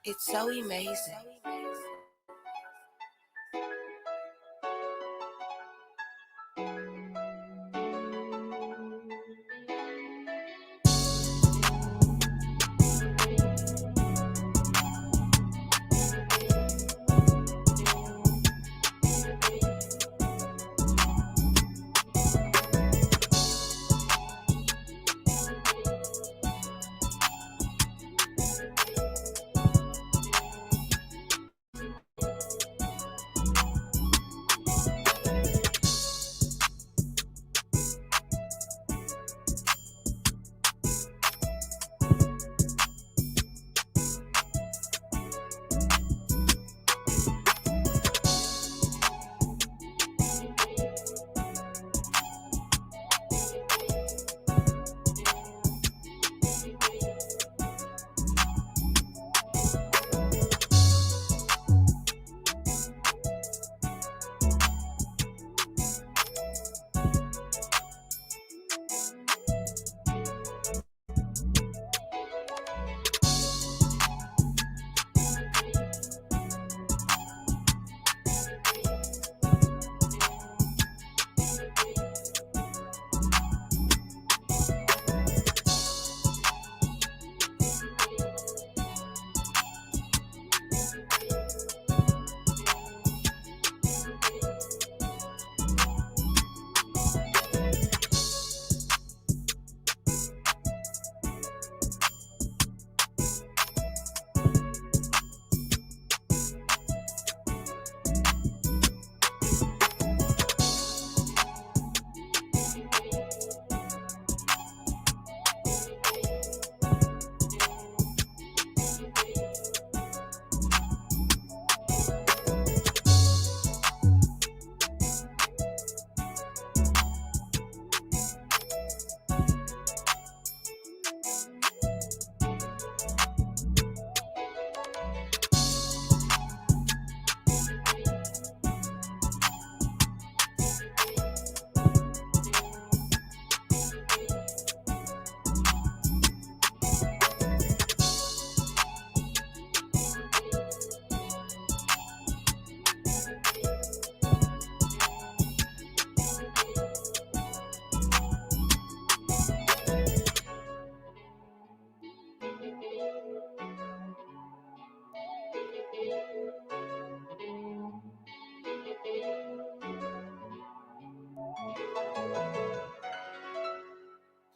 It's so amazing.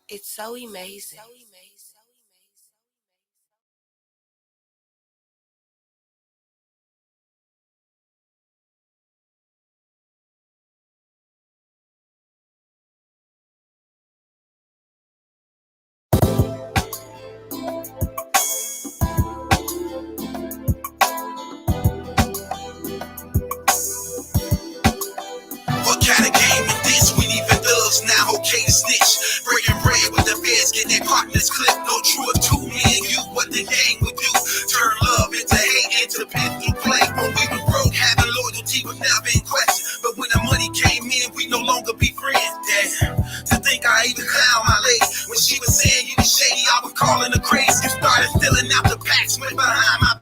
It's so amazing. What kind of game is this? We even thugs now, okay to snitch. Breaking bread with the feds, getting their partners clipped. No truth to me and you, what the game would do. Turn love into hate, into pistol play. When we were broke, having loyalty was never in question. But when the money came in, we no longer be friends. Damn, to think I even clown my lady. When she was saying you was shady, I was calling her crazy. You started filling out the packs, went behind my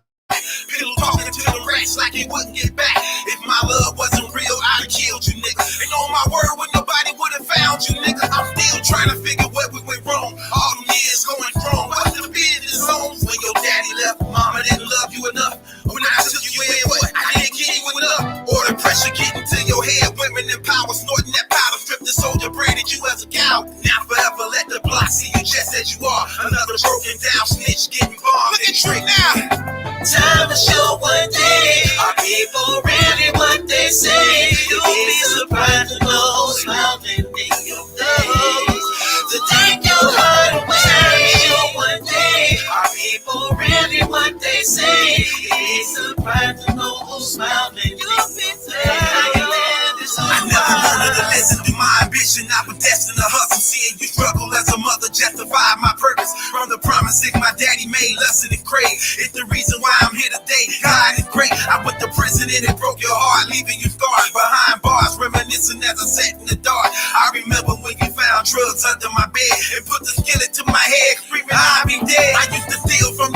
pillow talking to the rats like it wouldn't get back. If my love wasn't real, I'd have killed you, nigga. And on my word, when nobody would have found you, nigga. I'm still trying to figure where we went wrong. All them years going wrong. What's the business on? When your daddy left, mama didn't love you enough. When I took you in, what? I didn't give you enough. Or the pressure getting to your head, women in power, snorting that powder, strip the soldier, branded you as a cow. Now forever let the block see you just as you are. Another broken down snitch getting bombed. Look at Trick now. Time to show one day. Are people really what they say? You'll be surprised to know smiling in your face. To take your heart away. Show one day. Are people really what they say? You'll be surprised to know who's smiling in your face. I never wanted to listen to my ambition. I was destined to hustle. Seeing you struggle as a mother justified my purpose. From the promises my daddy made, lusted and crave. It's the reason why I'm here today. God is great. I put the prison in and broke your heart, leaving you scarred behind bars, reminiscing as I sat in the dark. I remember when you found drugs under my bed and put the skillet to my head, screaming I'll be dead. I used to steal from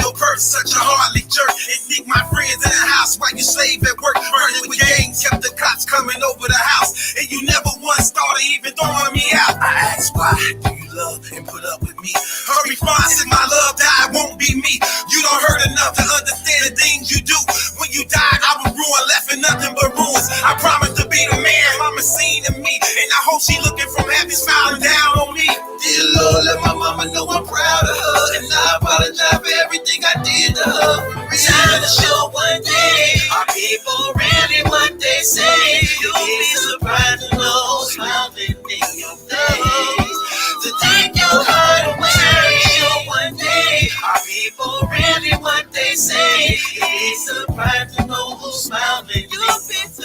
Her response is my love died won't be me. You don't hurt enough to understand the things you do. When you died, I was ruined, left in nothing but ruins. I promised to be the man mama seen in me, and I hope she looking from heaven smiling down on me. Dear Lord, let my mama know I'm proud of her, and I apologize for everything I did to her. Time to show one day, are people really what they say? You'll be surprised to know, smiling in your face, to take your heart away. Show one day, are people really what they say? You'll be surprised to know who's smiling in your face.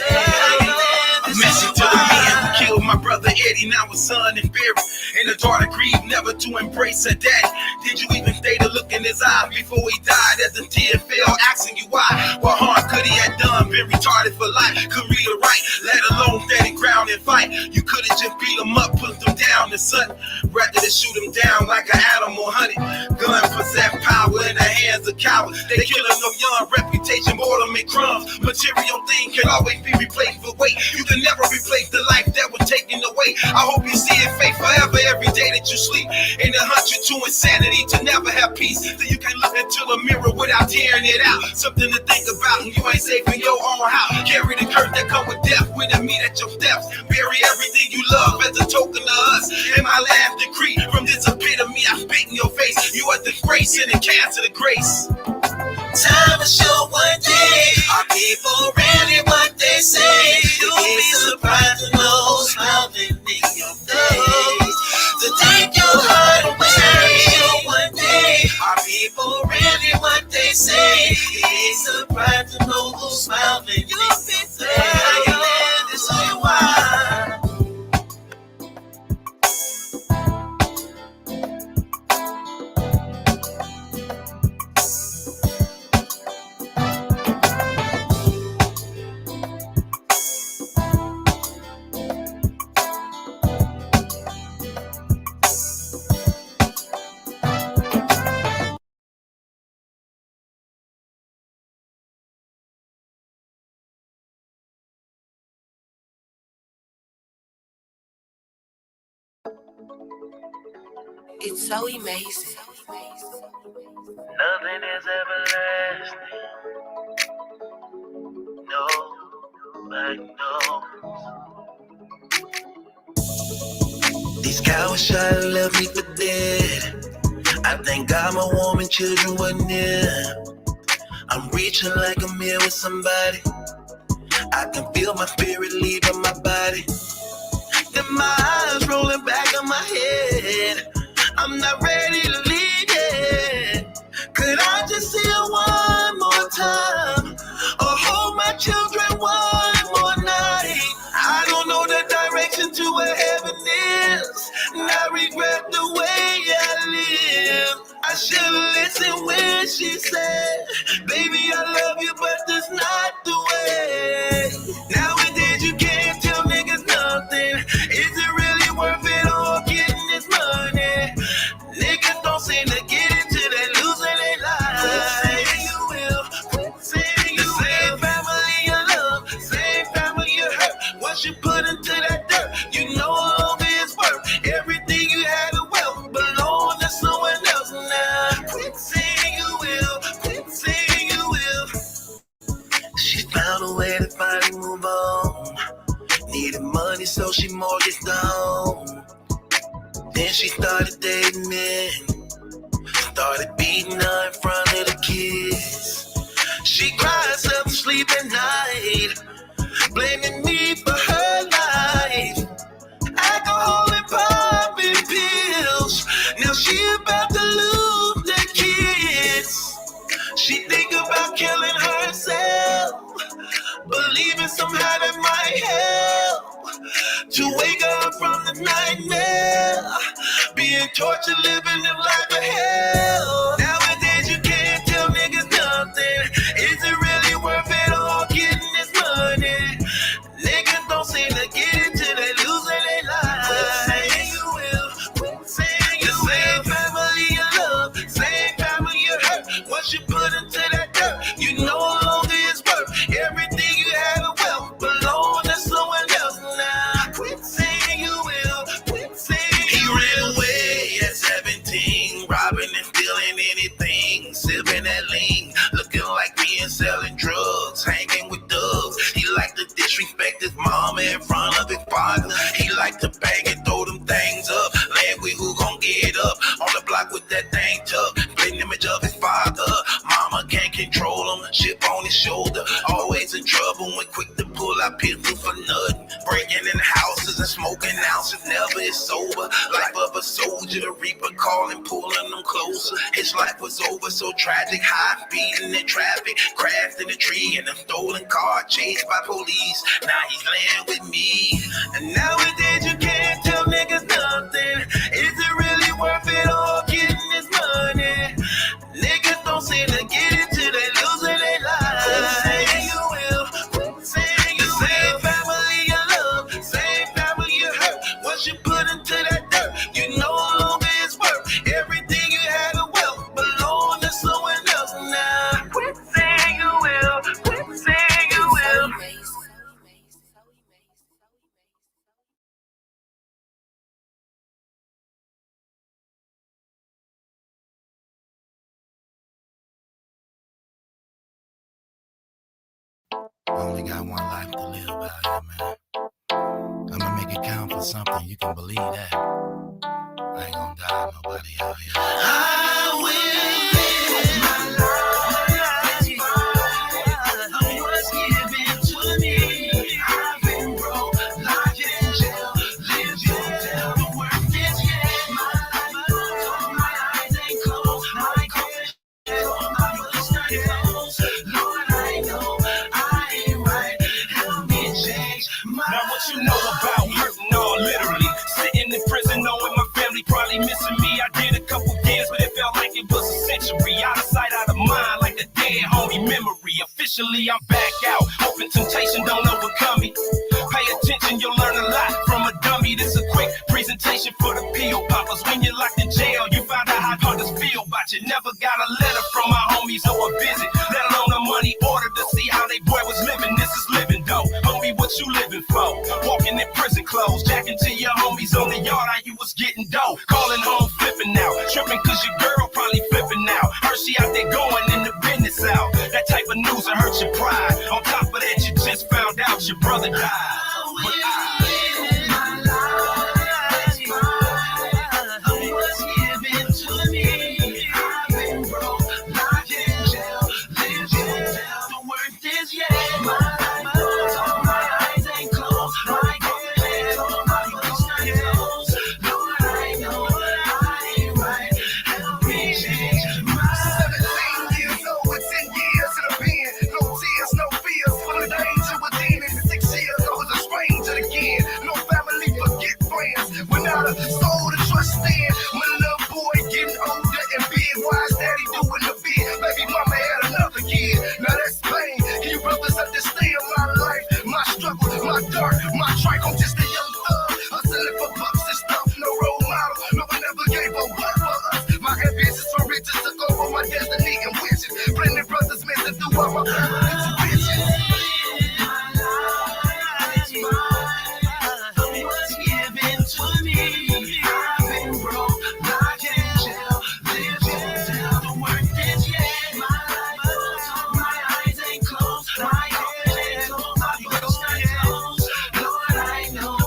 A message to the man who killed my brother Eddie, now his son and buried, and the daughter grieved never to embrace her daddy. Did you even stay to look in his eyes before he died? As the tear fell, asking you why. What harm could he have done? Been retarded for life, could read or write, let alone stand ground and fight. You could have just beat him up, put him down and sudden, rather than shoot him down like an animal hunted. Gun possess power in the hands of cowards. They killing no young, reputation more than make crumbs. Material thing can always be replaced with weight. You can never replace the life that was taken away. I hope you see it fade forever every day that you sleep, and it hunt you to insanity to never have peace. So you can look into the mirror without tearing it out. Something to think about, and you ain't safe in your own house. Carry the curse that come with death with a meet at your steps. Bury everything you love as a token of us. And my last decree from this epitome, I spit in your face. You are disgrace and cancel the grace. Time to show one day, are people really what they say? You'll be surprised to know, smiling in your face, to take your heart away. Show one day, are people really what they say? You'll be surprised to know who's smiling in your face. This is why. It's so amazing. Nothing is everlasting. Nobody knows. These cowards try to left me for dead. I thank God my woman children were near. I'm reaching like I'm here with somebody. I can feel my spirit leaving my body. Then my eyes rolling back on my head. I'm not ready to leave yet. Could I just see her one more time, or hold my children one more night? I don't know the direction to where heaven is, and I regret the way I live. I should've listened when she said, baby, I love you, but that's not the way. Nowadays you can't tell niggas nothing. Is it really worth it all getting this money? Niggas don't seem to get into that losing their lives. Quit saying you will, quit saying you will. Same family you love, same family you hurt. Once you put into that dirt, you no longer is worth. Everything you had to wealth belong to someone else now. Quit saying you will, quit saying you will. She found a way to finally move on. Needed money, so she mortgaged down. Then she started dating men, started beating her in front of the kids. She cried herself to sleep at night, blaming me for her life. Alcohol and popping pills, now she about to lose the kids. She think about killing herself, believing somehow that might help to wake up from the nightmare, being tortured, living the life of hell. Nowadays you can't tell niggas nothing. Is it really worth it all getting this money? Niggas don't seem to get into that losing their lives. Quit saying you will, quit saying you will. Same family you love, same family you hurt. Once you put into that dirt, you no longer is worth. Everything you had to wealth belong to someone else now. Quit saying you will, quit saying he ran away at 17. robbing and stealing anything, sipping that lean, looking like me and selling drugs, hanging with thugs. He like to disrespect his mama in front of his father. He like to bang and throw them things up, land with who gon' get up on the block with that thing tucked, spitting image of his father. Mama can't control him, chip on his shoulder, always in trouble when quick to pull out pistols for nothing. Breaking in houses and smoking ounces, never is sober. Life of a soldier, the reaper calling, pulling them closer. His life was over, so tragic, high speeding in traffic, crashed in a tree in a stolen car, chased by police. Now he's laying with me. And nowadays you can't tell niggas nothing. Is it really worth it all getting this money? Niggas don't seem to get it till they losing their lives. Say you will, say you will. Same family you love, same family you hurt. Once you put into that dirt, you no longer is worth. Everything you had a wealth belong to someone else now. Quit saying you will, quit saying you will. I only got one life to live out here, man. I'ma make it count for something, you can believe that. I ain't gonna die, nobody out here. I will live my life. What's given to me? I've been broke, locked in jail, lived in jail. The worst is yet. My life goes on, my eyes ain't closed. My courage is on my footsteps. Lord, I know I ain't right. Help me change my Now what you know about hurting all literally sitting in prison knowing my family probably missing me. I did a couple years but it felt like it was a century. Out of sight, out of mind, like the dead homie memory. Officially I'm back out, hoping temptation don't overcome me. Pay attention, you'll learn a lot from a dummy. This a quick presentation for the pill poppers. When you're locked in jail, you find out how others feel about you. Never got a letter from my homies or a visit, let alone a money order to see how they boy was living. This is living though, homie, what you living for? Walking in prison clothes, jacking to your homies on the yard, how you was getting dough. Calling home flipping now, tripping cause your girl probably flipping now. Heard she out there going in the business out. That type of news will hurt your pride. On top of that, you just found out your brother died. But live my life. What's given to me? I've been broke, locked in jail, lived in jail. The worst is yet. My life goes on, my eyes ain't closed. My courage is on my footsteps. Lord, I know I ain't right. Help me change my 17 years old with 10 years in a pen. No tears, no fears, full of danger within. In 6 years, I was a stranger again. No family, forget friends. Without a soul to trust in. My little boy getting older and big. Why's daddy doing the bid? Baby mama had another kid. Now that's pain. Can you brothers understand my life, my struggle, my dark, my trick? I'm just a young thug, hustling for bucks and stuff. No role model, no one ever gave a buck for us. My ambitions for riches took over my destiny and wishes. Plenty brothers missing through all my families and bitches. What's given to me? I've been broke, locked in jail, lived in jail. The worst is yet. My life goes on, my eyes ain't closed. My courage is on my footsteps. Lord, I know I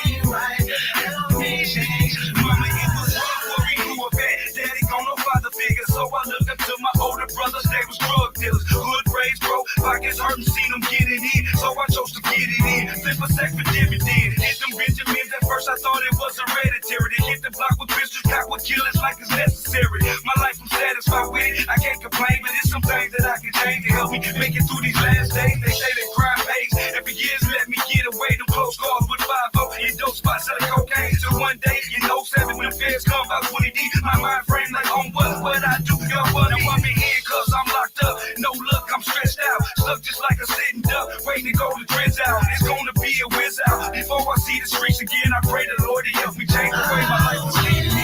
ain't right. Help me change mama, it was rough where we grew up at. Daddy got no father figure, so I looked up to my older brothers. They was drug dealers, hood raised bro. Pockets hurting, seen them get it in, so I chose to get it in. Flip a sack for dividend. Hit them Benjamins. At first I thought it was hereditary. They hit the block with pistols, got with killers like it's necessary. My life I'm satisfied with it. I can't complain, but it's some things that I can change to help me make it through these last days. They say that crime pays. Every year's let me get away. Them close calls with 5-0 in dope spots selling cocaine. So one day, you know, 7 when the feds come about 20 deep. My mind frame like on what I do. Yo, but I'm in handcuffs, I'm locked up. No look, I'm stressed out. Stuck just like a sitting duck, waiting to go to Dren's out. It's gonna be a whiz out. Before I see the streets again, I pray the Lord to help me change the way my life was leading me.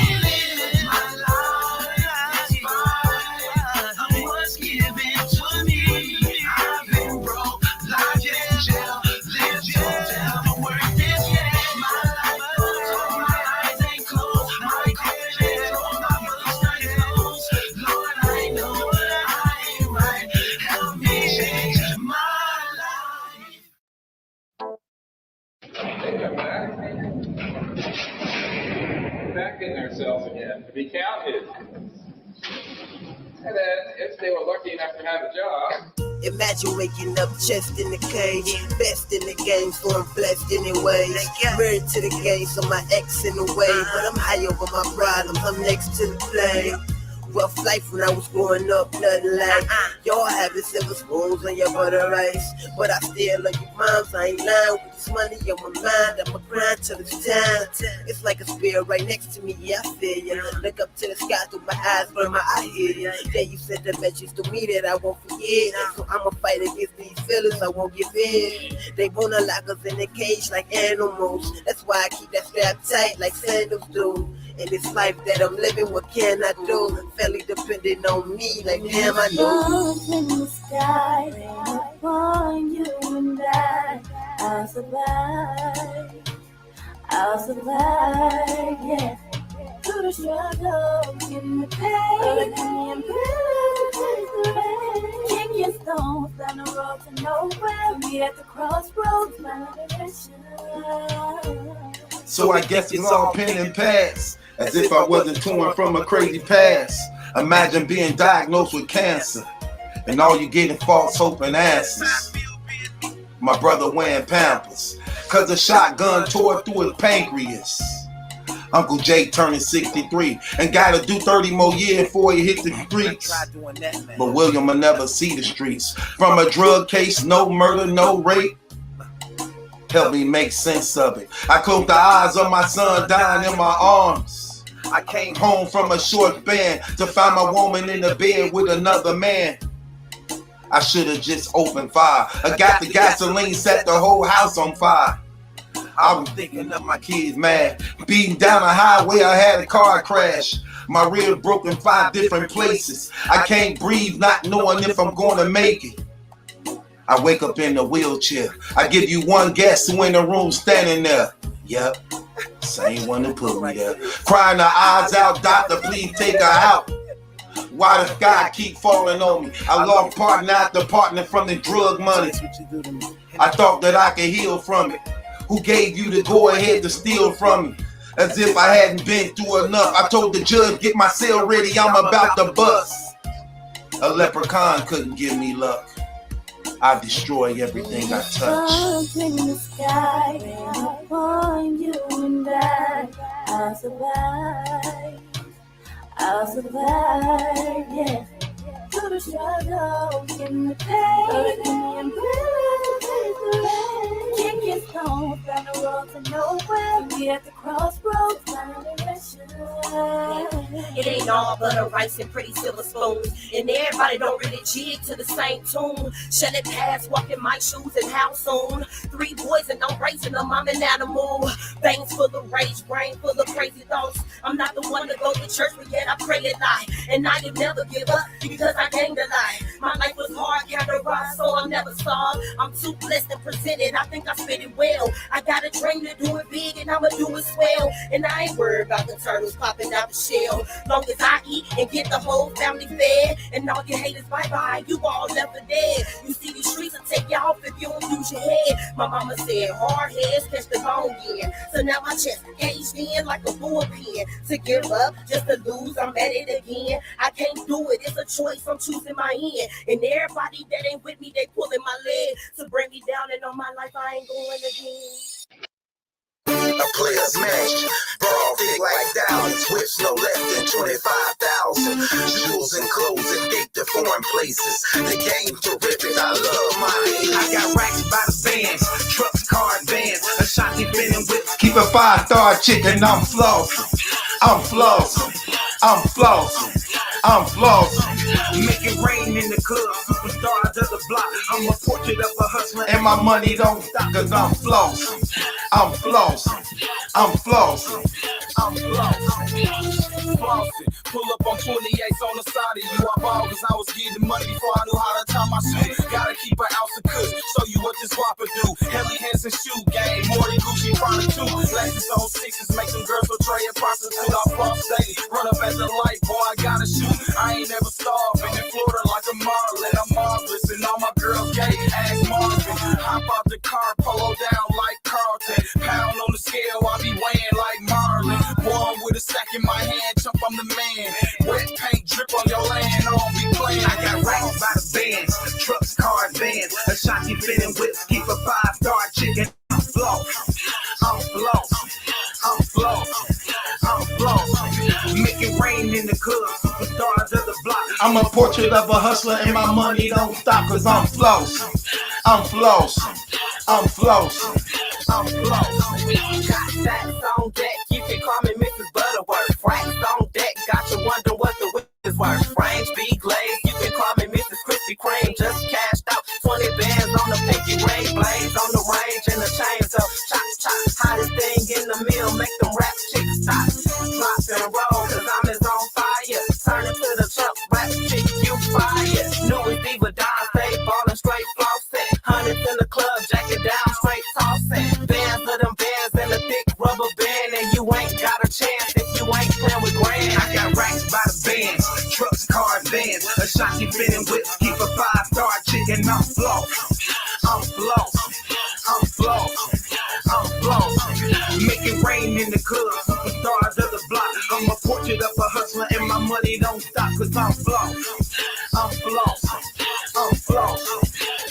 What's given to me? I've been broke, locked in jail, lived in jail. The worst is yet. My life goes on, my eyes ain't closed. My courage is on my footsteps. have a job. Imagine waking up chest in the cage, best in the game, so I'm blessed anyways. Married to the game, so my ex in the way, but I'm high over my problems, I'm next to the play. Rough life when I was growing up, nothing like y'all having silver spoons on your butter rice, but I still love you moms, I ain't lying. With this money on my mind, I'ma grind till it's time. It's like a spirit right next to me, yeah, I feel ya. Look up to the sky through my eyes, but my eye hear ya. Yeah, you said the message to me that I won't forget, so I'ma fight against these feelings, I won't give in. They wanna lock us in a cage like animals, that's why I keep that strap tight like sandals do. In this life that I'm living, what can I do? Fairly dependent on me, like damn, I know. Stars in the sky, upon you and I'll survive, yeah. Through the struggle, in the pain, kick your stones down the road to nowhere. We at the crossroads, my direction. So I guess it's all pen and pass, as if I wasn't torn from a crazy past. Imagine being diagnosed with cancer, and all you get is false hope and answers. My brother wearing Pampers, cause a shotgun tore through his pancreas. Uncle Jay turning 63, and gotta do 30 more years before he hit the streets. But William will never see the streets. From a drug case, no murder, no rape. Help me make sense of it. I closed the eyes of my son dying in my arms. I came home from a short band to find my woman in the bed with another man. I should have just opened fire. I got the gasoline, set the whole house on fire. I was thinking of my kids, man. Beating down the highway, I had a car crash. My ribs broke in 5 different places. I can't breathe, not knowing if I'm gonna make it. I wake up in the wheelchair. I give you one guess who in the room standing there. Yep, same one who put me there. Crying her eyes out, doctor, please take her out. Why the sky keep falling on me? I lost partner after partner from the drug money. I thought that I could heal from it. Who gave you the go ahead to steal from me? As if I hadn't been through enough. I told the judge, get my cell ready, I'm about to bust. A leprechaun couldn't give me luck. I destroy everything I touch. Stars in the sky, upon you and I'll survive, yeah. Through the struggle, in the pain, kick your stones down the road to nowhere. We at the crossroads, my direction. It ain't all butter, rice, and pretty silver spoons, and everybody don't really jig to the same tune. Shut it past, walking my shoes, and how soon? 3 boys and I'm raising them, I'm an animal. Veins full of rage, brain full of crazy thoughts. I'm not the one to go to church, but yet I pray at night. And I can never give up because I gained a life. My life was hard, kinda rough, so I'm never starved. I'm too blessed and presented, I think I spit it well. I got a dream to do it big and I'ma do it swell. And I ain't worried about the turtles popping out the shell. Long as I eat and get the whole family fed. And all your haters bye-bye, you all left for dead. You see these streets will take you off if you don't use your head. My mama said hard heads catch the bone again. So now my chest caged in like a bullpen. To give up, just to lose, I'm at it again. I can't do it, it's a choice, I'm choosing my end. And everybody that ain't with me, they pulling my leg to bring me down, and on my life I ain't going again. A player smash, ball big like thousands, whips no less than 25,000. Jewels and clothes and date to foreign places. The game terrific, I love mine. I got racks by the bands, trucks, cars, vans, a shot deep in and whips. Keep a 5-star chicken, I'm flossing. I'm flossing. I'm flossing. I'm flossing. Make it rain in the club, superstars of the block. I'm a portrait of a hustler, And my money don't stop, cause I'm flossing. I'm flossing. I'm flossing. I'm flossing. Pull up on 28s on the side of you. I ball cause I was getting money before I knew how to tie my shoe. Gotta keep an ounce of kush, show you what this rapper do. Helly Hansen shoe game, more than Gucci product too. Glasses on 6s, make them girls portray a prostitute. I floss daily, run up at the light, boy, I gotta shoot. I ain't never starving in Florida like a Marlin. I'm marvelous and all my girls gay, ass Marvin. Hop out the car, polo down like Carlton. Pound on the scale, I be weighing like Marlin. Boy, with a sack in my hand, chump, I'm the man. Wet paint drip on your land, I don't be playing. I got racks by the I'm a portrait of a hustler and my money don't stop cause I'm flossing. I'm flossing. I'm flossing. I'm flossing. Got stacks on deck, you can call me Mrs. Butterworth. Racks on deck, got you wondering what the whip is worth. Frames be glazed, you can call me Mrs. Krispy Kreme. Just cashed out 20 bands on the pinky ring. Blades on the range and the chain, so chop, chop. Hottest thing in the mill, make them rap chicks stop. Drop and roll, cause I'm as on fire. Turn it to the truck, rap chick, you fire. Newest diva, Don, stay ballin' straight flossing. Hundreds in the club, jack it down, straight tossing. Bands of them bands and a thick rubber band, and you ain't got a chance if you ain't playing with grand. I got racks by the bands, trucks, cars, vans, a shotty fitting whips, keep a 5-star chick and I'm flossing. I'm flossing. I'm flossing. I'm flossing. Make it rain in the club, superstars of the block. I'm a portrait of a hustler and my money don't stop cause I'm flossing. I'm flossing. I'm flossing.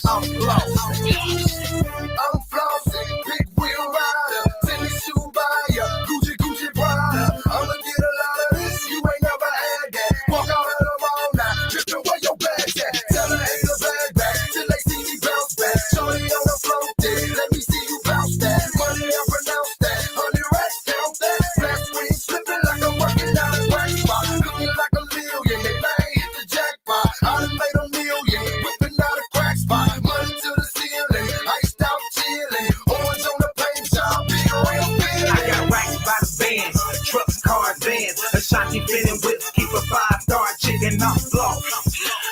I'm flossing. I'm flossing, big wheel rider, tennis shoe buyer, Gucci Prada. I'ma get a lot of this, you ain't never had that. Walk out of the mall now, drippin' where your bag's at. Tell her ain't a bag back, till they see me bounce back. Shorty on the float there, let me see you bounce that. Money I pronounce that, 100 racks count that. Flat screen slipping like I'm working down a crack spot. Looking like a million, they ain't hit the jackpot. I done made a million, whipping out a crack spot. Money to the ceiling, iced out chillin'. Orange on the paint job, big real feeling. I got racks by the bands, trucks, cars, vans, a shotty fitting whips, keep a 5-star chick and I'm flossing.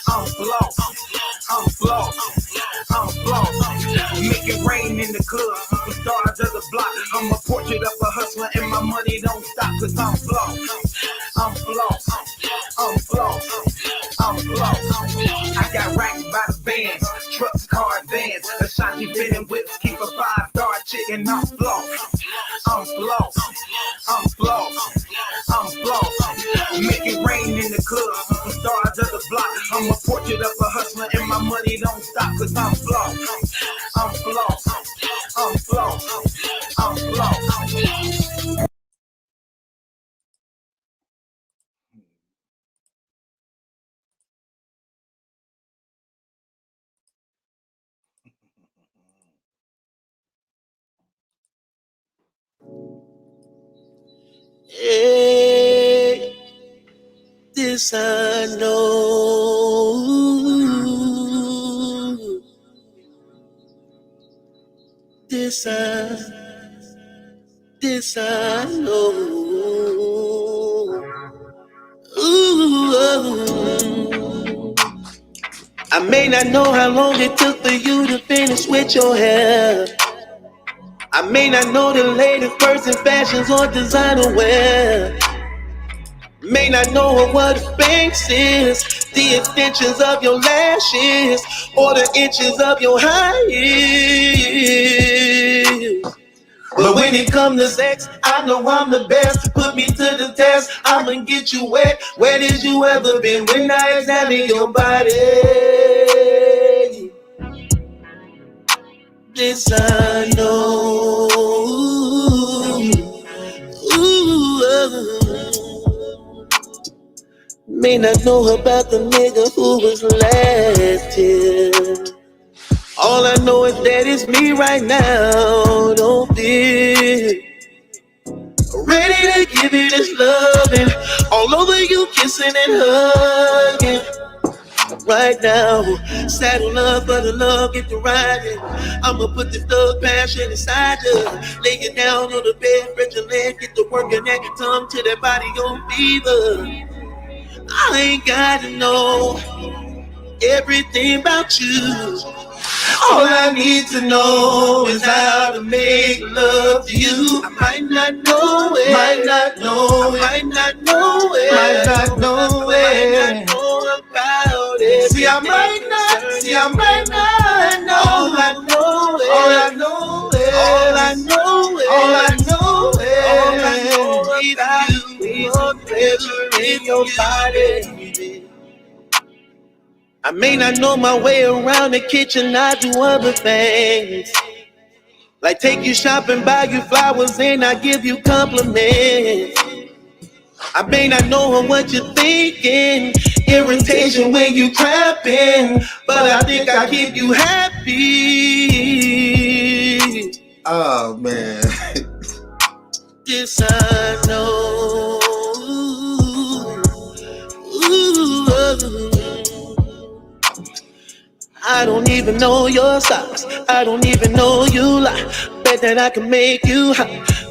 I'm flossing. I'm flossing. I'm flossing. Make it rain in the club, superstars of the block. I'm a portrait of a hustler and my money don't stop cause I'm flossing. I'm flossing. I'm flossing. I'm flossing. I got racks by the bands, trucks, cars, vans, a shotty fitting whips, keep a 5-star chick and I'm flossing. I'm flossing. I'm flossing. I'm flossing. Make it rain in the club, superstars of the block. I'm a portrait of a hustler and my money don't stop cause I'm flossing. I'm flossing. I'm flossing. I'm flossing. Hey, this I know. This I know. Ooh. I may not know how long it took for you to finish with your hair. I may not know the latest person fashions or designer wear. May not know what a Spanx is, the extensions of your lashes, or the inches of your high heels. But when it comes to sex, I know I'm the best. Put me to the test, I'ma get you wet. Where did you ever been when I examine your body? This I know. May not know about the nigga who was last year. All I know is that it's me right now. Don't be ready to give you this loving, all over you kissing and hugging. Right now, saddle up for the love, get to riding. I'ma put this thug passion inside you. Lay you down on the bed, spread your leg, get to working that tongue to that body on fever. I ain't gotta know everything about you. All I need to know is how to make love to you. I might not know it, might not know it, might not know it, might not know it, might not know about it. See, I might not know. All I know is, all I know is, all I know is, all I know is, all I know about you is a pleasure in your body. I may not know my way around the kitchen, I do other things. Like take you shopping, buy you flowers, and I give you compliments. I may not know what you're thinking, irritated patient when you crapping, but I think I keep you happy. Oh man. This I know. Ooh. I don't even know your size. I don't even know you lie. Bet that I can make you hot.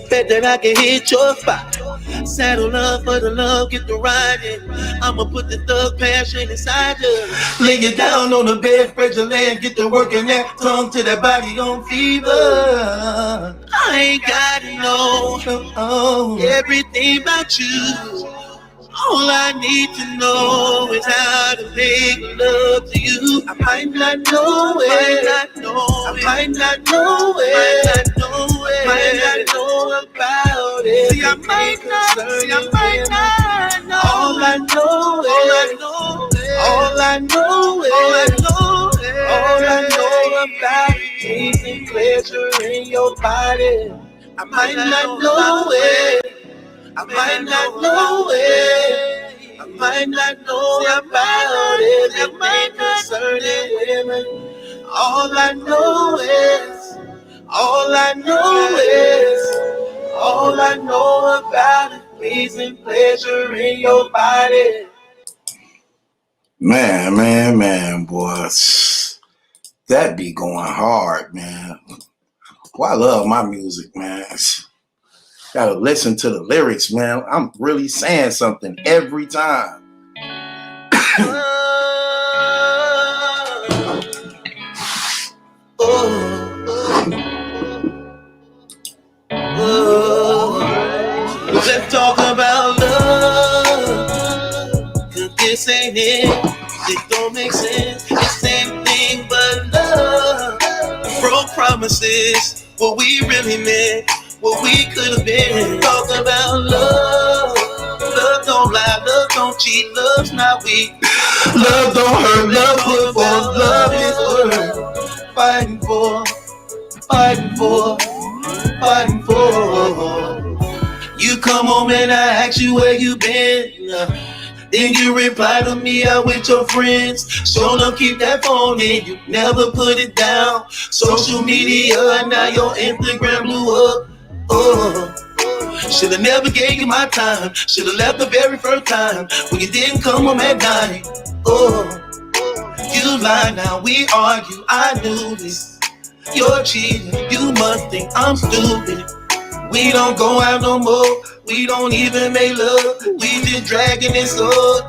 Bet that I can hit your spot. Saddle up for the love, get the riding. I'ma put the thug passion inside you. Lay you down on the bed, spread your leg, get to working that tongue to that body on fever. I ain't gotta know everything about you. All I need to know is how to make love to you. I might not know it. I might not know it. I might not know about it. See, I might not know. All I know about peace and pleasure in your body. I might not know it. I might not know it. I might not know about it. Everything concerning women. All I know about it. Peace and pleasure in your body. Man, boys. That be going hard, man. Well, I love my music, man. Gotta listen to the lyrics, man. I'm really saying something every time. Let's talk about love. Cause this ain't it. This don't make sense. This ain't anything but love. Broke promises. What we really meant. What we could have been. Talk about love. Love don't lie. Love don't cheat. Love's not weak. Love don't hurt. Love put forth. Love is worth fighting for. You come home and I ask you where you been. Then you reply to me out with your friends. Show them keep that phone in, you never put it down. Social media, now your Instagram blew up. Should've never gave you my time. Should've left the very first time when you didn't come home at night. You lie now, we argue, I knew this. You're cheating, you must think I'm stupid. We don't go out no more, we don't even make love. We just dragging this on.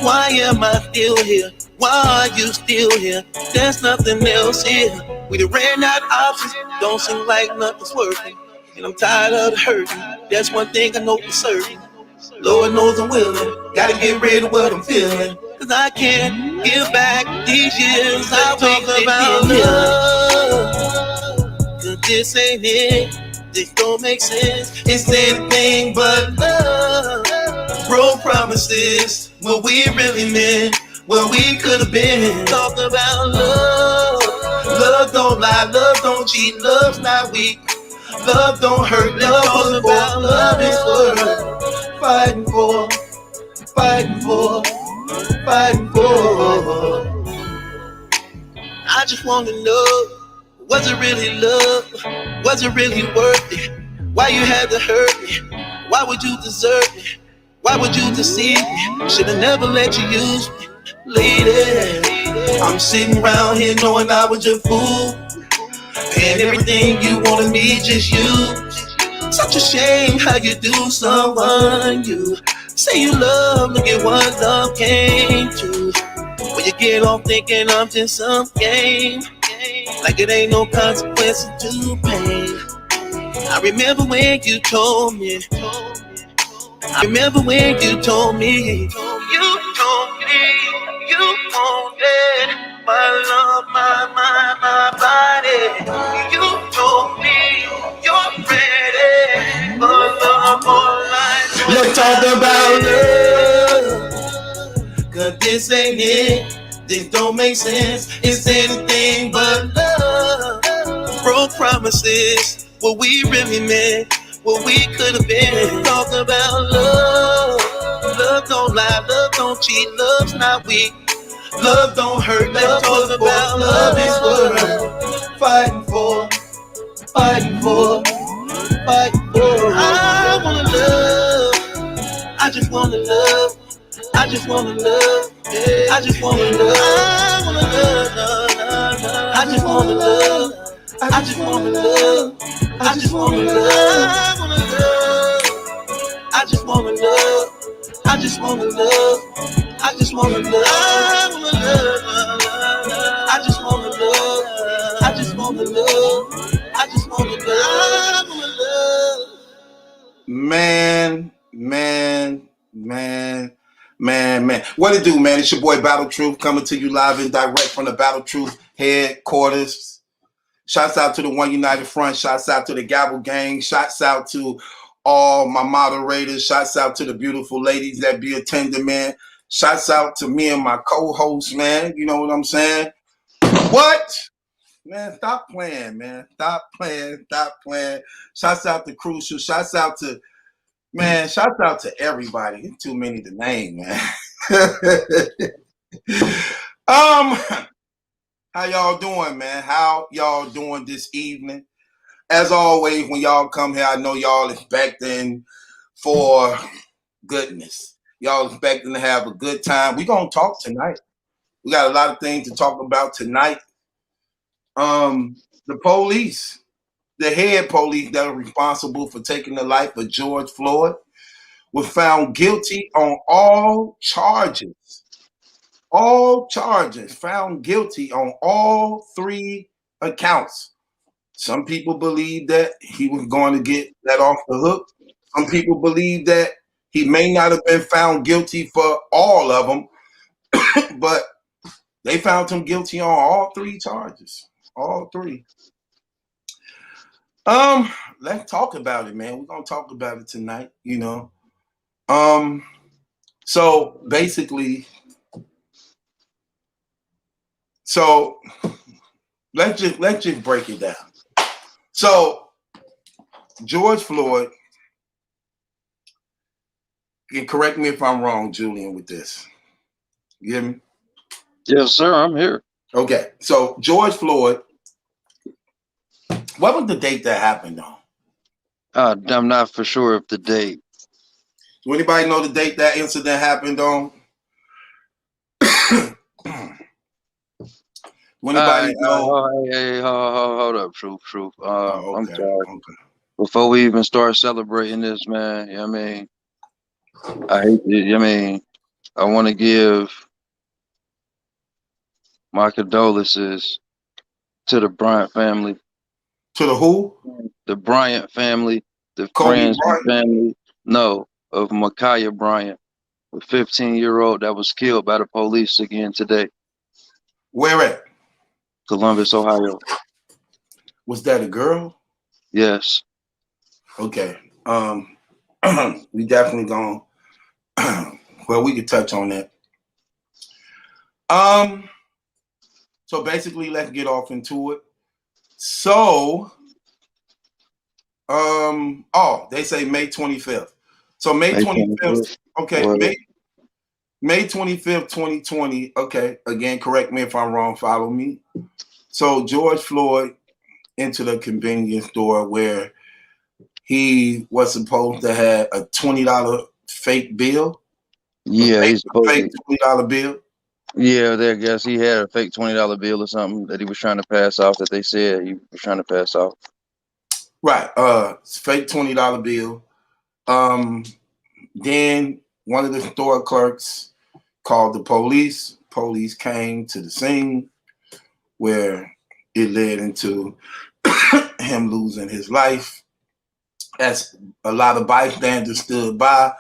Why am I still here? Why are you still here? There's nothing else here. We done ran out of options, don't seem like nothing's working. And I'm tired of the hurting, that's one thing I know for certain. Lord knows I'm willing, gotta get rid of what I'm feeling. Cause I can't give back these years I talk about love. Cause this ain't it, this don't make sense. It's anything but love. Broke promises, what we really meant, what we could have been. Talk about love. Love don't lie, love don't cheat, love's not weak. Love don't hurt, love about love is worth fighting for. I just wanna know, was it really love? Was it really worth it? Why you had to hurt me? Why would you desert me? Why would you deceive me? Should've never let you use me, lady. I'm sitting around here knowing I was your fool, and everything you wanted me just you. Such a shame how you do someone you say you love, look at what love came to. When you get off thinking I'm just some game, like it ain't no consequences to pain. I remember when you told me, you wanted my love, my body. You told me you're ready for love, more life. Let's talk about love. Cause this ain't it, this don't make sense. It's anything but love. Broke promises, what we really meant, what we could have been. Talk about love. Love Love don't lie, love don't cheat, love's not weak. Love don't hurt, let's talk about love is worth fighting for, fighting for, fighting for. I wanna love, I just wanna love, I just wanna love, yeah. I just wanna love, I wanna love, love, love. I just wanna love, I just wanna love, I just wanna love, I wanna love, I just wanna love, I just wanna love, I just wanna love, I wanna love, I just wanna love, I just wanna love, I just wanna love, I wanna love. Man. What it do, man? It's your boy Battle Truth coming to you live and direct from the Battle Truth headquarters. Shouts out to the One United Front. Shouts out to the Gavel Gang. Shouts out to all my moderators. Shouts out to the beautiful ladies that be attending, man. Shouts out to me and my co-host, man. You know what I'm saying? What? Man, stop playing, man. Stop playing. Stop playing. Shouts out to Crucial. Shouts out to, man, shouts out to everybody. It's too many to name, man. How y'all doing, man? How y'all doing this evening? As always, when y'all come here, I know y'all expecting for goodness. Y'all expecting to have a good time. We're going to talk tonight. We got a lot of things to talk about tonight. The police, the head police that are responsible for taking the life of George Floyd was found guilty on all charges. All charges, found guilty on all 3 accounts. Some people believe that he was going to get that off the hook. Some people believe that he may not have been found guilty for all of them, but they found him guilty on all 3 charges. All 3. Let's talk about it, man. We're gonna talk about it tonight, you know. So basically, let's just break it down. So George Floyd, and correct me if I'm wrong, Julian, with this. You hear me? Yes, sir. I'm here. Okay. So George Floyd, what was the date that happened on? I'm not for sure of the date. Do anybody know the date that incident happened on? Anybody know? Hey, hold up, Truth. Okay, I'm sorry. Okay. Before we even start celebrating this, man, you know what I mean? I hate it. I mean, I want to give my condolences to the Bryant family. To the who? The Bryant family, the Kobe friends Bryant? and family, no, of Ma'Khia Bryant, a 15-year-old that was killed by the police again today. Where at? Columbus, Ohio. Was that a girl? Yes. Okay. We definitely gonna well, we could touch on that. So basically, let's get off into it. So they say May 25th. So May 25th. Okay, May 25th, 2020. Okay, again, correct me if I'm wrong, follow me. So George Floyd entered a convenience store where he was supposed to have a $20 fake bill. Yeah, he's fake $20 bill. Yeah, I guess he had a fake $20 bill or something that he was trying to pass off, that they said he was trying to pass off. Right. Fake $20 bill. Then one of the store clerks called the police. Police came to the scene where it led into him losing his life. As a lot of bystanders stood by,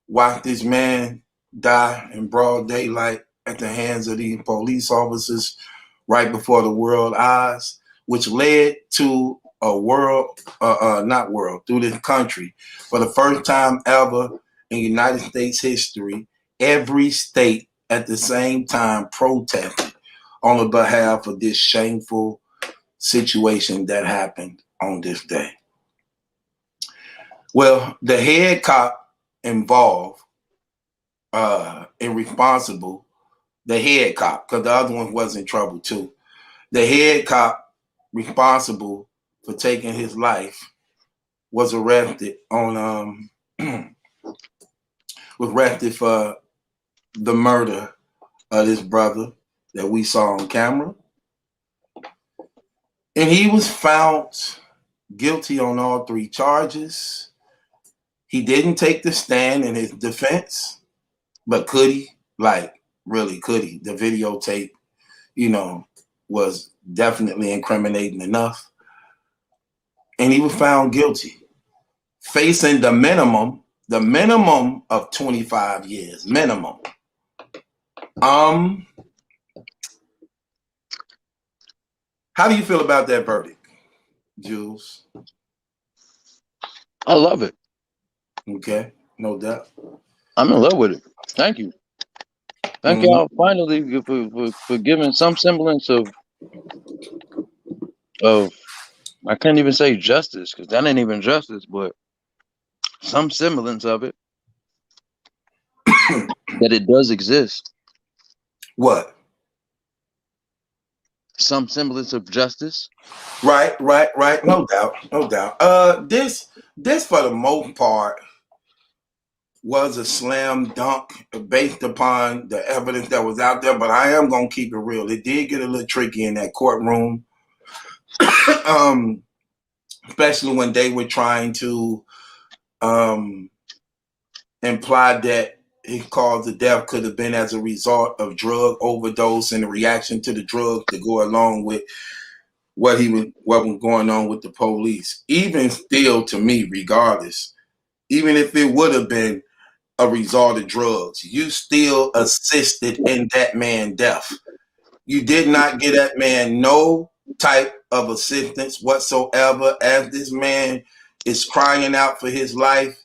watched this man die in broad daylight at the hands of these police officers right before the world eyes, which led to through this country, for the first time ever in United States history, every state at the same time protested on the behalf of this shameful situation that happened on this day. Well, the head cop involved and responsible, the head cop, because the other one was in trouble too. The head cop responsible for taking his life was arrested on was arrested for the murder of this brother that we saw on camera. And he was found guilty on all 3 charges. He didn't take the stand in his defense, but could he? Like, really, could he? The videotape, you know, was definitely incriminating enough. And he was found guilty, facing the minimum of 25 years, minimum. How do you feel about that verdict, Jules? I love it. Okay, no doubt. I'm in love with it. Thank you. Thank y'all finally for giving some semblance of I can't even say justice, because that ain't even justice, but some semblance of it. That it does exist. What? Some semblance of justice. Right. No doubt. This for the most part was a slam dunk based upon the evidence that was out there, but I am gonna keep it real. It did get a little tricky in that courtroom. Especially when they were trying to imply that his cause of death could have been as a result of drug overdose and the reaction to the drug to go along with what was going on with the police. Even still, to me, regardless, even if it would have been a result of drugs, you still assisted in that man's death. You did not give that man no type of assistance whatsoever, as this man is crying out for his life,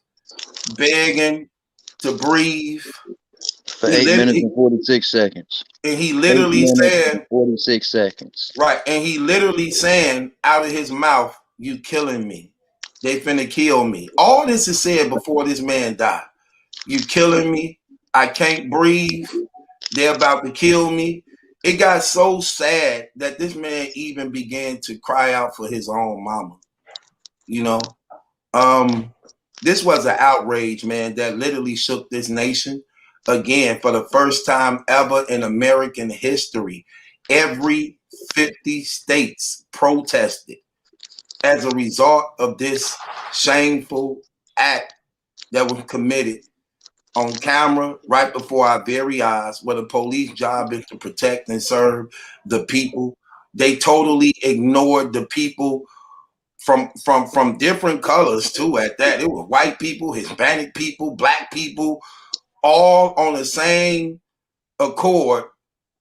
begging to breathe. For 8 minutes and 46 seconds. And he literally said 46 seconds. Right. And he literally saying out of his mouth, "You killing me. They finna kill me." All this is said before this man died. "You killing me. I can't breathe. They're about to kill me." It got so sad that this man even began to cry out for his own mama. You know, this was an outrage, man, that literally shook this nation. Again, for the first time ever in American history, every 50 states protested as a result of this shameful act that was committed on camera right before our very eyes, where the police job is to protect and serve the people. They totally ignored the people from different colors too at that. It was white people, Hispanic people, black people, all on the same accord,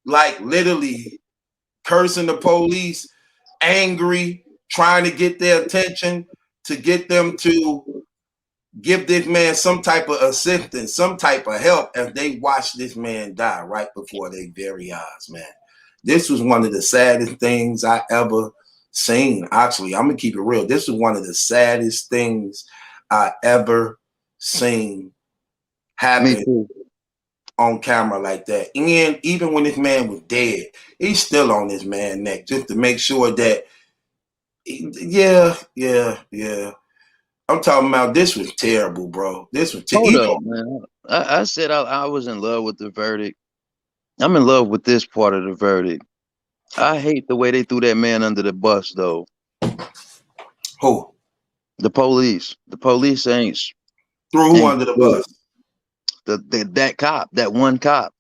like literally cursing the police, angry, trying to get their attention, to get them to give this man some type of assistance, some type of help, as they watched this man die right before their very eyes, man. This was one of the saddest things I ever seen. Actually, I'm gonna keep it real. This was one of the saddest things I ever seen happen on camera like that. And even when this man was dead, he's still on this man's neck just to make sure that, yeah. I'm talking about, this was terrible, bro. This was terrible. Hold up, man. I said I was in love with the verdict. I'm in love with this part of the verdict. I hate the way they threw that man under the bus, though. Who? The police. The police ain't threw who under the bus? That cop, that one cop.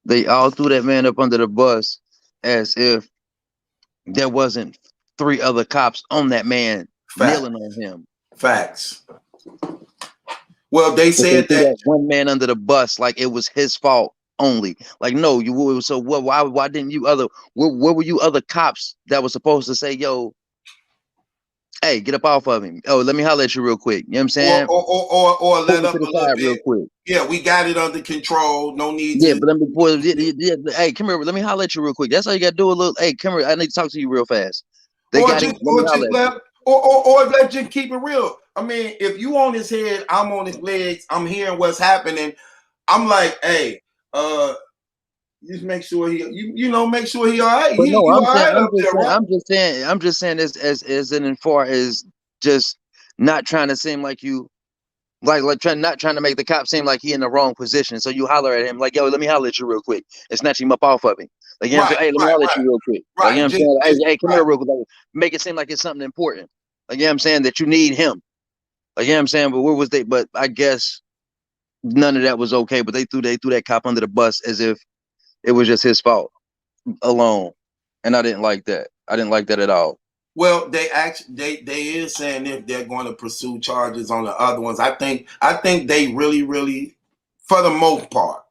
They all threw that man up under the bus as if there wasn't 3 other cops on that man kneeling on him. Facts. Well, they said that one man under the bus like it was his fault only. Like, no, you. So what? Why didn't you other? Where were you other cops that were supposed to say, "Yo, hey, get up off of him. Oh, let me holler at you real quick." You know what I'm saying? Or let up a little bit. Real quick. Yeah, we got it under control. No need to. But hey, come here. Let me holler at you real quick. That's all you got to do. A little. Hey, come here. I need to talk to you real fast. Let's just keep it real. I mean, if you on his head, I'm on his legs, I'm hearing what's happening. I'm like, hey, just make sure you know, make sure he all right. But no, You all right up there, right? I'm just saying this as in far as just not trying to seem like you like not trying to make the cop seem like he in the wrong position. So you holler at him like, yo, let me holler at you real quick and snatch him up off of him. Like, you know what I'm saying? Hey, let me holler at you real quick. Like, you know what I'm saying? Hey, come here real quick. Like, make it seem like it's something important. Like, you know what I'm saying? That you need him. Like, you know what I'm saying? But where was they? But I guess none of that was okay. But they threw that cop under the bus as if it was just his fault alone. And I didn't like that. I didn't like that at all. Well, they is saying if they're going to pursue charges on the other ones. I think they really, for the most part.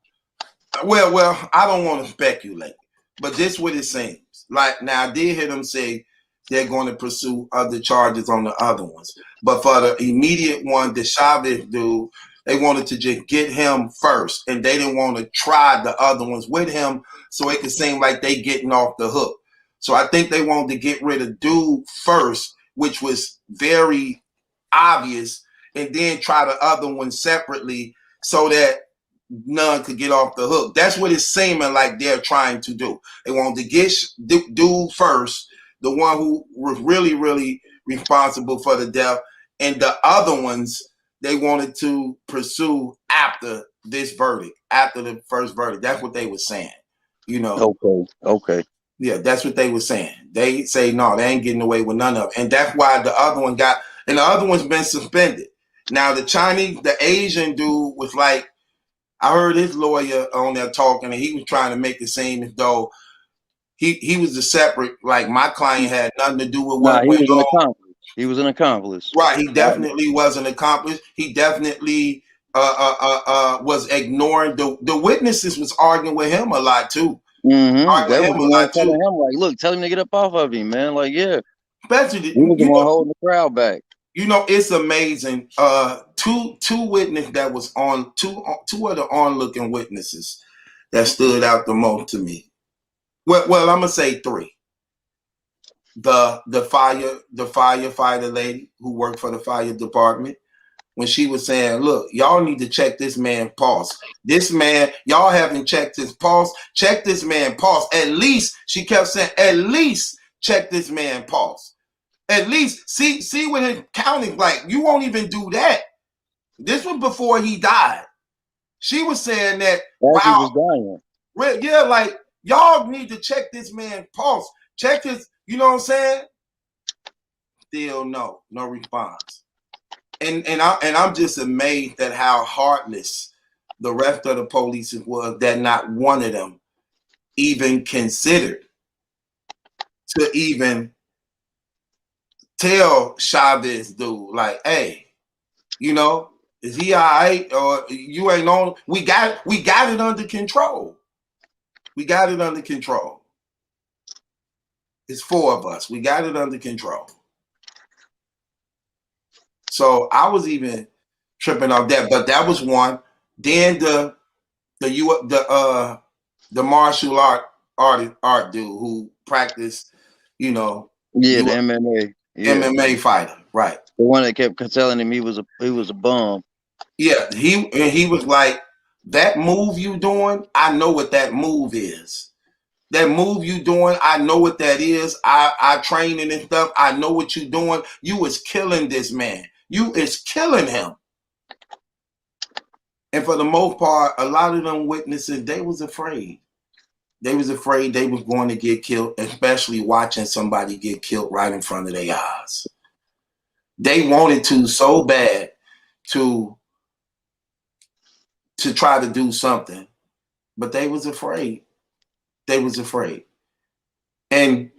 Well, I don't want to speculate, but this what it seems. Like now, I did hear them say they're going to pursue other charges on the other ones, but for the immediate one, the Chavez dude, they wanted to just get him first, and they didn't want to try the other ones with him, so it could seem like they getting off the hook. So I think they wanted to get rid of dude first, which was very obvious, and then try the other one separately so that none could get off the hook. That's what it's seeming like they're trying to do. They wanted to get dude first, the one who was really responsible for the death, and the other ones they wanted to pursue after this verdict, after the first verdict. That's what they were saying, you know. Okay. Yeah, that's what they were saying. They say, no, they ain't getting away with none of it. And that's why the other one got, and the other one's been suspended. Now, the Asian dude was like, I heard his lawyer on there talking, and he was trying to make it seem as though he was a separate, like my client had nothing to do with what went on. He was an accomplice. Right, he definitely was an accomplice. He definitely was ignoring the witnesses was arguing with him a lot too. That was the one telling him, like, look, tell him to get up off of him, man. Like, yeah. Especially, he was the one holding the crowd back. You know, it's amazing. Two witnesses that was on two of the onlooking witnesses that stood out the most to me. Well, I'm gonna say three. The firefighter lady who worked for the fire department, when she was saying, look, y'all need to check this man's pulse. This man, y'all haven't checked his pulse. Check this man's pulse. At least, she kept saying, at least check this man's pulse. At least see what his counting like. You won't even do that. This was before he died. She was saying that while he was dying. Yeah, like y'all need to check this man's pulse. Check his, you know what I'm saying? Still no response. And I'm just amazed at how heartless the rest of the police was, that not one of them even considered to even tell Chavez dude, like, hey, you know, is he all right? Or you ain't on? We got it under control. We got it under control. It's four of us. We got it under control. So I was even tripping off that, but that was one. Then the martial art dude who practiced, you know. Yeah, the MMA. Yeah. MMA fighter, right? The one that kept telling him he was a bum. Yeah, he was like, that move you doing, I know what that move is. That move you doing, I know what that is. I training and stuff. I know what you doing. You is killing this man. You is killing him. And for the most part, a lot of them witnesses, they was afraid. They was afraid they was going to get killed, especially watching somebody get killed right in front of their eyes. They wanted to so bad to try to do something, but they was afraid. They was afraid. And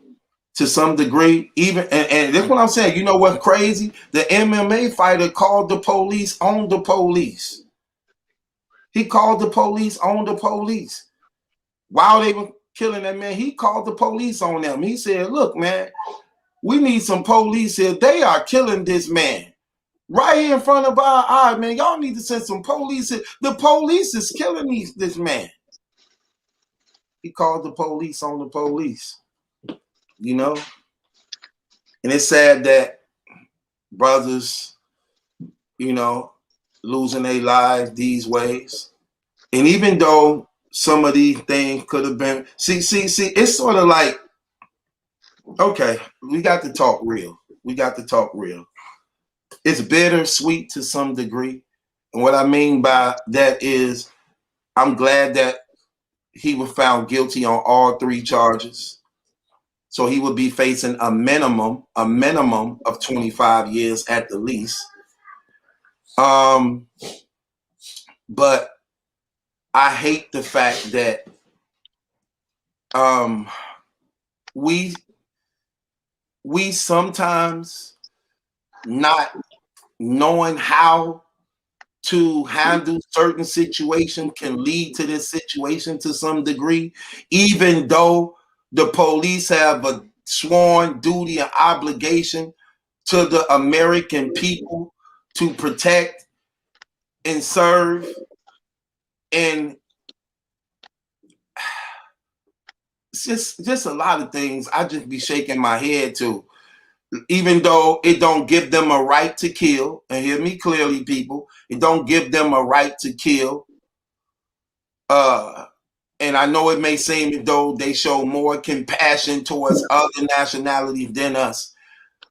to some degree, even, and that's what I'm saying, you know what's crazy? The MMA fighter called the police on the police. He called the police on the police. While they were killing that man, he called the police on them. He said, look, man, we need some police here. They are killing this man right here in front of our eyes, man. Y'all need to send some police here. The police is killing this man. He called the police on the police, you know? And it's sad that brothers you know, losing their lives these ways. And even though some of these things could have been, see, it's sort of like, okay, we got to talk real. We got to talk real. It's bittersweet to some degree. And what I mean by that is I'm glad that he was found guilty on all 3 charges. So he would be facing a minimum of 25 years at the least. But I hate the fact that we sometimes not knowing how to handle certain situations can lead to this situation to some degree, even though the police have a sworn duty and obligation to the American people to protect and serve. And it's just a lot of things I just be shaking my head to. Even though it don't give them a right to kill, and hear me clearly, people, it don't give them a right to kill. And I know it may seem as though they show more compassion towards other nationalities than us.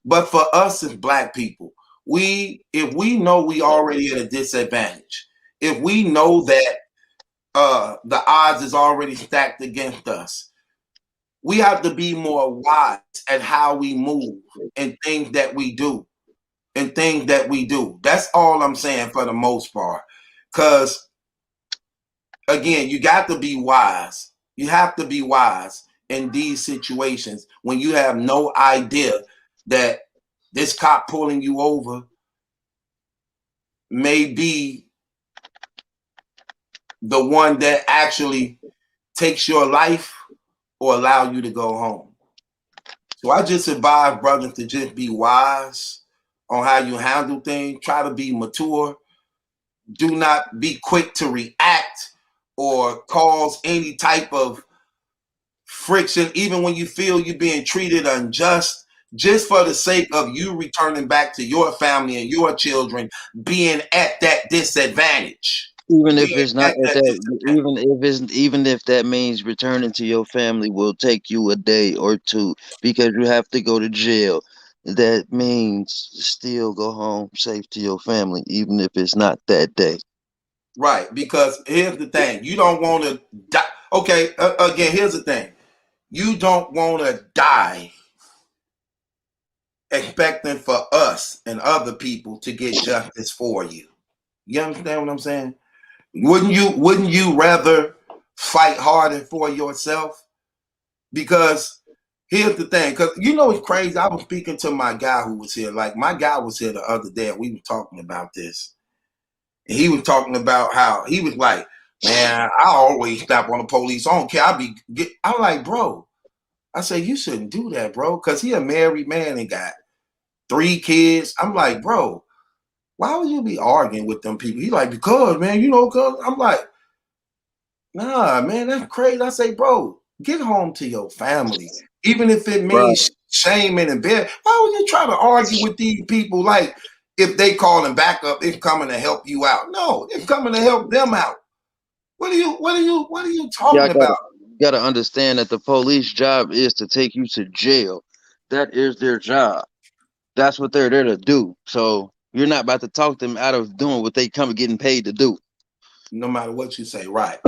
But for us as Black people, if we know we already at a disadvantage, if we know that the odds is already stacked against us, we have to be more wise at how we move and things that we do. That's all I'm saying for the most part. Because, again, you got to be wise. You have to be wise in these situations when you have no idea that this cop pulling you over may be the one that actually takes your life or allow you to go home. So I just advise brothers to just be wise on how you handle things. Try to be mature. Do not be quick to react or cause any type of friction, even when you feel you're being treated unjust, just for the sake of you returning back to your family and your children being at that disadvantage. Even if it's not at that, even if that means returning to your family will take you a day or two because you have to go to jail, that means still go home safe to your family, even if it's not that day. Right, because here's the thing: you don't want to die. Okay, again, here's the thing: you don't want to die expecting for us and other people to get justice for you. You understand what I'm saying? Wouldn't you rather fight harder for yourself? Because here's the thing, because you know it's crazy. I was speaking to my guy who was here. Like, my guy was here the other day, and we were talking about this. And he was talking about how he was like, man, I always stop on the police. I don't care. I'm like, bro. I said, you shouldn't do that, bro, because he a married man and got 3 kids. I'm like, bro, why would you be arguing with them people? He like, because, man, you know, cause I'm like, nah, man, that's crazy. I say, bro, get home to your family. Even if it means shame and embarrassment. Why would you try to argue with these people like if they calling back up, it's coming to help you out? No, it's coming to help them out. What are you talking about? You gotta understand that the police job is to take you to jail. That is their job. That's what they're there to do. So you're not about to talk them out of doing what they come getting paid to do. No matter what you say, right.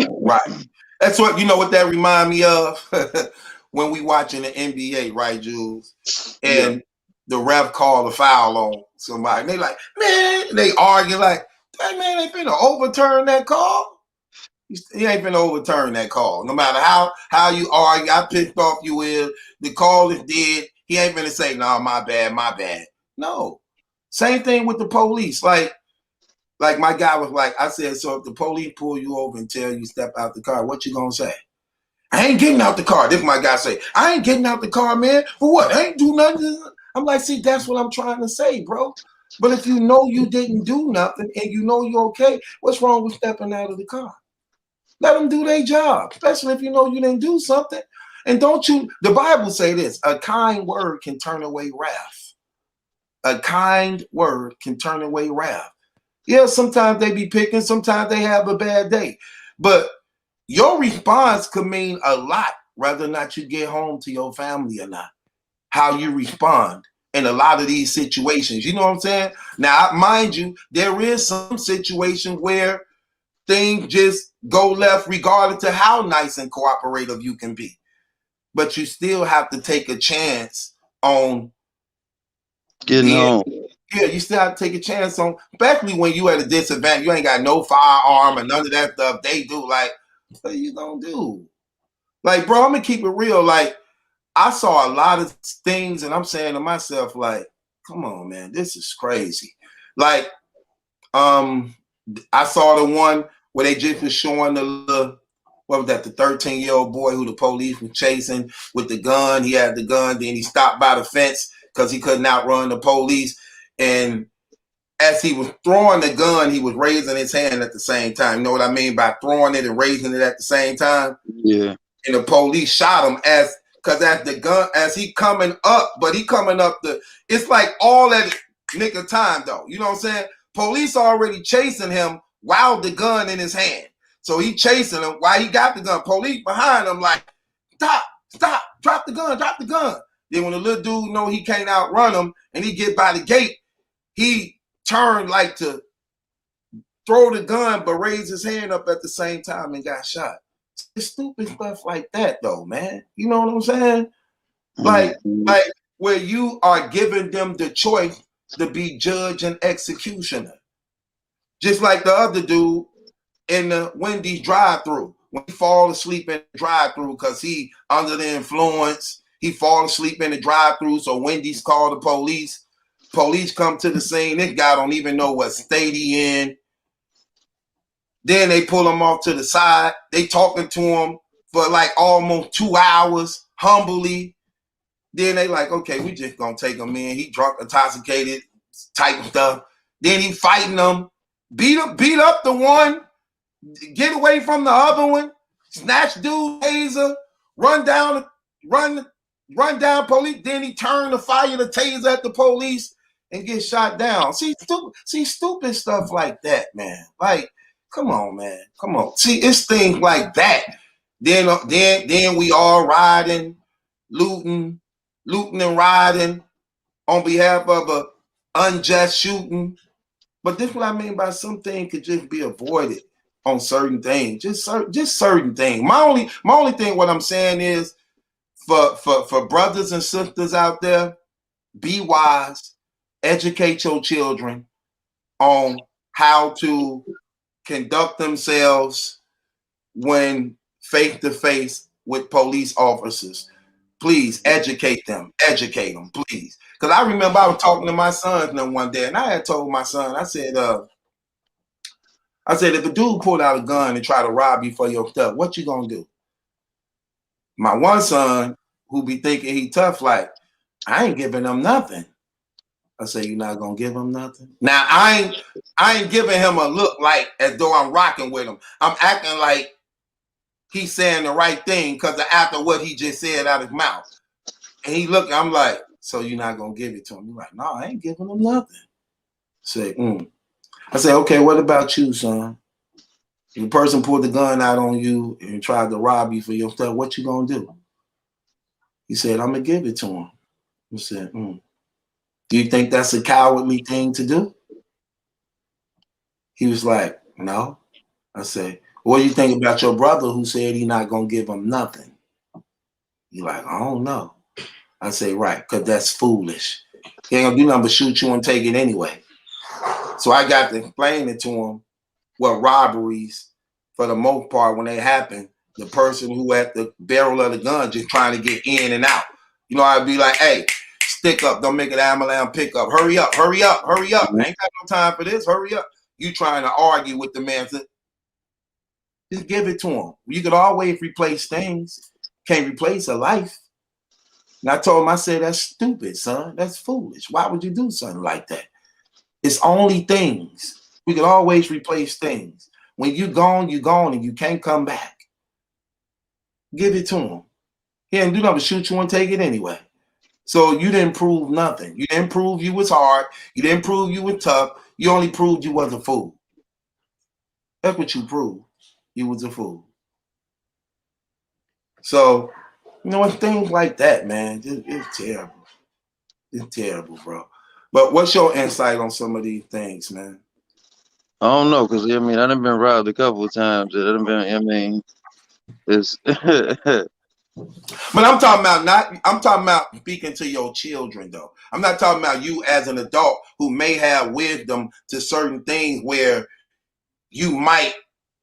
That's what, you know what that remind me of? When we watching the NBA, right, Jules? And the ref called a foul on somebody. And they like, man, they argue like, that man ain't finna overturn that call. He ain't finna overturn that call. No matter how you argue, how pissed off you is, the call is dead. He ain't finna say, no, my bad. No. Same thing with the police. Like my guy was like, I said, so if the police pull you over and tell you step out the car, what you gonna say? I ain't getting out the car. This my guy say, I ain't getting out the car, man. For what? I ain't do nothing. I'm like, see, that's what I'm trying to say, bro. But if you know you didn't do nothing and you know you're okay, what's wrong with stepping out of the car? Let them do their job, especially if you know you didn't do something. And the Bible say this, a kind word can turn away wrath. A kind word can turn away wrath. Yeah, sometimes they be picking, sometimes they have a bad day. But your response could mean a lot, whether or not you get home to your family or not. How you respond in a lot of these situations. You know what I'm saying? Now, mind you, there is some situation where things just go left regardless of how nice and cooperative you can be. But you still have to take a chance on Getting being, home. yeah, you still have to take a chance on, especially when you at a disadvantage, you ain't got no firearm or none of that stuff. They do, like, what are you gonna do? Like, bro, I'm gonna keep it real. Like, I saw a lot of things, and I'm saying to myself, like, come on, man, this is crazy. Like, I saw the one where they just was showing the what was that, the 13-year-old boy who the police was chasing with the gun. He had the gun, then he stopped by the fence because he couldn't outrun the police. And as he was throwing the gun, he was raising his hand at the same time. You know what I mean by throwing it and raising it at the same time? Yeah. And the police shot him because as the gun, as he coming up, but he coming up it's like all that nick of time though. You know what I'm saying? Police already chasing him while the gun in his hand. So he chasing him while he got the gun. Police behind him like, stop, drop the gun. Then when the little dude know he can't outrun him and he get by the gate, he turned like to throw the gun but raise his hand up at the same time and got shot. It's stupid stuff like that though, man. You know what I'm saying? Like where you are giving them the choice to be judge and executioner. Just like the other dude in the Wendy's drive-thru. When he fall asleep in the drive-thru because he under the influence, he fall asleep in the drive-thru, so Wendy's called the police. Police come to the scene. This guy don't even know what state he in. Then they pull him off to the side. They talking to him for like almost 2 hours, humbly. Then they like, okay, we just gonna take him in. He drunk, intoxicated, type stuff. Then he fighting them, beat up the one, get away from the other one, snatch dude taser, run down police. Then he turned to fire the taser at the police and get shot down. See stupid stuff like that, man. Like, come on, man. Come on. See, it's things like that. Then we all riding, looting and riding on behalf of a unjust shooting. But this is what I mean by something could just be avoided on certain things. Just certain things. My only thing what I'm saying is for brothers and sisters out there, be wise, educate your children on how to conduct themselves when face to face with police officers. Please educate them, please. Because I remember I was talking to my sons one day, and I had told my son, I said, if a dude pulled out a gun and try to rob you for your stuff, what you gonna do? My one son, who be thinking he tough, like, I ain't giving him nothing. I say, you're not gonna give him nothing? Now I ain't giving him a look like as though I'm rocking with him. I'm acting like he's saying the right thing because after what he just said out of his mouth. And he looked, I'm like, so you're not gonna give it to him? He's like, no, I ain't giving him nothing. I say, okay, what about you, son? If a person pulled the gun out on you and tried to rob you for your stuff, what you gonna do? He said, I'm gonna give it to him. I said, do you think that's a cowardly thing to do? He was like, no. I said, what do you think about your brother who said he's not gonna give him nothing? He's like, I don't know. I say, right, because that's foolish. He ain't gonna do nothing but shoot you and take it anyway. So I got to explain it to him what robberies, for the most part, when they happen, the person who at the barrel of the gun just trying to get in and out. You know, I'd be like, hey, stick up, don't make it ambulance pick up. Hurry up. I ain't got no time for this. Hurry up. You trying to argue with the man. Just give it to him. You could always replace things. Can't replace a life. And I told him, I said, that's stupid, son. That's foolish. Why would you do something like that? It's only things. We could always replace things. When you're gone, and you can't come back. Give it to him. He didn't do nothing but shoot you and take it anyway. So you didn't prove nothing. You didn't prove you was hard. You didn't prove you were tough. You only proved you was a fool. That's what you proved. You was a fool. So, you know, it's things like that, man. It's terrible. It's terrible, bro. But what's your insight on some of these things, man? I don't know, cause I mean I done been robbed a couple of times. I done been. I mean, it's. But I'm talking about speaking to your children, though. I'm not talking about you as an adult who may have wisdom to certain things where you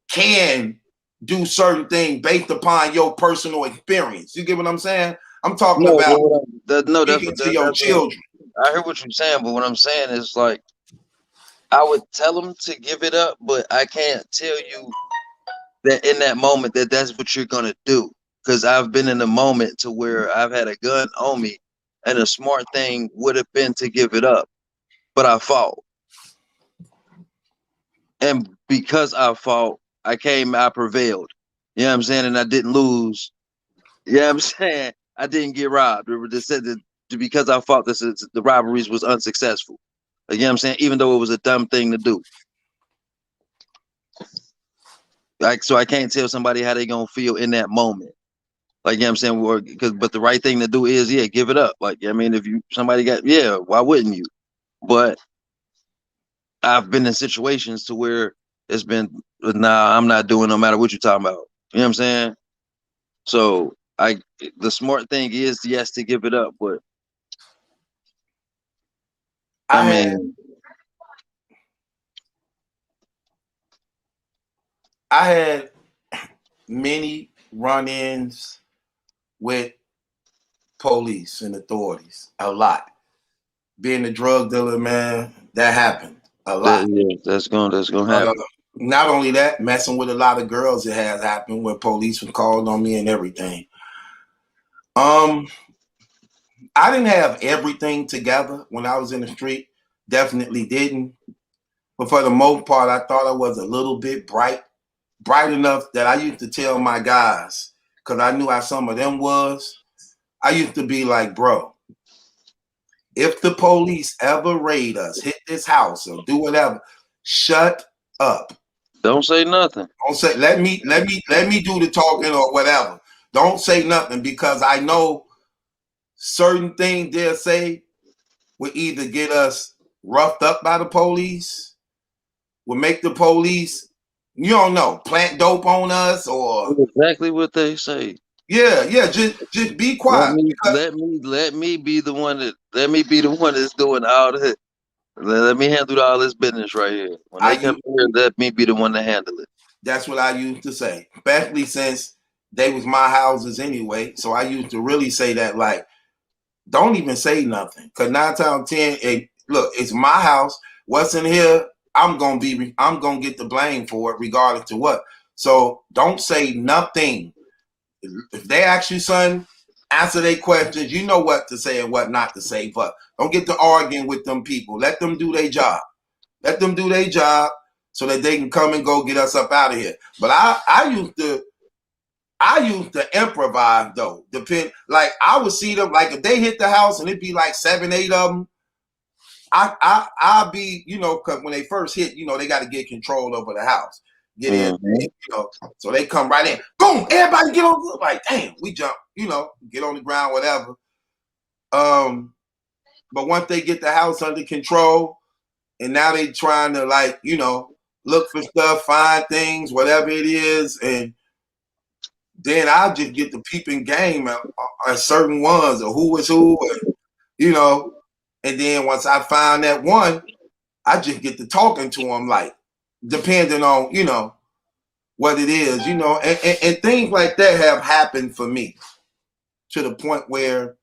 can do certain things based upon your personal experience. You get what I'm saying? I'm talking No, about that's speaking to your children. I hear what you're saying, but what I'm saying is like I would tell them to give it up, but I can't tell you that in that moment that that's what you're gonna do. Because I've been in a moment to where I've had a gun on me, and a smart thing would have been to give it up, but I fought, and because I fought, I prevailed. You know what I'm saying, and I didn't lose. You know what I'm saying, I didn't get robbed. They said that because I fought, the robberies was unsuccessful. You know what I'm saying, even though it was a dumb thing to do. Like, so I can't tell somebody how they gonna feel in that moment. Like, you know what I'm saying? But the right thing to do is, yeah, give it up. Like, I mean, if somebody got, yeah, why wouldn't you? But I've been in situations to where it's been, nah, I'm not doing no matter what you're talking about. You know what I'm saying? So the smart thing is, yes, to give it up. But I had many run-ins with police and authorities, a lot. Being a drug dealer, man, that happened a lot. That's gonna happen. Not only that, messing with a lot of girls, it has happened where police were called on me and everything. I didn't have everything together when I was in the street. Definitely didn't. But for the most part, I thought I was a little bit bright enough that I used to tell my guys, because I knew how some of them was. I used to be like, bro, if the police ever raid us, hit this house or do whatever, shut up. Don't say nothing. Don't say, let me do the talking or whatever. Don't say nothing, because I know certain things they'll say will either get us roughed up by the police, will make the police, you don't know, plant dope on us, or that's exactly what they say. Yeah, just be quiet. Let me be the one that's doing all this. Let me handle all this business right here. When they come here, let me be the one to handle it. That's what I used to say, especially since they was my houses anyway. So I used to really say that, like, don't even say nothing, because 9 times out of 10, look, it's my house. What's in here, I'm gonna get the blame for it, regardless to what. So don't say nothing. If they ask you something, answer their questions. You know what to say and what not to say, but don't get to arguing with them people. Let them do their job. Let them do their job so that they can come and go get us up out of here. But I used to improvise, though. Like, I would see them, like, if they hit the house and it'd be like 7, 8 of them, I'll be, you know, because when they first hit, you know, they got to get control over the house. Get in, you know, so they come right in. Boom! Everybody get on. Like, damn, we jump, you know, get on the ground, whatever. But once they get the house under control, and now they trying to, like, you know, look for stuff, find things, whatever it is, and then I'll just get the peeping game on certain ones, or who is who, and, you know, and then once I find that one, I just get to talking to them, like, depending on, you know, what it is, you know, and things like that have happened for me, to the point where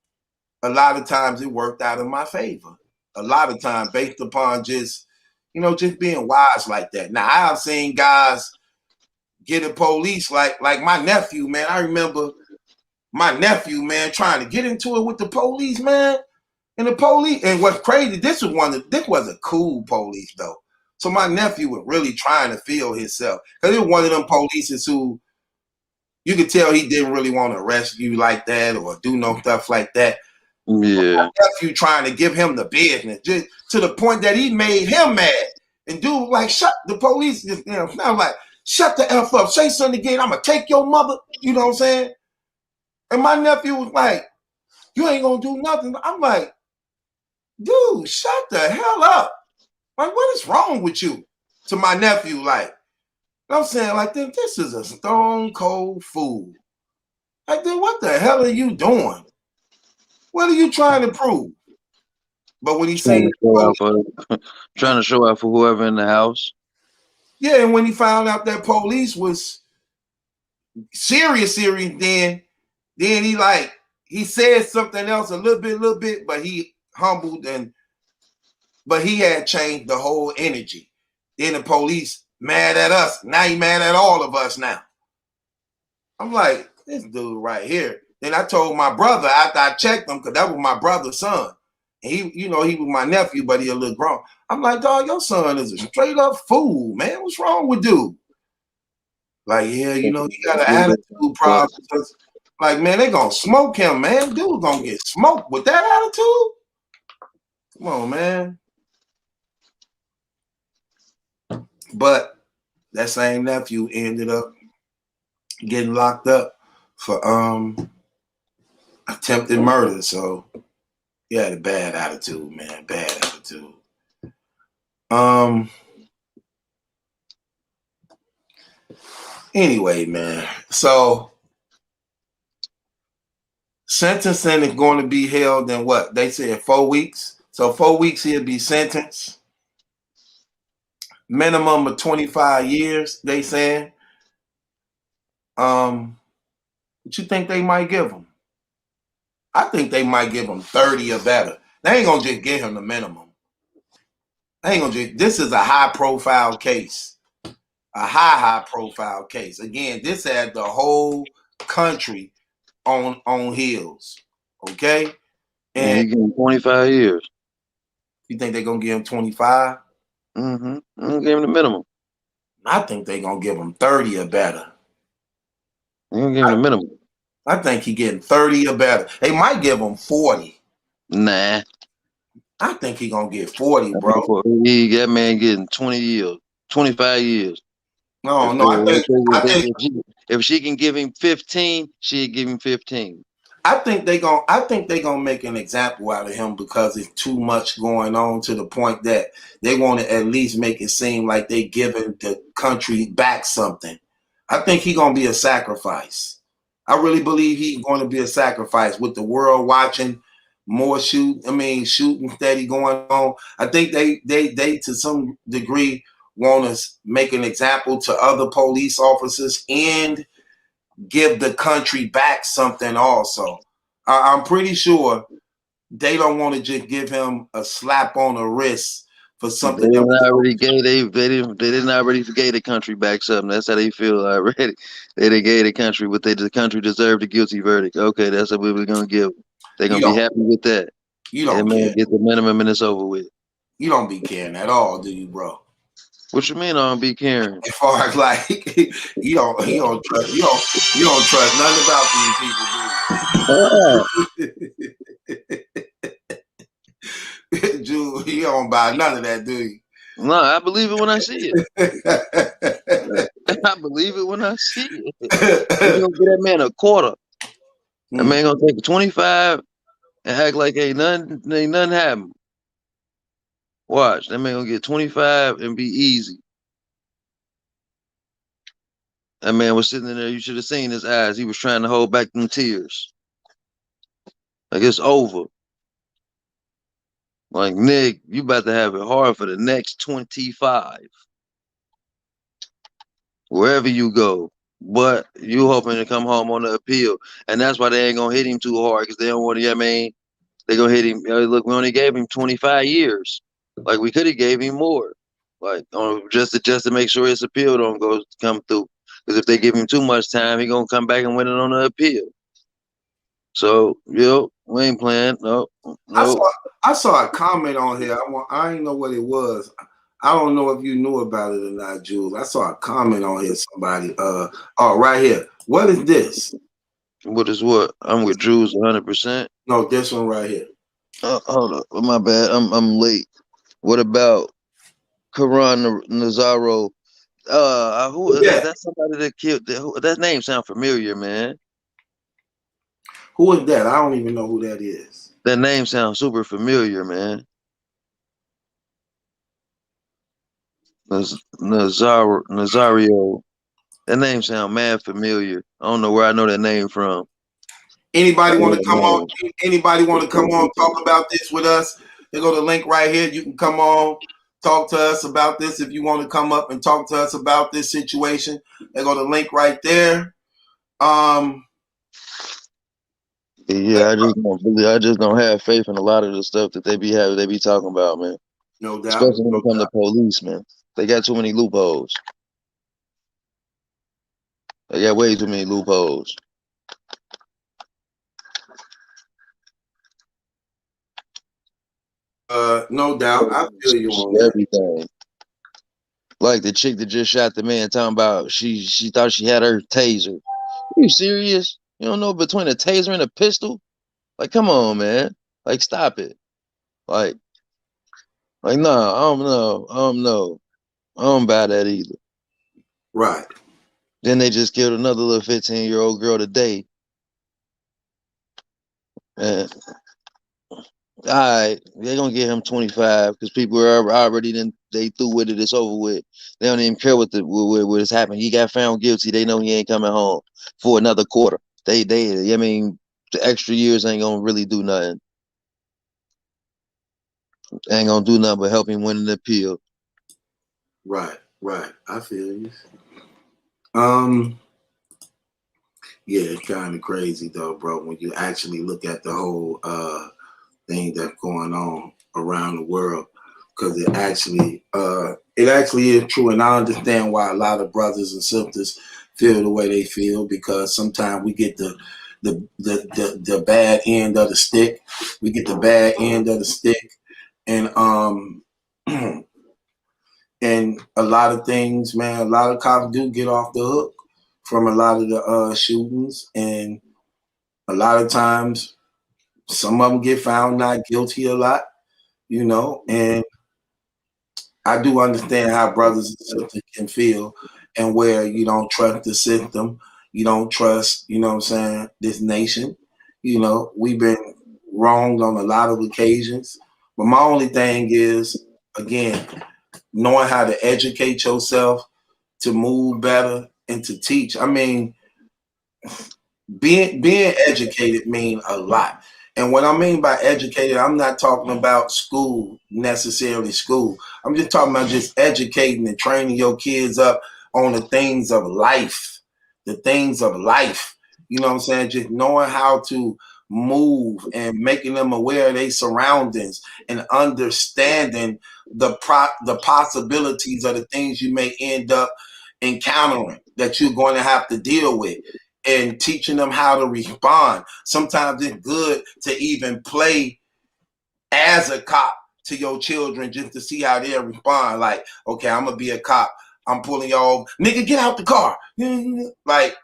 a lot of times it worked out in my favor. A lot of times, based upon just, you know, just being wise like that. Now, I've seen guys get the police, like my nephew, man. I remember my nephew, man, trying to get into it with the police, man. And the police, and what's crazy, this was a cool police, though. So my nephew was really trying to feel himself, because it was one of them polices who you could tell he didn't really want to arrest you like that or do no stuff like that. Yeah. My nephew trying to give him the business, just to the point that he made him mad. And dude, like, shut the police. You know, I'm like, shut the F up. Say something again. I'm going to take your mother. You know what I'm saying? And my nephew was like, you ain't going to do nothing. I'm like, dude, shut the hell up. Like, what is wrong with you? To my nephew, like, I'm saying, like, this is a stone cold fool. Like, then what the hell are you doing? What are you trying to prove? But when he trying said, trying to show out for whoever in the house. Yeah, and when he found out that police was serious, then he said something else a little bit, but he humbled but he had changed the whole energy. Then the police mad at us. Now he mad at all of us now. I'm like, this dude right here. Then I told my brother after I checked him, because that was my brother's son. And he was my nephew, but he a little grown. I'm like, dog, your son is a straight up fool, man. What's wrong with dude? Like, yeah, you got an attitude problem. Like, man, they gonna smoke him, man. Dude gonna get smoked with that attitude. Come on, man. But that same nephew ended up getting locked up for attempted murder. So he had a bad attitude, man. Bad attitude. Anyway, man. So sentencing is going to be held in what? They said 4 weeks. So 4 weeks he'll be sentenced. Minimum of 25 years, they saying. What you think they might give him? I think they might give him 30 or better. They ain't gonna just give him the minimum. This is a high profile case. A high profile case. Again, this had the whole country on heels. Okay? And he give him 25 years. You think they're gonna give him 25? Mm-hmm. I'm gonna give him the minimum. I think they're gonna give him 30 or better. They're gonna give him the minimum. I think he getting 30 or better. They might give him 40. Nah. I think he gonna get 40, bro. That man getting 20 years, 25 years. No, if she can give him 15, she'd give him 15. I think they gonna make an example out of him because it's too much going on to the point that they want to at least make it seem like they giving the country back something. I think he gonna be a sacrifice. I really believe he's going to be a sacrifice with the world watching more shooting steady going on. I think they to some degree want to make an example to other police officers and give the country back something also. I'm pretty sure they don't want to just give him a slap on the wrist for something. They didn't already gave the country back something. That's how they feel already. They done gave the country what the country deserved, a guilty verdict. Okay, that's what we're gonna give. They're gonna be happy with that. You don't care. Get the minimum and it's over with. You don't be caring at all, do you, bro? What you mean I don't be caring? As far as like you don't trust nothing about these people, do you? Jude, you don't buy none of that, do you? No, I believe it when I see it. I believe it when I see it. You're gonna get that man a quarter. That man gonna take 25 and act like ain't nothing happen. Watch, that man gonna get 25 and be easy. That man was sitting in there. You should have seen his eyes. He was trying to hold back them tears. Like it's over. Like, Nick, you about to have it hard for the next 25. Wherever you go. But you hoping to come home on the appeal. And that's why they ain't gonna hit him too hard, because they don't want to, they gonna hit him. Look, we only gave him 25 years. Like, we could have gave him more. Like, just to make sure his appeal don't come through. Because if they give him too much time, he gonna come back and win it on the appeal. So, we ain't playing. No. I saw a comment on here. I didn't know what it was. I don't know if you knew about it or not, Jules. I saw a comment on here. Somebody, right here. What is this? What is what? I'm with Jules 100%. No, this one right here. Hold up. My bad. I'm late. What about? Karan Nazaro. Who is Yeah. that? That's somebody that killed. That name sound familiar, man. Who is that? I don't even know who that is. That name sounds super familiar, man. Nazario. That name sound mad familiar. I don't know where I know that name from. Anybody want to come on? Anybody want to come on talk about this with us? They go to the link right here. You can come on, talk to us about this if you want to come up and talk to us about this situation. They go to the link right there. Yeah, I just don't have faith in a lot of the stuff that they be talking about, man. No doubt. Especially when it comes to police, man. They got too many loopholes. They got way too many loopholes. No doubt. I feel you on that. Everything. Like the chick that just shot the man, talking about she thought she had her taser. Are you serious? You don't know between a taser and a pistol? Like, come on, man. Like, stop it. Like, no, I don't know. I don't buy that either. Right. Then they just killed another little 15-year-old girl today. And all right, they're gonna give him 25 because people are already they through with it. It's over with. They don't even care what has happened. He got found guilty. They know he ain't coming home for another quarter. I mean, the extra years ain't gonna really do nothing. Ain't gonna do nothing but help him win an appeal. Right. I feel you. Yeah, it's kind of crazy though, bro, when you actually look at the whole thing that's going on around the world, because it actually is true, and I understand why a lot of brothers and sisters feel the way they feel, because sometimes we get the bad end of the stick. We get the bad end of the stick, and and a lot of things, man, a lot of cops do get off the hook from a lot of the shootings, and a lot of times some of them get found not guilty a lot, you know, and I do understand how brothers and sisters can feel, and where you don't trust the system, you don't trust, you know what I'm saying, this nation. You know, we've been wronged on a lot of occasions, but my only thing is, again, knowing how to educate yourself to move better and to teach. I mean, being educated means a lot. And what I mean by educated, I'm not talking about school, necessarily school. I'm just talking about just educating and training your kids up on the things of life, the things of life. You know what I'm saying? Just knowing how to move and making them aware of their surroundings and understanding the possibilities of the things you may end up encountering that you're going to have to deal with, and teaching them how to respond. Sometimes it's good to even play as a cop to your children just to see how they'll respond. Like, okay, I'm gonna be a cop. I'm pulling y'all, nigga, get out the car. Like,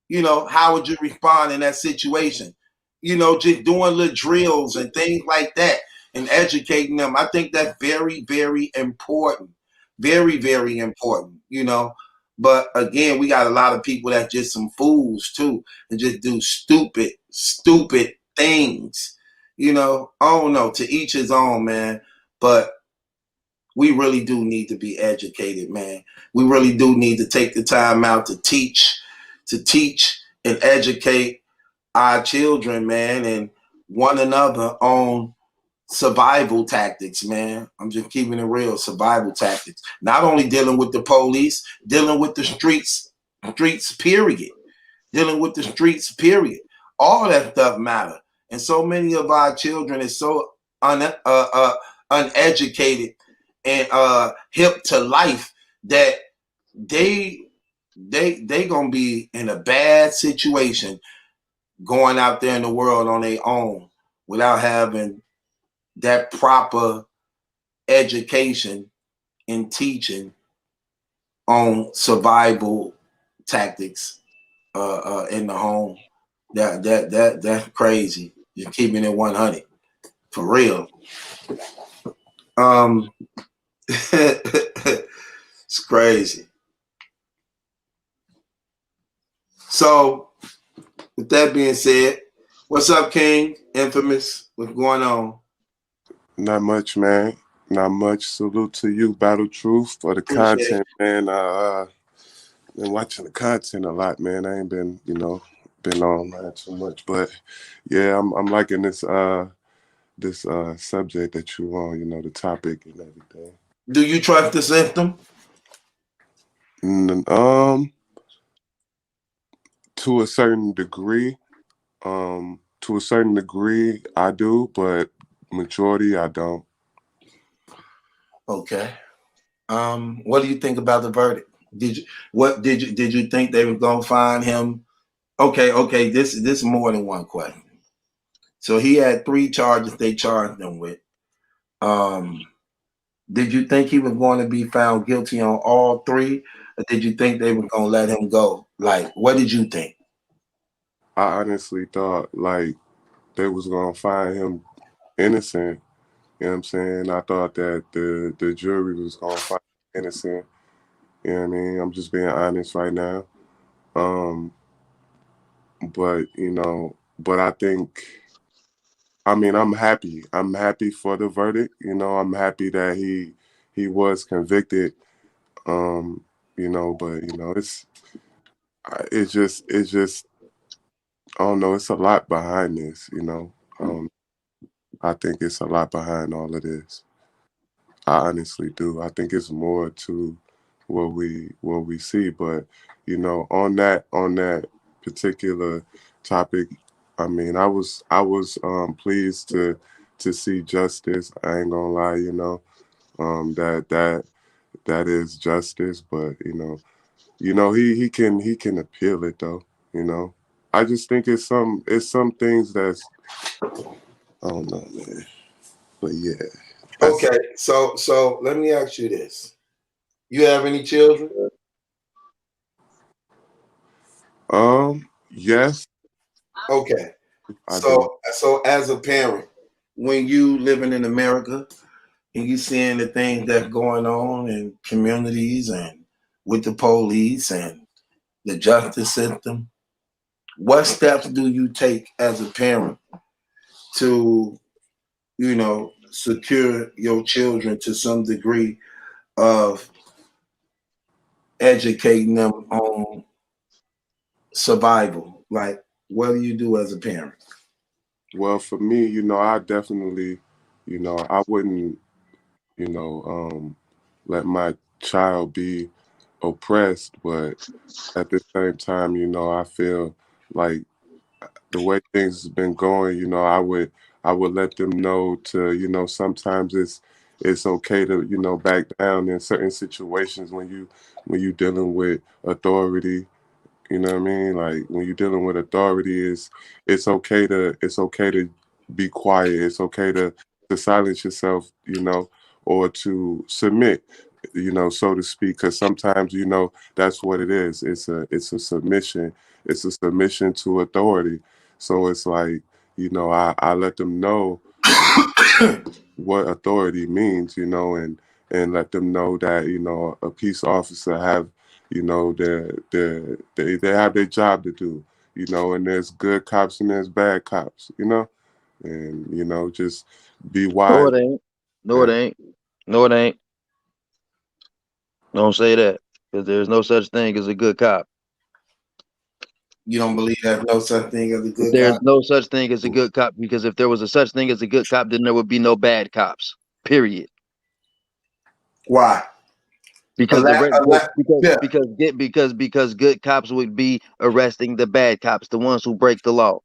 you know, how would you respond in that situation? You know, just doing little drills and things like that and educating them. I think that's very, very important. Very, very important, you know. But again, we got a lot of people that just some fools too, and just do stupid things. You know, I don't know, to each his own, man. But we really do need to be educated, man. We really do need to take the time out to teach and educate our children, man, and one another on survival tactics, man. I'm just keeping it real. Survival tactics. Not only dealing with the police, dealing with the streets, period. Dealing with the streets, period. All that stuff matter. And so many of our children is so uneducated and hip to life that they gonna be in a bad situation going out there in the world on their own without having that proper education and teaching on survival tactics in the home. That's crazy. Just keeping it 100 for real. It's crazy. So, with that being said, what's up, King? Infamous, what's going on? Not much, man. Not much. Salute to you, Battle Truth, for the Appreciate content, man. Been watching the content a lot, man. I ain't been, been online too much, but yeah, I'm liking this subject that you on, the topic and everything. Do you trust the system? To a certain degree, I do, but majority I don't. Okay. What do you think about the verdict? Did you think they were gonna find him? Okay. This is more than one question. So he had 3 charges they charged him with. Did you think he was going to be found guilty on all 3, or did you think they were gonna let him go? Like, what did you think? I honestly thought like they was gonna find him innocent. You know what I'm saying? I thought that the jury was gonna find him innocent. You know what I mean? I'm just being honest right now. But I think, I'm happy. I'm happy for the verdict. I'm happy that he was convicted. But it's just I don't know. It's a lot behind this. I think it's a lot behind all of this. I honestly do. I think it's more to what we see, but on that particular topic, I was pleased to see justice. I ain't gonna lie, that is justice, but he can appeal it though. I just think it's some things that's, I don't know, man. But yeah. Okay, so let me ask you this: you have any children? Yes. Okay. So as a parent, when you living in America and you seeing the things that's going on in communities and with the police and the justice system, what steps do you take as a parent to, secure your children to some degree of educating them on survival? Like, what do you do as a parent? Well, for me, I definitely, I wouldn't, let my child be oppressed, but at the same time, I feel like the way things have been going, I would let them know to, sometimes it's okay to, back down in certain situations when you dealing with authority. You know what I mean? Like when you're dealing with authority, it's okay to be quiet. It's okay to silence yourself, or to submit, so to speak. Because sometimes, that's what it is. It's a submission. It's a submission to authority. So it's like, I let them know what authority means, and let them know that, a peace officer have, they have their job to do, and there's good cops and there's bad cops, and, just be No, wise. it ain't. No, it And, ain't. No, it ain't. Don't say that, because there's no such thing as a good cop. You don't believe there's no such thing as a good There's cop? no such thing as a good cop, because if there was a such thing as a good cop, then there would be no bad cops. Period. Why? Because Yeah. because good cops would be arresting the bad cops, the ones who break the law,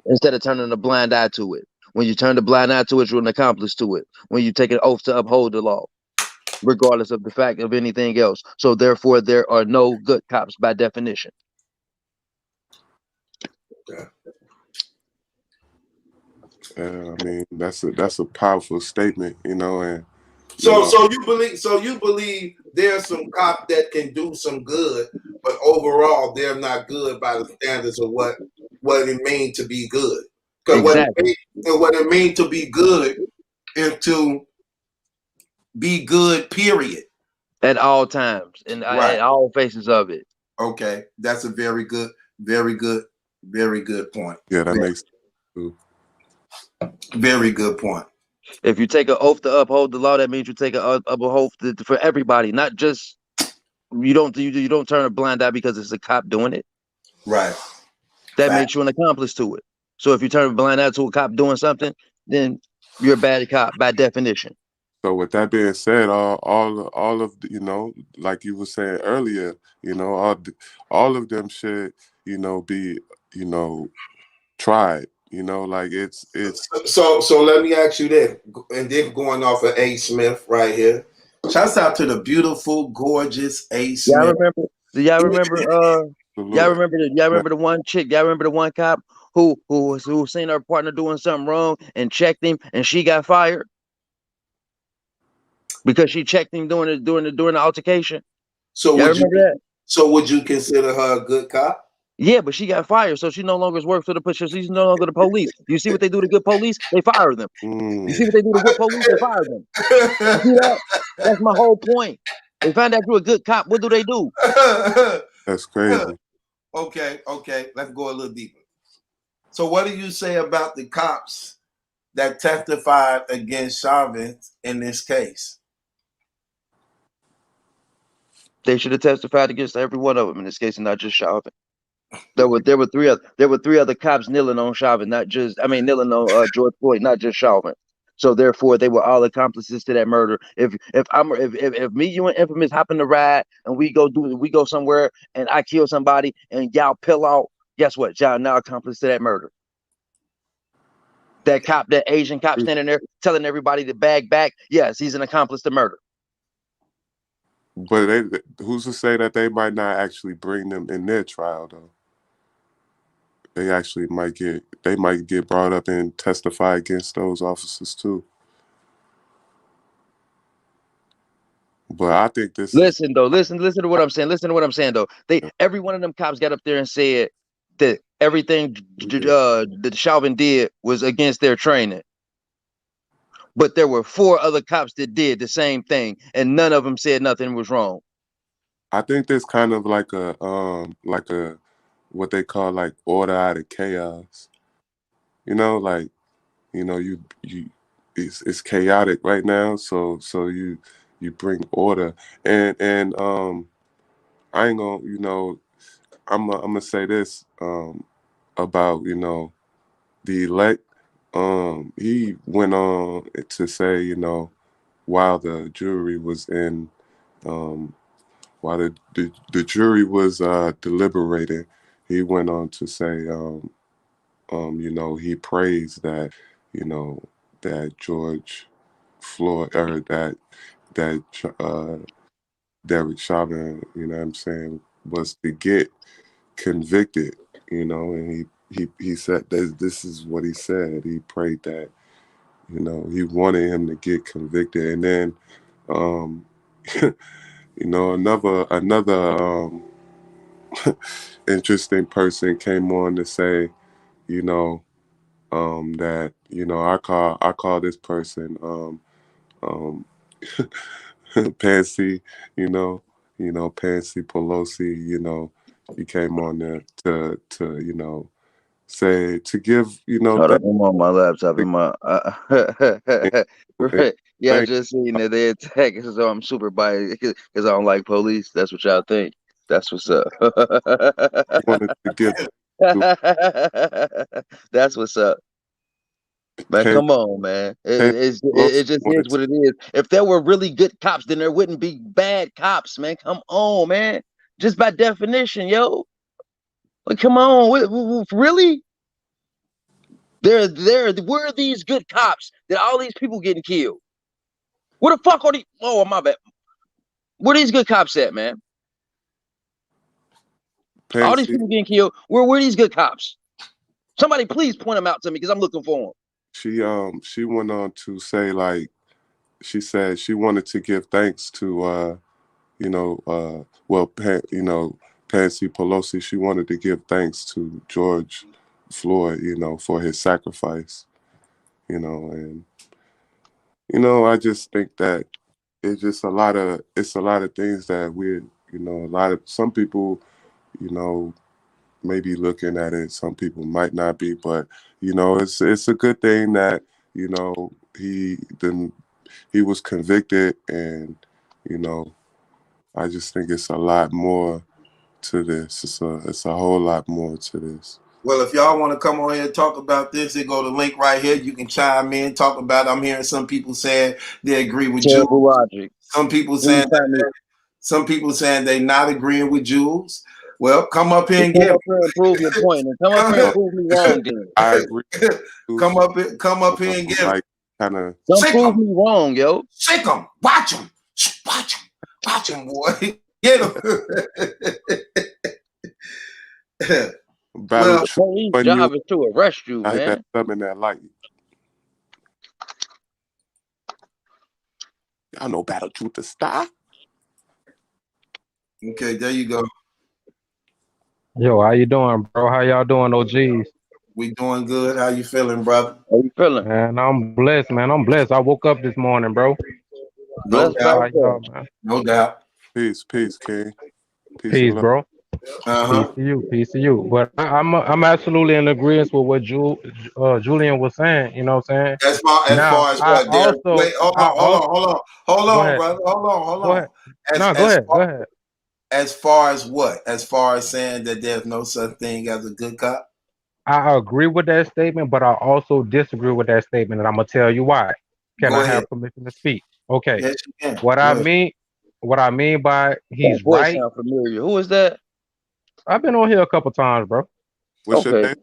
instead of turning a blind eye to it. When you turn the blind eye to it, you're an accomplice to it. When you take an oath to uphold the law, regardless of the fact of anything else. So therefore, there are no good cops by definition. that's a powerful statement, and So you believe there's some cop that can do some good, but overall they're not good by the standards of what it means to be good. Because Exactly. what it means to be good is to be good, period. At all times and Right. at all phases of it. Okay, that's a very good, very good, very good point. Yeah, that very, makes sense. very good point. If you take an oath to uphold the law, that means you take an oath for everybody, not just you don't turn a blind eye because it's a cop doing it. Right. That Fact. makes you an accomplice to it. So if you turn a blind eye to a cop doing something, then you're a bad cop by definition. So with that being said, all of the, like you were saying earlier, all of them should, be, tried. Like it's So let me ask you this, and then going off of A. Smith right here. Shouts out to the beautiful, gorgeous A. Smith. Y'all remember? Do y'all remember? Y'all remember the one chick? Y'all remember the one cop who seen her partner doing something wrong and checked him, and she got fired because she checked him during the altercation. So y'all remember that? So would you consider her a good cop? Yeah, but she got fired, so she no longer works for the police. She's no longer the police. You see what they do to good police? They fire them. You see what they do to good police? They fire them. You see that? That's my whole point. They find out you're a good cop. What do they do? That's crazy. Okay. Let's go a little deeper. So what do you say about the cops that testified against Chauvin in this case? They should have testified against every one of them in this case, and not just Chauvin. There were three other cops kneeling on Chauvin, kneeling on George Floyd, not just Chauvin. So therefore, they were all accomplices to that murder. If me, you, and Infamous hop in the ride and we go somewhere and I kill somebody and y'all pill out, guess what? Y'all now accomplice to that murder. That cop, that Asian cop standing there telling everybody to bag back, yes, he's an accomplice to murder. But who's to say that they might not actually bring them in their trial though? They actually might get brought up and testify against those officers too. But I think this. Listen to what I'm saying. Listen to what I'm saying though. Every one of them cops got up there and said that everything that Chauvin did was against their training. But there were 4 other cops that did the same thing, and none of them said nothing was wrong. I think there's kind of like a what they call like order out of chaos. It's chaotic right now, so you bring order and I ain't gonna I'm gonna say this about the elect. He went on to say while the jury was in while the jury was deliberating, he went on to say he praised that that George Floyd or that Derek Chauvin, what I'm saying, was to get convicted, and he said this is what he said. He prayed that, he wanted him to get convicted. And then another interesting person came on to say, that I call this person Pansy, Pansy Pelosi, he came on there to say to give Hold up, I'm on my laptop and my right. Yeah, I just seen that they attack, so I'm super biased because I don't like police. That's what y'all think. That's what's up. wanted to give That's what's up. Man, come on, man. It just is what it is. If there were really good cops, then there wouldn't be bad cops, man. Come on, man. Just by definition, yo. Like, come on, really? Where are these good cops that all these people getting killed? Where the fuck are these? Oh, my bad. Where these good cops at, man? Pansy, all these people getting killed. Where these good cops? Somebody please point them out to me because I'm looking for them. She went on to say, like, she said she wanted to give thanks to Pansy Pelosi. She wanted to give thanks to George Floyd, for his sacrifice, and I just think that it's just a lot of things that some people, you know, maybe looking at it, some people might not be, but it's a good thing that he was convicted, and I just think it's a lot more to this. It's a whole lot more to this. Well, if y'all want to come on here and talk about this, they go to the link right here. You can chime in, talk about it. I'm hearing some people saying they agree with Jules. Some people saying they not agreeing with Jules. Well, come up here and prove your point. And come up here and prove me wrong, then. I agree. come up here and get like kind of. Don't prove me wrong, yo. Sick them. Watch them, boy. Get them. Battle police job is to arrest you, man. That's something that like. Y'all know Battle Truth to stop. Okay, there you go. Yo, how you doing, bro? How y'all doing, OGs? We doing good. How you feeling, brother? How you feeling? Man, I'm blessed, man. I'm blessed. I woke up this morning, bro. No doubt. Man? No doubt. Peace, King. Peace, bro. Peace to you. But I'm absolutely in agreement with what Julian was saying. You know what I'm saying? As far as what? Wait, hold on, brother. Hold on. Go ahead. As far as what? As far as saying that there's no such thing as a good cop? I agree with that statement, but I also disagree with that statement, and I'm gonna tell you why. Can I have permission to speak? Okay. Yes, you can. What I mean by he's right. Sound familiar. Who is that? I've been on here a couple times, bro. What's your name?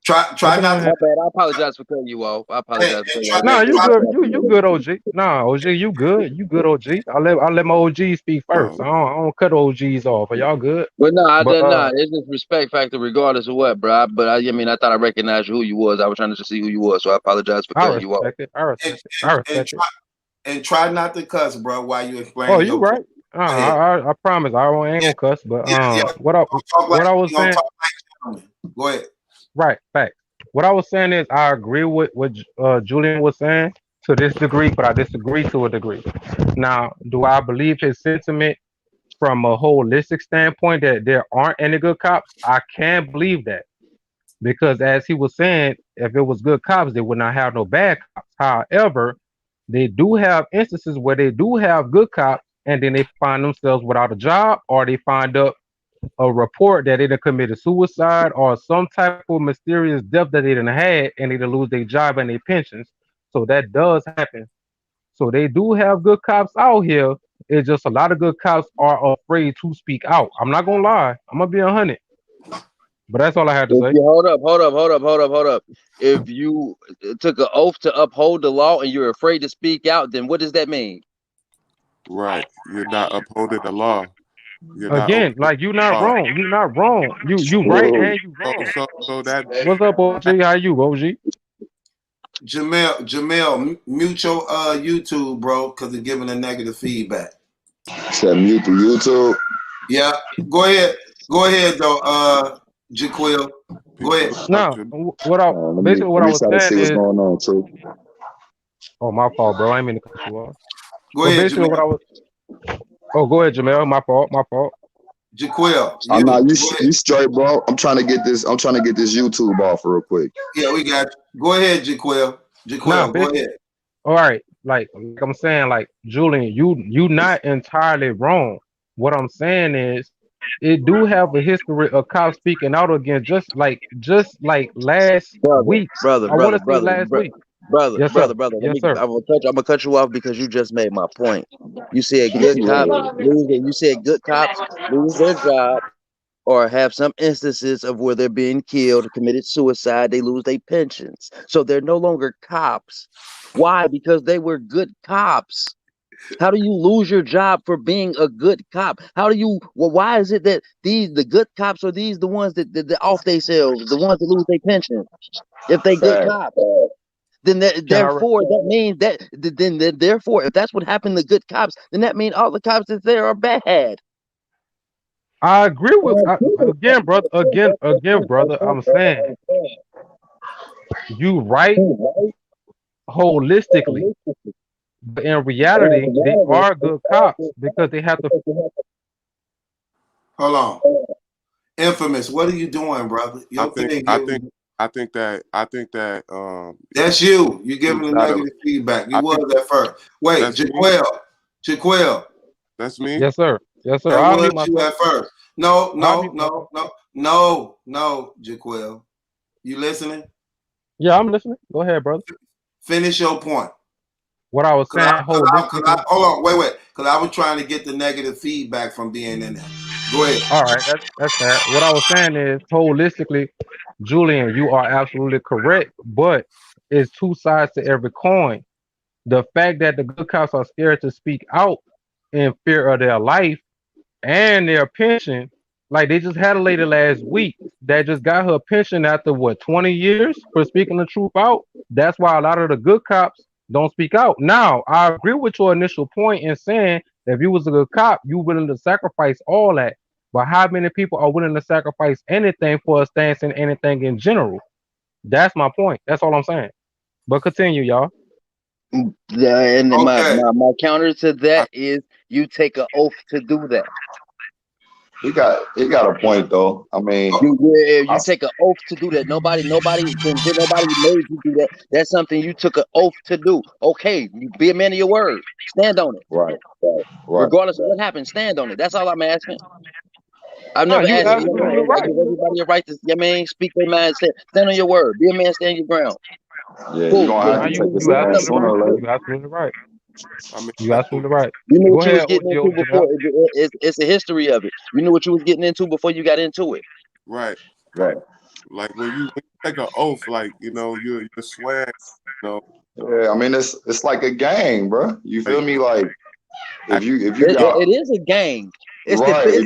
Try not to. I apologize for cutting you off. I apologize for cutting you off. No, you good. You good, OG. No, OG, you good. You good, OG. I let my OG speak first. I don't cut OGs off. Are y'all good? But it's just respect factor regardless of what, bro. But I thought I recognized who you was. I was trying to see who you was, so I apologize for cutting you off. I respect it. And try not to cuss, bro, while you explain. Oh, you right. I promise I ain't gonna cuss. But what I was saying. Go ahead. Right, fact. What I was saying is I agree with what Julian was saying to this degree, but I disagree to a degree. Now, do I believe his sentiment from a holistic standpoint that there aren't any good cops? I can believe that. Because as he was saying, if it was good cops, they would not have no bad cops. However, they do have instances where they do have good cops and then they find themselves without a job, or they find up a report that they done committed suicide or some type of mysterious death that they done had, and they done lose their job and their pensions. So that does happen. So they do have good cops out here. It's just a lot of good cops are afraid to speak out. I'm not gonna lie. I'm gonna be 100. But that's all I had to say. Hold up. If you took an oath to uphold the law and you're afraid to speak out, then what does that mean? Right. You're not upholding the law. You're not wrong. You're not wrong. You right and you wrong. So that. What's up, OG? How you, OG? Jamel, mute your YouTube, bro, because it's giving a negative feedback. Said mute the YouTube. Yeah, go ahead, though, Jaquil. Go ahead. No, what I was saying is. What's going on, too. Oh, my fault, bro. I didn't mean to cut you off. Go ahead, Jamel. Go ahead, Jamel. My fault. Jaquil. You straight, bro. I'm trying to get this YouTube off real quick. Yeah, we got you. Go ahead, Jaquil. Go ahead. All right. Like I'm saying, like Julian, you not entirely wrong. What I'm saying is it do have a history of cops speaking out against just like last week. Brother. Yes, sir. I'm gonna cut you off because you just made my point. You said good cops lose their job or have some instances of where they're being killed, committed suicide, they lose their pensions. So they're no longer cops. Why? Because they were good cops. How do you lose your job for being a good cop? Why is it that the good cops are the ones that off themselves, the ones that lose their pension? If they good cops. Then therefore that means that therefore if that's what happened to good cops, then that means all the cops that's there are bad. I agree with again, brother. I'm saying you right holistically. But in reality, they are good cops because they have to. Hold on. Infamous, what are you doing, brother? I Your think thing I giving think me. I think that That's you. You're you giving the gotta. negative feedback. You I think was at first. Wait, that's me. Jaquel. That's me. Yes, sir. Yes, sir. That I'll was mute you myself. at first. No, I'll no, mute myself. no, Jaquel. You listening? Yeah, I'm listening. Go ahead, brother. Finish your point. What I was saying holistically. Hold on, wait. Because I was trying to get the negative feedback from being in there. Go ahead. All right, that's fair. What I was saying is holistically, Julian, you are absolutely correct, but it's two sides to every coin. The fact that the good cops are scared to speak out in fear of their life and their pension, like they just had a lady last week that just got her pension after what 20 years for speaking the truth out. That's why a lot of the good cops don't speak out. Now, I agree with your initial point in saying that if you was a good cop, you willing to sacrifice all that. But how many people are willing to sacrifice anything for a stance in anything in general? That's my point. That's all I'm saying. But continue, y'all. Yeah, and then my, Okay. my counter to that is you take an oath to do that. He got a point though. I mean, You take an oath to do that. Nobody made you do that. That's something you took an oath to do. Okay, you be a man of your word. Stand on it. right. Regardless of what happens, stand on it. That's all I'm asking. I've No, never you asked you. absolutely I right. give everybody a right to, speak their mind. Stand on your word. Be a man. Stand your ground. Yeah, you're Cool. gonna have No, to take a you stand absolutely sooner right. or later. You absolutely right. I mean, You absolutely right. You knew Go what you was ahead, getting into OG. before. It's a history of it. You knew what you was getting into before you got into it. right. Right. Like when you take an oath, like you swear, Yeah, I mean it's like a game, bro. You feel like me? Like if you got It is a gang. right, if It's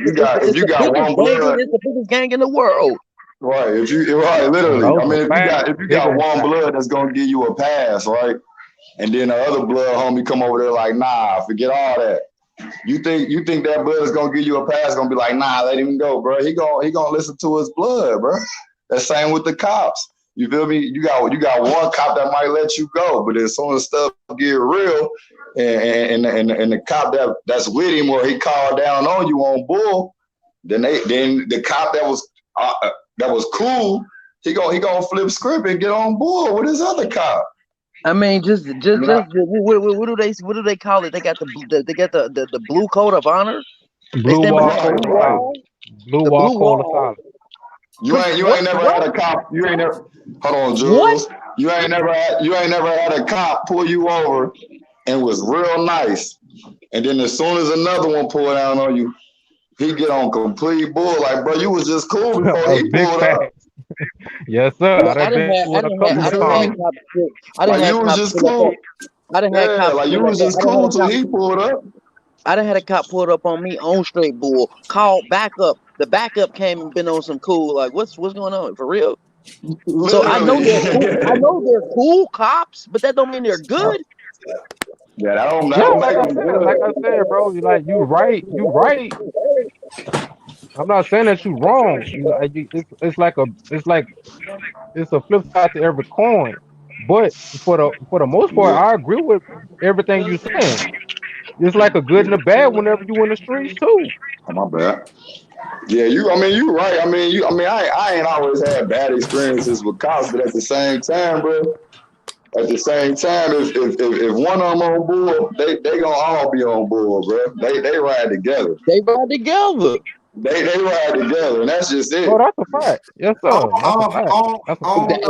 you the got biggest one gang. blood, It's the biggest gang in the world. right? If you right, Oh, literally. I those mean, are facts. if you Big got old one facts. blood that's gonna give you a pass, right? And then the other blood homie come over there like, nah, forget all that. You think that blood is gonna give you a pass? Gonna be like, nah, let him go, bro. He gonna listen to his blood, bro. The same with the cops. You feel me? You got one cop that might let you go, but as soon as stuff get real, and the cop that's with him or he called down on you on bull, then the cop that was cool, he gonna flip script and get on board with his other cop. I mean, just what do they call it? They got the blue code of honor. They Blue stand wall behind the code blue of silence. wall. Blue The wall blue code of wall. silence. You ain't never What? had a cop. You ain't never. Hold on, What? Jules. You ain't never had a cop pull you over and was real nice, and then as soon as another one pull down on you, he get on complete bull. Like, bro, you was just cool before A he big pulled up. fact. Yes, sir. Yeah, I done been with a couple You of feel I didn't me? times. had cops. I didn't Like had you was cops just pull up on. cool. I didn't had Yeah, cops like you pull up was on. just cool till he pulled up. I done had a cop pulled up on me on straight bull. Called backup. The backup came and been on some cool. Like, what's going on for real? So I know Literally. they're cool. I know they're cool cops, but that don't mean they're good. Yeah, that Yeah, don't like make I him said, good. bro. You right. You right. I'm not saying that you wrong. It's a flip side to every coin. But for the most part, Yeah. I agree with everything you're saying. It's like a good and a bad whenever you in the streets too. Oh, my bad. Yeah, I mean, you right. I mean, I ain't always had bad experiences with cops, but at the same time, bro, if one of them on board, they gonna all be on board, bro. They ride together. They ride together. They ride together, and that's just Oh, it. that's a fact. Yes, sir. That's a fact. That's a fact.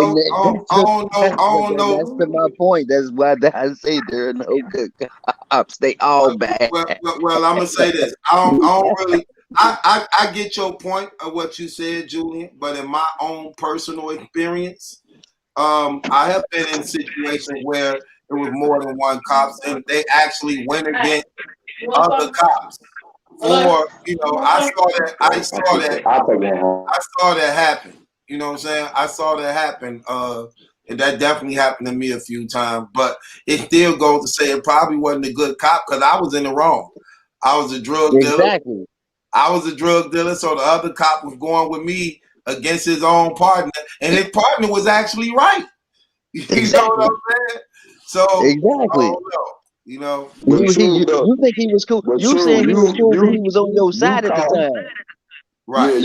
That's to my point. That's why I say there are no good cops. They all bad. Well, I'm gonna say this. I don't really. I get your point of what you said, Julian. But in my own personal experience, I have been in situations where it was more than one cops, and they actually went against other cops. Or I saw that. I saw that happen. You know what I'm saying? I saw that happen. And that definitely happened to me a few times. But it still goes to say it probably wasn't a good cop because I was in the wrong. I was a drug dealer. Exactly. So the other cop was going with me against his own partner, and his partner was actually right. You know what Exactly. I'm saying? So I Exactly. don't know. You know, But You true, though. you think he was cool? But You true, saying he was cool because he was on your you side at the caught. time. right? Yeah,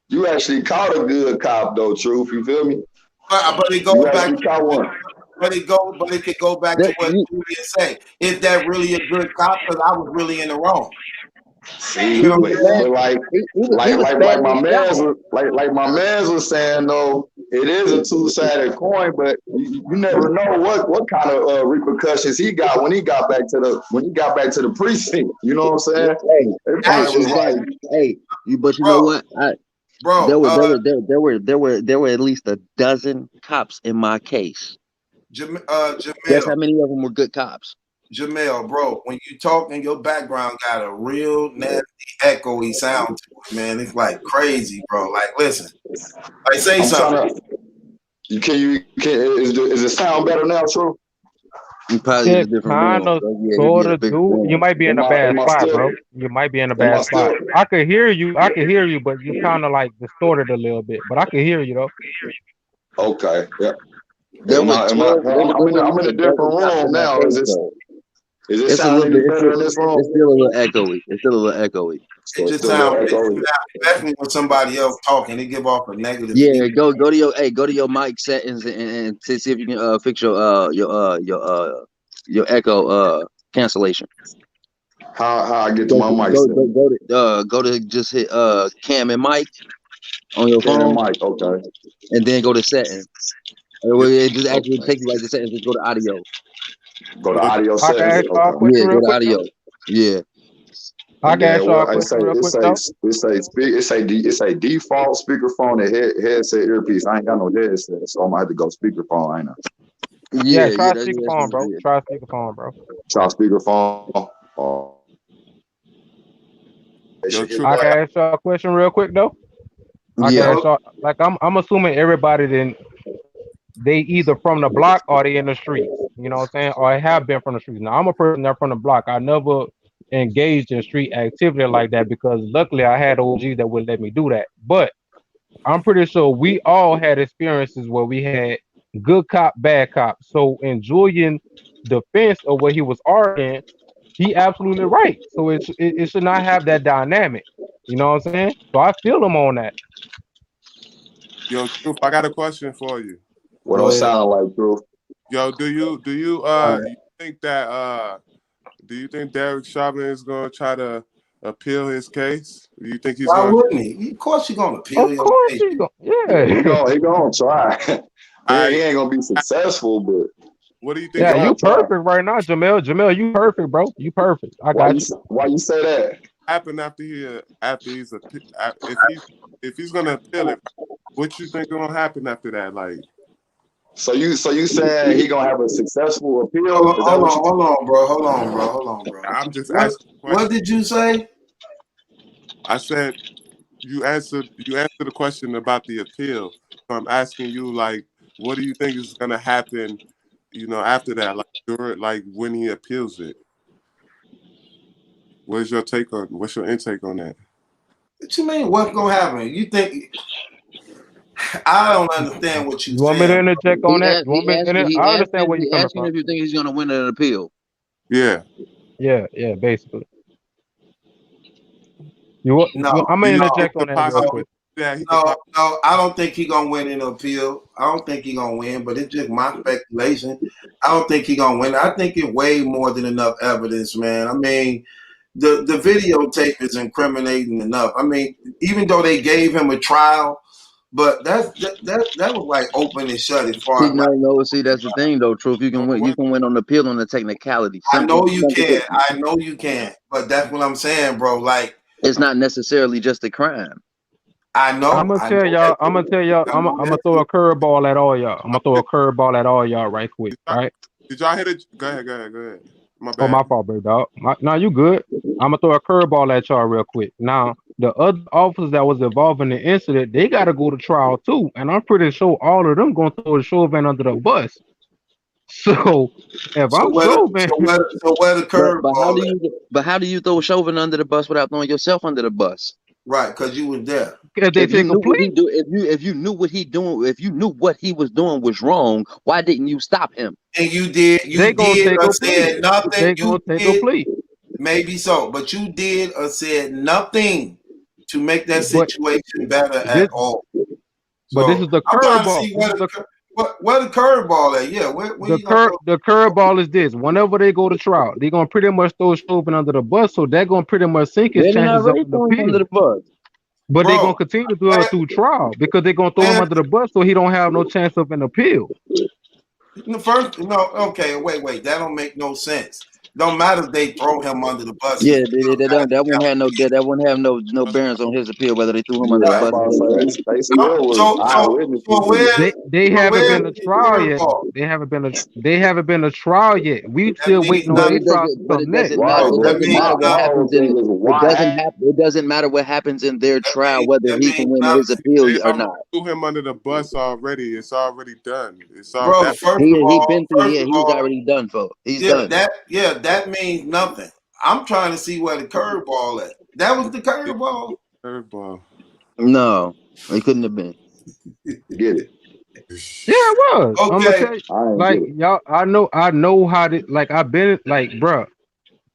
you actually caught a good cop though. Truth, you feel me? But it You goes back. actually caught one. But it could go back to what Julian say. Is that really a good cop? Because I was really in the wrong. See, You know He what was I'm saying? bad. He was like bad at my his man's job. like my man's was saying though, it is a two-sided coin, but you never know what kind of repercussions he got when he got back to the precinct. You know what I'm saying? Hey, They hey, probably was like, exactly. Hey, but you know Bro, what? There were at least a dozen cops in my case. Guess Jamel, how many of them were good cops? Jamel, bro, when you talk and your background got a real nasty echoey sound to it, man. It's like crazy, bro. Like, listen, like say I'm something. trying to. Is it sound better now, True? You probably in a It different kind room. of So yeah, he'd be sort in a of bigger do. You room. might be in a bad Am I spot, still? bro. You might be in a Am I bad spot. still? I could hear you. I could hear you, but you kind of like distorted a little bit. But I could hear you though. Okay. Yeah. There were 12. I'm in There were at least a a dozen different cops in room my now. case, though. Is it It's a little sounding bit. any better in this room? It's still a little echoey. It's still a little echoey. So It it's just still a sounds, little echoey. especially when somebody else talking, it give off a negative Yeah, feedback. go to your mic settings and see if you can fix your echo cancellation. How I get to my mic setting? Go to just hit cam and mic on your Can and phone, mic. Okay. and then go to settings. It just actually Okay. take you right to settings. Just go to audio. Go to audio I can settings. ask y'all a Okay. question Yeah, real go to quick though. audio. Yeah. I And can ask then y'all a what I question say? real quick though. It say default speakerphone and headset earpiece. I ain't got no headset, so I'm gonna have to go speakerphone. Ain't I? Yeah, Yeah, try that's speakerphone, bro. yeah. Try speakerphone, bro. Try speakerphone. Oh, Yo, True. I can ask y'all a question real quick though. I can Yeah. ask y'all. Like I'm assuming everybody then they either from the block or they in the streets. You know what I'm saying? Or have been from the streets. Now I'm a person that's from the block. I never engaged in street activity like that because luckily I had OGs that would let me do that. But I'm pretty sure we all had experiences where we had good cop, bad cop. So in Julian defense of what he was arguing, he absolutely right. So it should not have that dynamic. You know what I'm saying? So I feel him on that. Yo, Truth, I got a question for you. what Go don't ahead. sound like, bro? Yo, do you think that do you think Derek Chauvin is gonna try to appeal his case? Do you think he's Why gonna? wouldn't he? Of course you're gonna appeal Of your course case. he go. Yeah. He gonna try. he I ain't gonna be successful, but what do you he think? Yeah, gonna you try. perfect right now, Jamel. Jamel, you perfect, bro. You perfect. I Why got you you. why you say that? Happen after he's if he's gonna appeal it? What you think gonna happen after that? Like, So you saying he gonna have a successful appeal? Hold Is that on, what you? hold on, bro. Hold on, bro. I'm just What asking a question. did you say? I said you answered the question about the appeal. So I'm asking you, like, what do you think is gonna happen? You know, after that, like when he appeals it. What's your intake on that? What you mean? What's gonna happen? You think? I don't understand what you You want me to saying, bro. interject on that? You want me? I understand where you're He coming asking from. if you think he's gonna win an appeal. Yeah. Yeah, basically. No, I'm Do gonna you interject think the on that real possibility quick. that he could no. I don't think he gonna win an appeal. I don't think he gonna win, but it's just my speculation. I don't think he gonna win. I think it's way more than enough evidence, man. I mean, the videotape is incriminating enough. I mean, even though they gave him a trial, but that was like open and shut as far as like. See, that's the thing though, Truth. You can win. You can win on the appeal on the technicality. I know you Simple. can. I know you can. But that's what I'm saying, bro. Like, It's not necessarily just a crime. I know. I'm gonna I tell know y'all. that. I'm gonna tell y'all. I I'm know gonna that throw too. a curveball at all y'all. I'm gonna throw a curveball at all y'all right quick. Right? Did y'all hit it? Go ahead. My Oh, bad. my fault, big dog. No, you good. I'm gonna throw a curveball at y'all real quick. Now, the other officers that was involved in the incident, they gotta go to trial too, and I'm pretty sure all of them gonna throw the Chauvin under the bus. So, if I'm Chauvin, So where the But curveball at? how do you throw Chauvin under the bus without throwing yourself under the bus? Right, because you was there. If they If you take a knew what he plea, do, if you knew what he doing, if you knew what he was doing was wrong, why didn't you stop him? And you did they gonna take or a plea. said nothing. They You gonna take a did, plea. maybe so, but you did or said nothing to make that But situation better this, at all. but this So is the I'm trying to curveball. see where the curveball at. Yeah, where you gonna throw? The curveball is this: whenever they go to trial, they're gonna pretty much throw Chauvin under the bus, so they're gonna pretty much sink his They didn't chances up already in the throw him under appeal. the bus. But they're gonna Bro, continue to do it through trial because they're gonna throw him under the bus, so he don't have no chance of an appeal. okay, wait, that don't make no sense. Don't matter if they throw him under the bus. Yeah, they don't. That wouldn't have no bearings on his appeal whether they threw him under the Yeah, I'm bus. about to say they still was eyewitnesses. They haven't been where's a the trial yet. curveball? They haven't been a trial yet. We That still means waiting on But their it trial to doesn't. But come it next. doesn't matter. Right, It but doesn't matter what my whole happens in. thing is It why. doesn't happen. It doesn't matter what happens in their trial whether that he can means win his nothing. appeal They or already not. threw him under the bus already. It's already done. It's all Bro, that. first of He been through. all, Yeah, he's already done for. He's done. that means nothing. I'm trying to see where the curveball at. That was the curveball. Curveball. No, it couldn't have been. Get it. Yeah, it was. I'm gonna Okay, tell you, I ain't like get it. y'all. I know how to. Like I've been, like, bruh,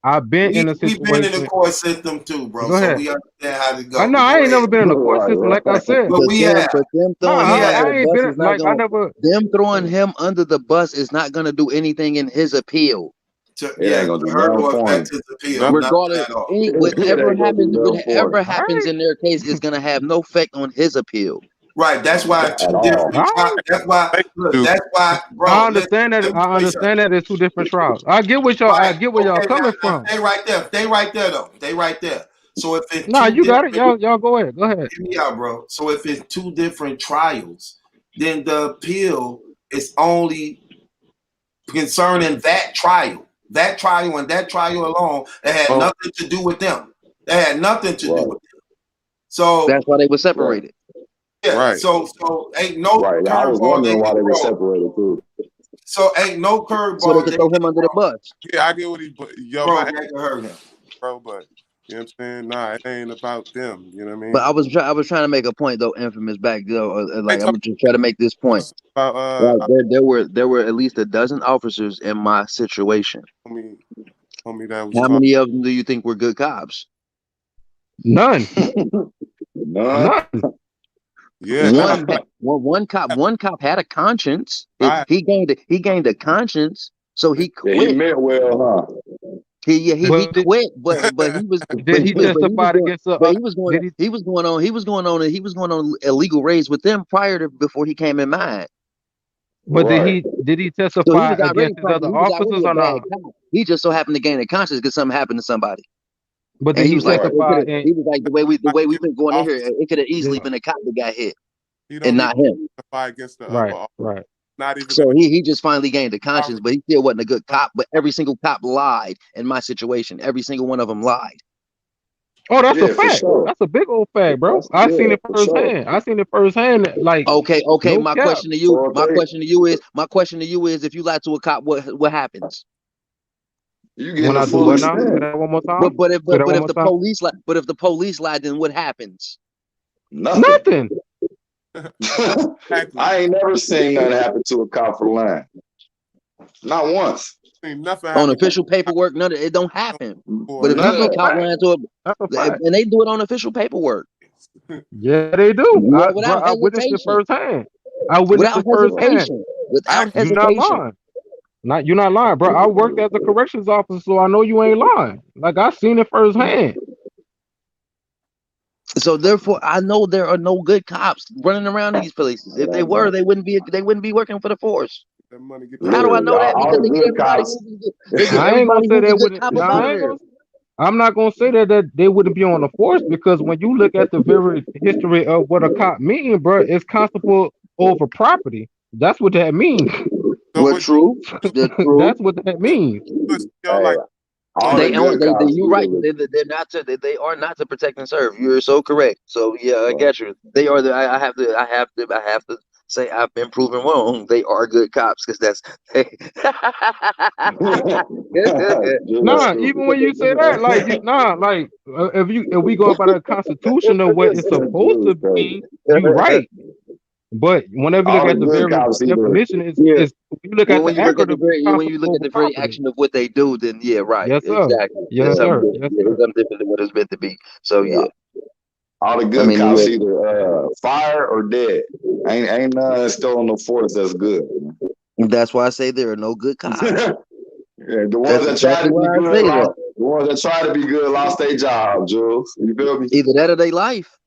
I've been in a we've been in the situation. court system too, bro. Go So ahead. we understand how to I go. know But I go ain't ahead. never been in a court Right, system, like I right. said. But we have. But them Nah, throwing him under I the ain't bus been is not like I going. never. Them throwing him under the bus is not going to do anything in his appeal. It ain't gonna To do her nothing to for affect him. his appeal, Nothing. nothing Regardless, at all. It ain't gonna do nothing for whatever him All happens right, in their case is going to have no effect on his appeal. Right. That's why at two all different. all. right. That's why. Thank Look. you. That's why, bro. I Listen. understand that. Let me I tell you something. understand that it's two different trials. I get what y'all. I Right. get where y'all Okay. coming Now from. stay right there. Stay right there, though. Stay right there. So if it's Nah, two you got it. different, Y'all go ahead. Go ahead. hear me out, bro. So if it's two different trials, then the appeal is only concerning that trial and that trial alone. It had Oh, nothing to do with them. That had nothing to do Right, with them. So That's why they were right, separated. yeah. right. So ain't no right. I was curveball they wondering why can they were throw. separated too. So ain't no So they curveball could they throw can him under the throw, bus. Yeah, I get what he. Yo, bro. my That can hurt him. bro, but you know what I'm saying? Nah, it ain't about them. You know what I But mean? I was trying to make a point though, infamous back though. They Like I'm talk gonna just try to make this point. about Like there were at least a dozen officers in my situation. homie that was How called. many of them do you think were good cops? None. None. None. Yeah, One cop had a conscience. I He gained a conscience, so he Yeah, he quit. meant well, huh? He But quit, but he was did he testify against the? but he was going Did he? he was going on illegal raids with them prior to before he came in mine. But Right. did he So testify against his other he was already officers a or bad not? cop. He just so happened to gain a conscience because something happened to somebody. But And did he he was like, Right. testify? he was like the way we've been going in here, officer. it could have easily Yeah. been a cop that got hit He and don't need not him. to fight against the other Right. officer. Right. Not even So gonna. he just finally gained a conscience, Already, but he still wasn't a good cop. But every single cop lied in my situation. Every single one of them lied. Oh, that's a Yeah, for fact. sure. That's a big old fact, bro. That's I seen it for sure. firsthand. I seen it firsthand. Like Okay. no My cap. question to you, So if my question to you is, if you lie to a cop, what happens? you When getting I a do full what now? Say extent, that one more time. But if Say that one more the time. police lie, but if the police lie, then what happens? nothing. Nothing. exactly. I ain't never seen nothing happen to a cop for lying. Not once. Ain't nothing On happened official paperwork, none of it don't happen. for But if it. you That's a get None. caught fact. lying to That's a a, fact. and they do it on official paperwork, Yeah, they do. Bro, without I witnessed it hesitation, firsthand. I witnessed it firsthand. without You're not hesitation. lying. You're not lying, bro. I worked as a corrections officer, so I know you ain't lying. Like I seen it firsthand. So therefore, I know there are no good cops running around these places. If they were, they wouldn't be working for the force. That money get How do I Literally, know that? all Because the good cops. they get I ain't gonna everybody say who's they a good wouldn't. cop No, up out I of ain't there. gonna. I'm not gonna say that they wouldn't be on the force because when you look at the very history of what a cop mean, bro, it's constable over property. That's what that means. so Well, what true. That's true. That's what that means. y'all Hey, like all the good cops. You're right. They're not to. They are not to protect and serve. You're so correct. So yeah, I get you. They are. I have to say I've been proven wrong. They are good cops because that's Nah, even when you say that, like if we go by the Constitution of what it's supposed to be, you right. But whenever you look All the at the good very cops either. definition, yeah. is you look Well, at when the you look at the acronym, very when you look responsible at for the very property. action of what they do, then yeah, right, Yes, sir. exactly. Yes, sir. Yes, It's sir. something different than what it's meant to be. So Yeah. yeah, All the I good mean, cops yeah, either fire or dead. Ain't none still on the force that's good. that's why I say there are no good cops. Yeah, the ones That's that try exactly to be why I good, say lost, that. the ones that try to be good lost their job, Jules. You feel me? Either that or they life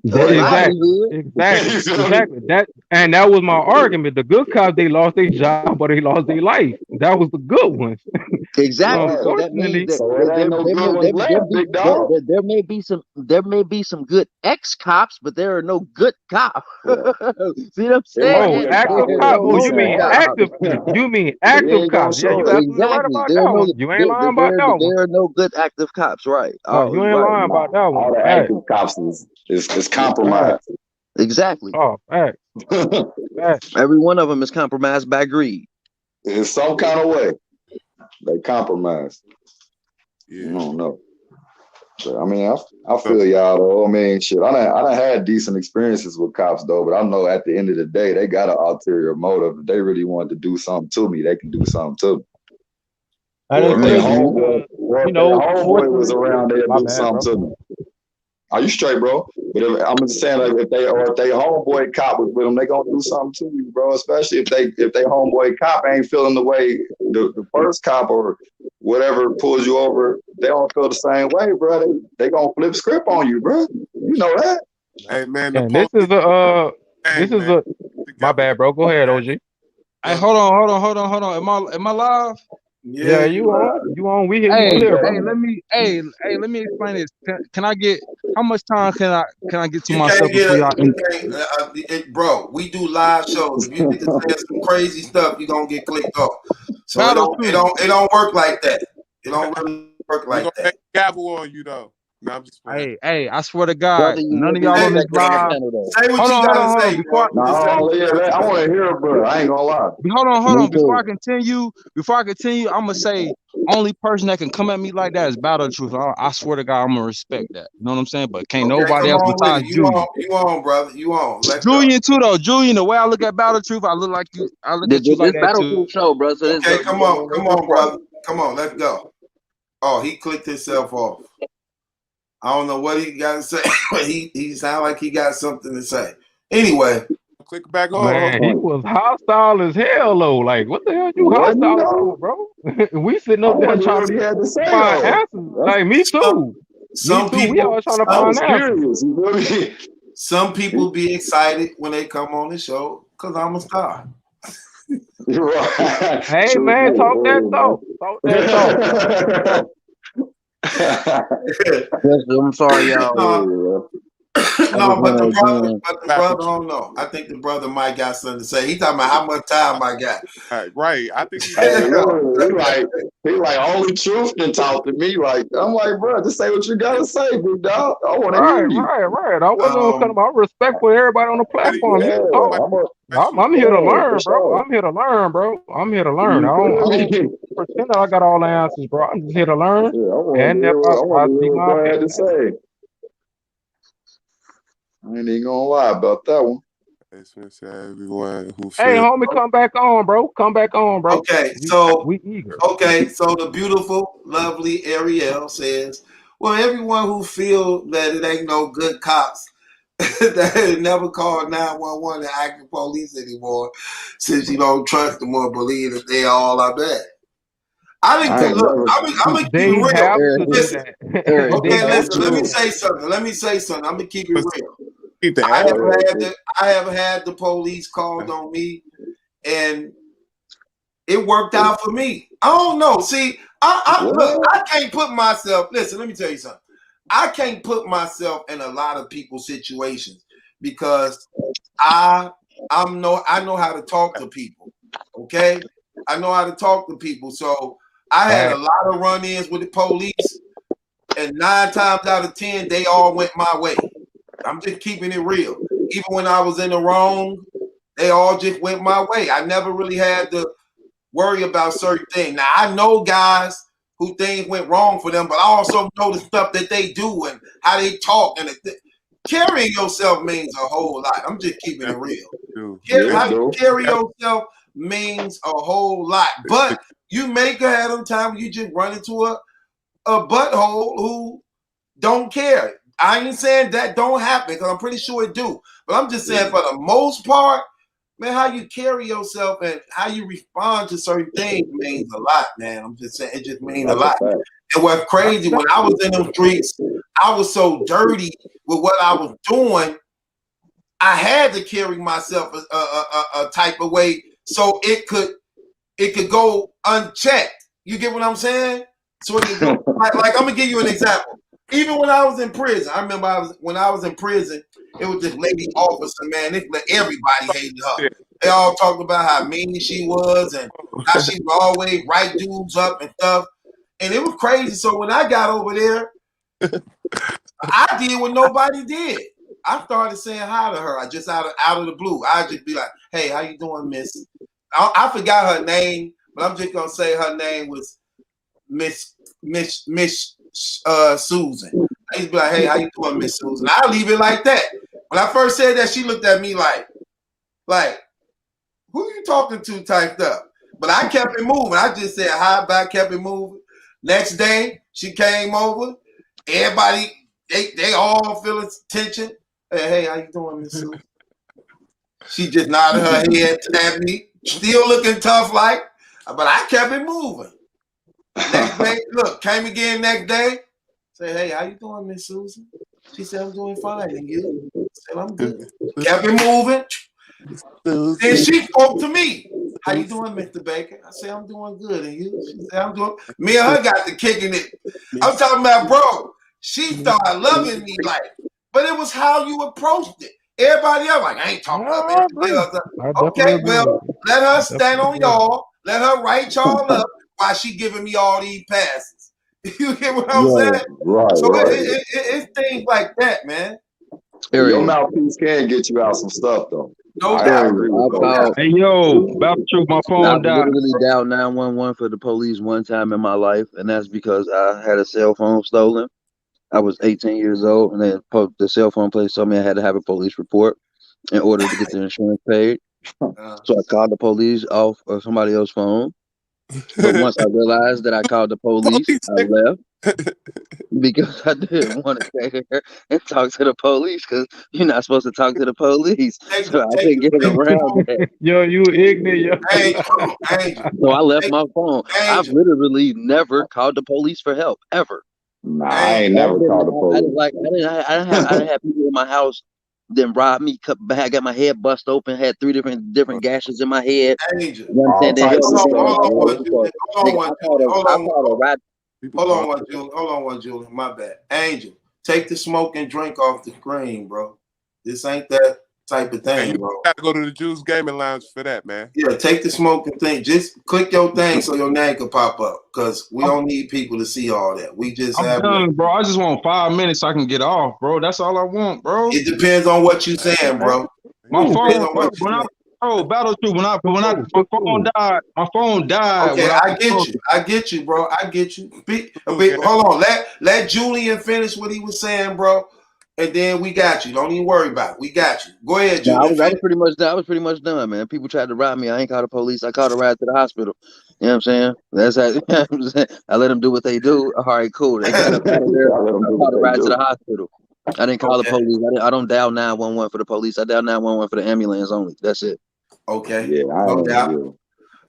or a Exactly. livelihood. You feel me? Exactly. That was my argument. The good cops they lost their job, but they lost their life. That was the good ones. Exactly. So Right. that means Unfortunately, that So it ain't no good ones left, big dog. there may be some good ex cops, but there are no good cops. See what I'm It might saying? be oh, a cop active with There are a cop. no Oh, you decent mean good heart. cops. active? You mean But he active ain't gonna cops? Yeah, show you it. absolutely right Exactly. about There are that no one. You ain't lying about that one. there are no good active cops. Right. Oh, Oh, you you're ain't right. lying about that one. All the Fact. active cops is Fact. compromised. Exactly. Oh, fact. Fact. Every one of them is compromised by greed. In some kind of way, they compromise. I Yeah. don't know. But, I mean, I So, feel y'all though. I mean, shit, I done had decent experiences with cops though, but I know at the end of the day, they got an ulterior motive. If they really wanted to do something to me, they can do something to me. And Or it's if their crazy Mm-hmm. homeboy, because or you if their know, homeboy was fortunately, around, they'd my do bad, something bro. to me. Are you straight, bro? But I'm just saying, like, if they homeboy cop was with them, they gonna do something to you, bro. Especially if they homeboy cop ain't feeling the way the first cop or whatever pulls you over, they don't feel the same way, bro. They gonna flip script on you, bro. You know that. hey man, the And this police is this gang, is man, a my together. bad, bro. Go ahead, OG. Hey, hold on. Am I live? Yeah, Yeah, you you right. on? You on? We hear you Hey, clear, bro. let me explain this. Can I get how much time can I get to You myself can't get before a, y'all you can't, bro. We do live shows. If you get to saying some crazy stuff, you're gonna get clicked off. So battle truth? it don't work like that. It don't really work We like gonna that. make a gavel on you though. No, I'm just playing. Hey, I swear to God, Brother, you none will of be y'all Say, on this respected on the live. panel, though. say what you Hold gotta on. say, bro. Just say what you gotta I say. want to hear it, bro. I ain't gonna lie. Hold Me on. Before I too. continue, I'm gonna say only person that can come at me like that is battle truth. I swear to God, I'm gonna respect that. You know what I'm saying? But can't Okay, nobody come else on with besides it. Julian. You on, brother. You on. Let's go. Julian too though. Julian, the way I look at battle truth, I look like you. I look at you like This that battle too. proof show, bro. So this Okay, so you gotta know come this on, part. brother. Come on, let's go. Oh, he clicked himself off. I don't know what he got to say, but he sound like he got something to say. Anyway, Click back Man, he on. was hostile as hell though. Like, what the hell you What you hostile for, know? bro? We sitting I up there want to hear trying what to he had to say find though. answers. Like, me some too. Me some too. We people all trying to I find was answers. curious. You feel me? some people be excited when they come on the show because I'm a star. You're right. Hey True, man, talk that man. talk. Talk that talk. Talk that talk. Yes, I'm sorry, y'all. no, I just no, want to again. but the Battle brother, I don't know. I think the brother might got something to say. He talking about how much time I got. Right. I think he Hey, said he like only truth can talk to me. Like I'm like, bro, just say what you gotta say, big dog. I want to hear you. Right. I wasn't gonna cut him. um, I respect for everybody on the that he platform. You Yeah, can talk. somebody special. I'm here to yeah, for learn, bro. sure. I'm here to learn, bro. I'm here to learn. You I feel don't me? pretend that I got all the answers, bro. I'm just here to learn. Yeah, I want to And hear if what I speak what my bro opinion. had to say. I ain't even gonna lie about that one. It's everyone who Hey, feels. homie, come back on, bro. Come back on, bro. okay, so We eager. so the beautiful, lovely Ariel says, well, everyone who feel that it ain't no good cops that never called 911 and act the police anymore since you don't trust them or believe that they all are bad. I think I that ain't look, never. I'm gonna keep it They real. have to Eric, do Listen, that. Eric, They okay, have That's listen, to let me do true. that. say something. Let me say something. I'm gonna keep it real. Keep the I have ad. had the police called on me and it worked out for me. I don't know. See, look, What? I can't put myself. Listen, let me tell you something. I can't put myself in a lot of people's situations because I know how to talk to people. Okay, I know how to talk to people. So I had a Fact. lot of run-ins with the police, and 9 times out of 10, they all went my way. I'm just keeping it real. Even when I was in the wrong, They all just went my way. I never really had to worry about certain things. Now I know guys who things went wrong for them, but I also know the stuff that they do and how they talk. And carrying yourself means a whole lot. I'm just keeping it real. How you carry yourself means a whole lot. But you may have them time you just run into a butthole who don't care. I ain't saying that don't happen because I'm pretty sure it do. But I'm just saying for the most part, man, how you carry yourself and how you respond to certain things means a lot, man. I'm just saying it just means a lot. And what's crazy, when I was in them streets, I was so dirty with what I was doing, I had to carry myself a type of way so it could go unchecked. You get what I'm saying? So it could go, like I'm gonna give you an example. Even when I was in prison, I remember when I was in prison, it was this lady officer, man. Everybody hated her. They all talked about how mean she was and how she would always write dudes up and stuff. And it was crazy. So when I got over there, I did what nobody did. I started saying hi to her. I just out of the blue. I just be like, "Hey, how you doing, Miss?" I forgot her name, but I'm just gonna say her name was Miss Susan. I used to be like, "Hey, how you doing, Miss Susan?" I leave it like that. When I first said that, she looked at me like, "Who you talking to?" Typed up. But I kept it moving. I just said hi, back, kept it moving. Next day, she came over. Everybody, they all feeling tension. Hey, how you doing, Miss Susan? She just nodded her head at me, still looking tough like, but I kept it moving. Next day, look, came again next day. Say, hey, how you doing, Miss Susan? She said, I'm doing fine. And you? I said, I'm good. Kept it moving. Then she spoke to me. How you doing, Mr. Baker? I said, I'm doing good. And you? She said, I'm doing. Me and her got to kicking it. I'm talking about, bro. She started loving me but it was how you approached it. Everybody else like, I ain't talking about it. Okay, well, let her stand on y'all. Let her write y'all up while she giving me all these passes. You get what I'm saying? Right. So it's things like that, man. Your mouthpiece can get you out some stuff, though. No I doubt. agree with that. Hey, yo, about the truth, my phone died. I literally dialed 911 for the police one time in my life, and that's because I had a cell phone stolen. I was 18 years old, and then the cell phone place told me I had to have a police report in order to get the insurance paid. So I called the police off of somebody else's phone. But once I realized that I called the police, I left because I didn't want to stay there and talk to the police because you're not supposed to talk to the police. So I couldn't get around that. Yo, you ignorant, yo. So I left my phone. I've literally never called the police for help, ever. Nah, I ain't never called the police. I didn't have people in my house then robbed me, got my head bust open, had 3 different gashes in my head. Angel. Hold on one, Julie. My bad. Angel, take the smoke and drink off the screen, bro. This ain't that type of thing, bro. You gotta go to the Juice Gaming Lounge for that, man. Yeah, take the smoke and thing. Just click your thing so your name can pop up. Because we don't need people to see all that. We just I'm done, bro. I just want 5 minutes so I can get off, bro. That's all I want, bro. It depends on what you saying, bro. My phone, bro, Battle Truth, my phone died. Okay, I get you, bro. I get you. Hold on. Let Julian finish what he was saying, bro. And then we got you. Don't even worry about it. We got you. Go ahead, Julian. I was pretty much done, man. People tried to rob me. I ain't called the police. I called a ride to the hospital. You know what I'm saying? That's how I let them do what they do. All right, cool. They got up out of there. I called a ride to the hospital. I didn't call the police. I don't dial 911 for the police. I dial 911 for the ambulance only. That's it. Okay. Yeah, no doubt.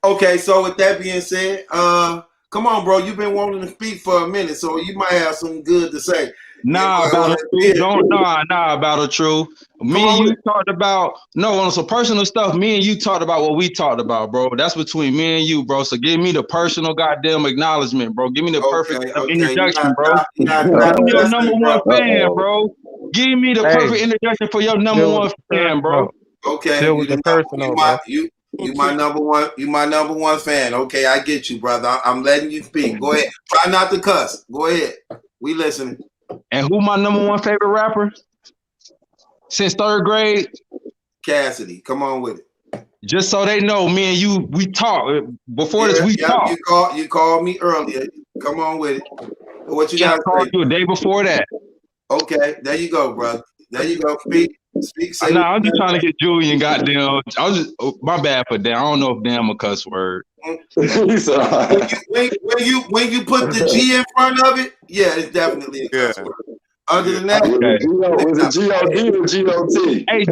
Okay, so with that being said, come on, bro. You've been wanting to speak for a minute, so you might have something good to say. Nah, Battle Truth. Me and you talked about on some personal stuff. Me and you talked about what we talked about, bro. That's between me and you, bro. So give me the personal goddamn acknowledgement, bro. Give me the perfect introduction, bro. I'm your number one fan, bro. Give me the perfect introduction for your number one fan, bro. Okay, you my number one. You my number one fan. Okay, I get you, brother. I'm letting you speak. Go ahead. Try not to cuss. Go ahead. We listening. And who my number one favorite rapper since 3rd grade? Cassidy. Come on with it. Just so they know, me and you, we talk. Before this, we talk. You called me earlier. Come on with it. What you got to say? You a day before that. Okay, there you go, brother. There you go. Speak. Say I'm just trying to get Julian goddamn. I was just my bad for that. I don't know if damn a cuss word. when you put the G in front of it, yeah, it's definitely a cuss word. Other than that, was it G-O-D or G-O-T? Hey,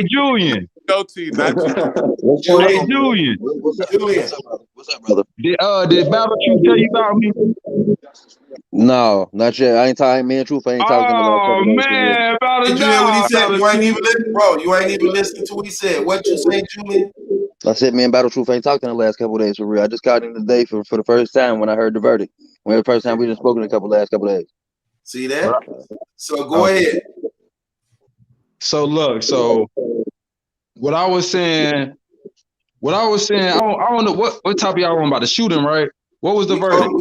Julian. G-O-T, not Hey, Julian. What's up, brother? Did Battle Truth tell you about me? No, not yet. I ain't talking. Me and Truth ain't talking. Oh man, did you hear what he said? You ain't even listening, bro. You ain't even listening to what he said. What you say, Julian? I said me and Battle Truth ain't talking the last couple of days for real. I just caught him today for the first time when I heard the verdict. When the first time we just spoken last couple of days. See that? So go ahead. So look, what I was saying, I don't know what topic y'all on about the shooting, right? What was the verdict?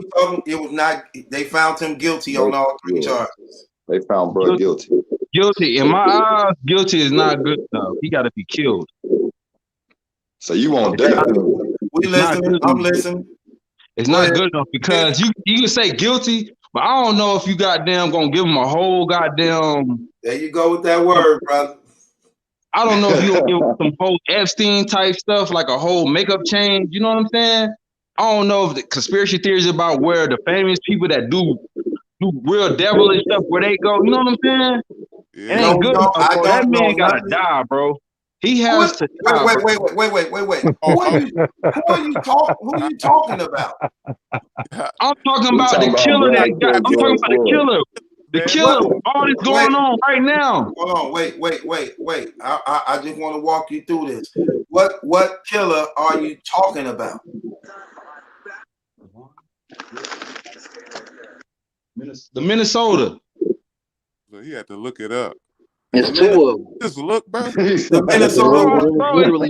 It was not. They found him guilty on all 3 charges. They found bro guilty. Guilty. In my eyes, guilty is not good enough. He got to be killed. So you want death? We listening. I'm listening. It's not good enough because you can say guilty, but I don't know if you goddamn gonna give him a whole goddamn. There you go with that word, brother. I don't know if you'll give him some whole Epstein type stuff, like a whole makeup change. You know what I'm saying? I don't know if the conspiracy theories about where the famous people that do real devilish stuff, where they go. You know what I'm saying? Yeah. It ain't good enough, bro. That man gotta die, bro. He has to die. Wait. Who are you talking about? I'm talking about the killer that got. I'm talking about the killer. The killer. All this going on right now. Hold on. Wait. I just want to walk you through this. What killer are you talking about? The Minnesota. So he had to look it up. It's 2 of them. Just look, bro. The Minnesota,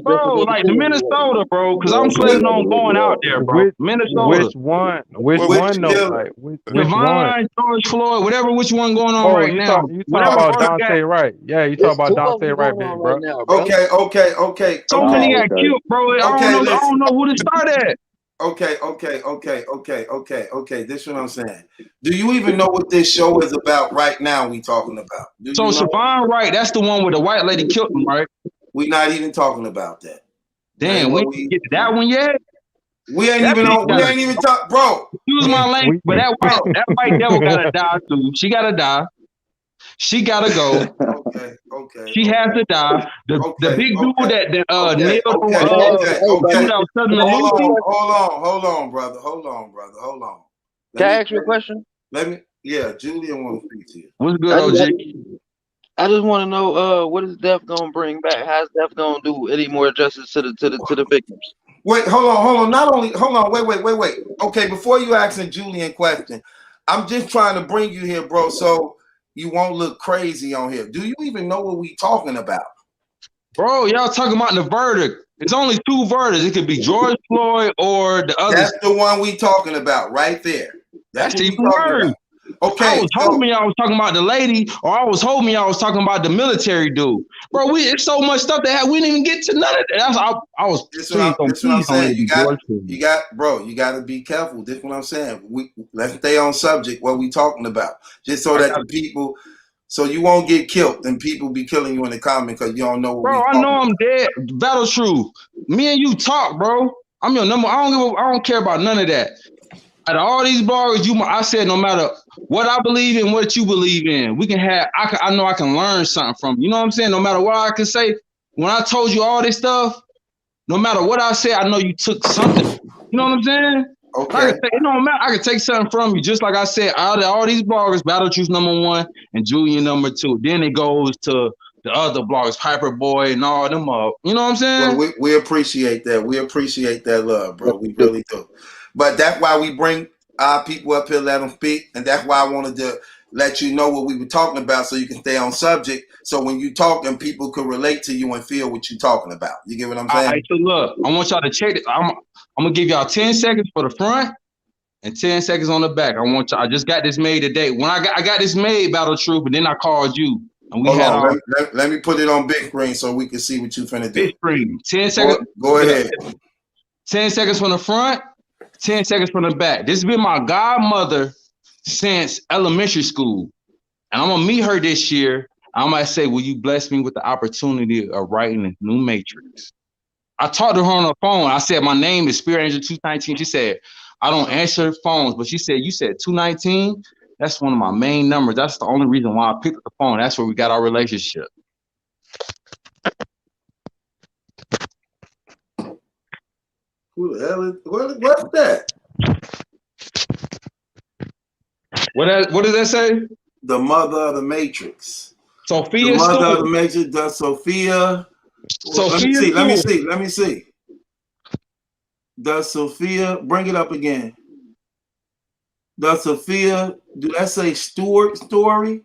bro, like the Minnesota, bro. Because I'm planning on going out there, bro. Minnesota. Which one? Which one? Though? Like, which Divine, George Floyd, whatever. Which one going on right now? You talk about Dante Wright? Yeah, you talk about Dante Wright, big bro. Okay. So many got killed, bro. I don't know who to start at. Okay. This is what I'm saying. Do you even know what this show is about right now? We talking about. So Savon Wright, that's the one where the white lady killed him, right? We're not even talking about that. Damn, we didn't get to that one yet. We ain't even talk, bro. Use my language, but that white devil gotta die too. She gotta die. She gotta go. Okay. She has to die. The big dude that nailed Hold on, brother. Hold on. Can I ask you a question? Julian want to speak to you. What's good, OG? I just want to know what is death gonna bring back? How's death gonna do any more justice to the victims? Wait, hold on. Wait. Okay, before you asking Julian question, I'm just trying to bring you here, bro, so you won't look crazy on here. Do you even know what we talking about? Bro, y'all talking about the verdict. It's only 2 verdicts. It could be George Floyd or the other. That's the one we talking about right there. That's even worse. Okay. I was hoping y'all was talking about the lady, or I was hoping y'all was talking about the military dude. Bro, it's so much stuff that we didn't even get to none of that. I was this what I'm saying. You got to be careful. This is what I'm saying. Let's stay on subject what we talking about. Just so that the people, so you won't get killed and people be killing you in the comment because you don't know what bro, I know I'm dead. Battle Truth. Me and you talk, bro. I'm your number. I don't care about none of that. Out of all these bloggers, I said no matter what I believe in, what you believe in, we can have. I know I can learn something from. You know what I'm saying? No matter what I can say, when I told you all this stuff, no matter what I said, I know you took something. You know what I'm saying? Okay. It don't matter. I can take something from you. Just like I said, out of all these bloggers, Battle Truth #1 and Julian #2. Then it goes to the other bloggers, Piper Boy and all them up. You know what I'm saying? Well, we appreciate that. We appreciate that love, bro. We really do. But that's why we bring our people up here, let them speak. And that's why I wanted to let you know what we were talking about so you can stay on subject. So when you talking, people could relate to you and feel what you're talking about. You get what I'm saying? All right, so look, I want y'all to check it. I'm going to give y'all 10 seconds for the front and 10 seconds on the back. I just got this made today. When I got this made, Battle Truth, and then I called you. And we Hold had on, our let me put it on big screen so we can see what you finna do. big screen. 10 seconds. Go ahead. 10 seconds from the front, 10 seconds from the back. This has been my godmother since elementary school. And I'm gonna meet her this year. I might say, will you bless me with the opportunity of writing a new matrix? I talked to her on the phone. I said, my name is Spirit Angel 219. She said, I don't answer phones, but she said, you said 219? That's one of my main numbers. That's the only reason why I picked up the phone. That's where we got our relationship. Who the hell is, what's that? What does that say? The mother of the Matrix. Sophia. The mother of the Matrix, the Sophia. Sophia. Let me see. The Sophia, bring it up again. The Sophia, do that say Stewart story?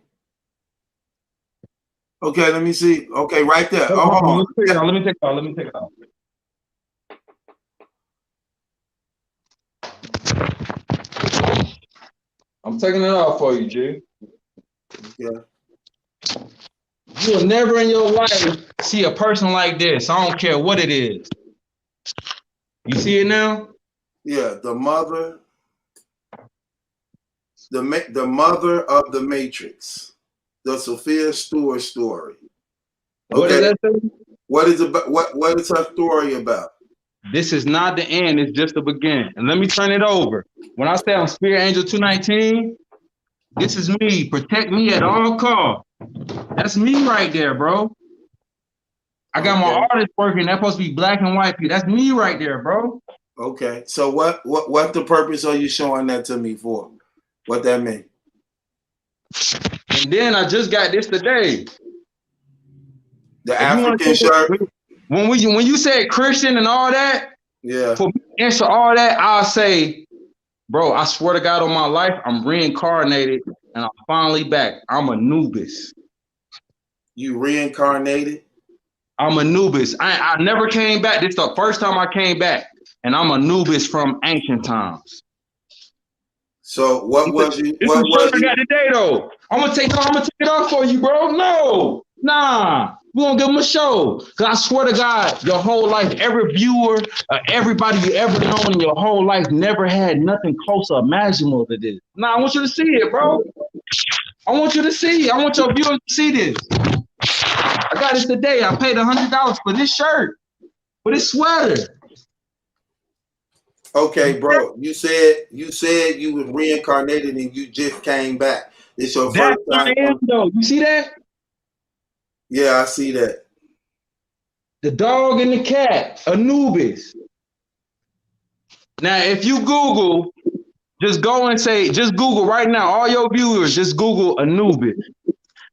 Okay, let me see. Okay, right there. Oh, hold on. Let me take it out. I'm taking it off for you, G. Yeah. You'll never in your life see a person like this. I don't care what it is. You see it now? Yeah, the mother. The mother of the Matrix. The Sophia Stewart story. Okay. What does that say? What is her story about? This is not the end, it's just the beginning. And let me turn it over. When I say I'm Spirit Angel 219, this is me. Protect me at all costs. That's me right there, bro. I got my artist working. That's supposed to be black and white people. That's me right there, bro. Okay. So what the purpose are you showing that to me for? What that mean? And then I just got this today. The African shirt. When you said Christian and all that, yeah. For me to answer all that, I'll say, bro, I swear to God on my life, I'm reincarnated and I'm finally back. I'm Anubis. You reincarnated? I'm Anubis. I never came back. This is the first time I came back. And I'm Anubis from ancient times. So what was you? This what was I got today though. I'm gonna take it off for you, bro. No, nah, we gonna give them a show. Cause I swear to God, your whole life, every viewer, everybody you ever known in your whole life never had nothing close or imaginable to this. Nah, I want you to see it, bro. I want you to see. I want your viewers to see this. I got this today. I paid $100 for this shirt, for this sweater. Okay, bro. You said you was reincarnated and you just came back. It's your first time. I am, though. You see that? Yeah, I see that. The dog and the cat, Anubis. Now, if you Google, just Google right now, all your viewers, just Google Anubis.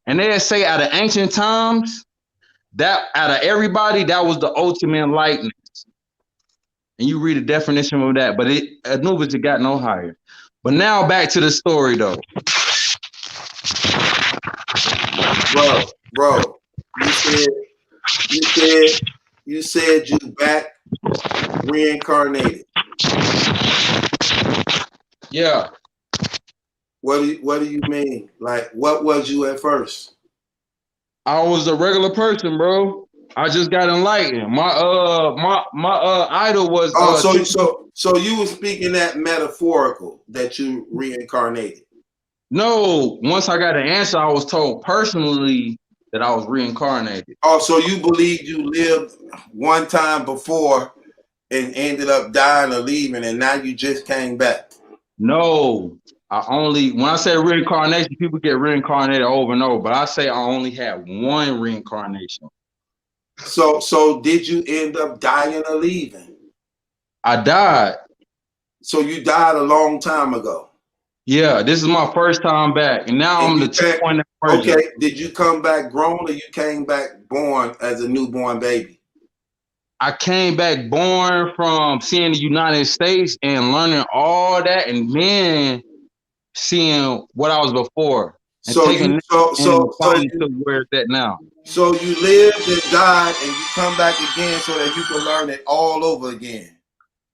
And they'll say out of ancient times, that out of everybody, that was the ultimate enlightenment. And you read the definition of that, but Anubis, it got no higher. But now back to the story, though. Bro, you said you back reincarnated. Yeah. What do you mean? Like, what was you at first? I was a regular person, bro. I just got enlightened. My idol was. So you were speaking that metaphorical that you reincarnated. No, once I got an answer, I was told personally that I was reincarnated. Oh, so you believe you lived one time before and ended up dying or leaving, and now you just came back? No, when I say reincarnation, people get reincarnated over and over, but I say I only had one reincarnation. So did you end up dying or leaving? I died. So you died a long time ago. Yeah, this is my first time back, and now I'm the 2.0 version. Okay, did you come back grown or you came back born as a newborn baby? I came back born from seeing the United States and learning all that, and then seeing what I was before. And So where it's at now. So you lived and died, and you come back again so that you can learn it all over again.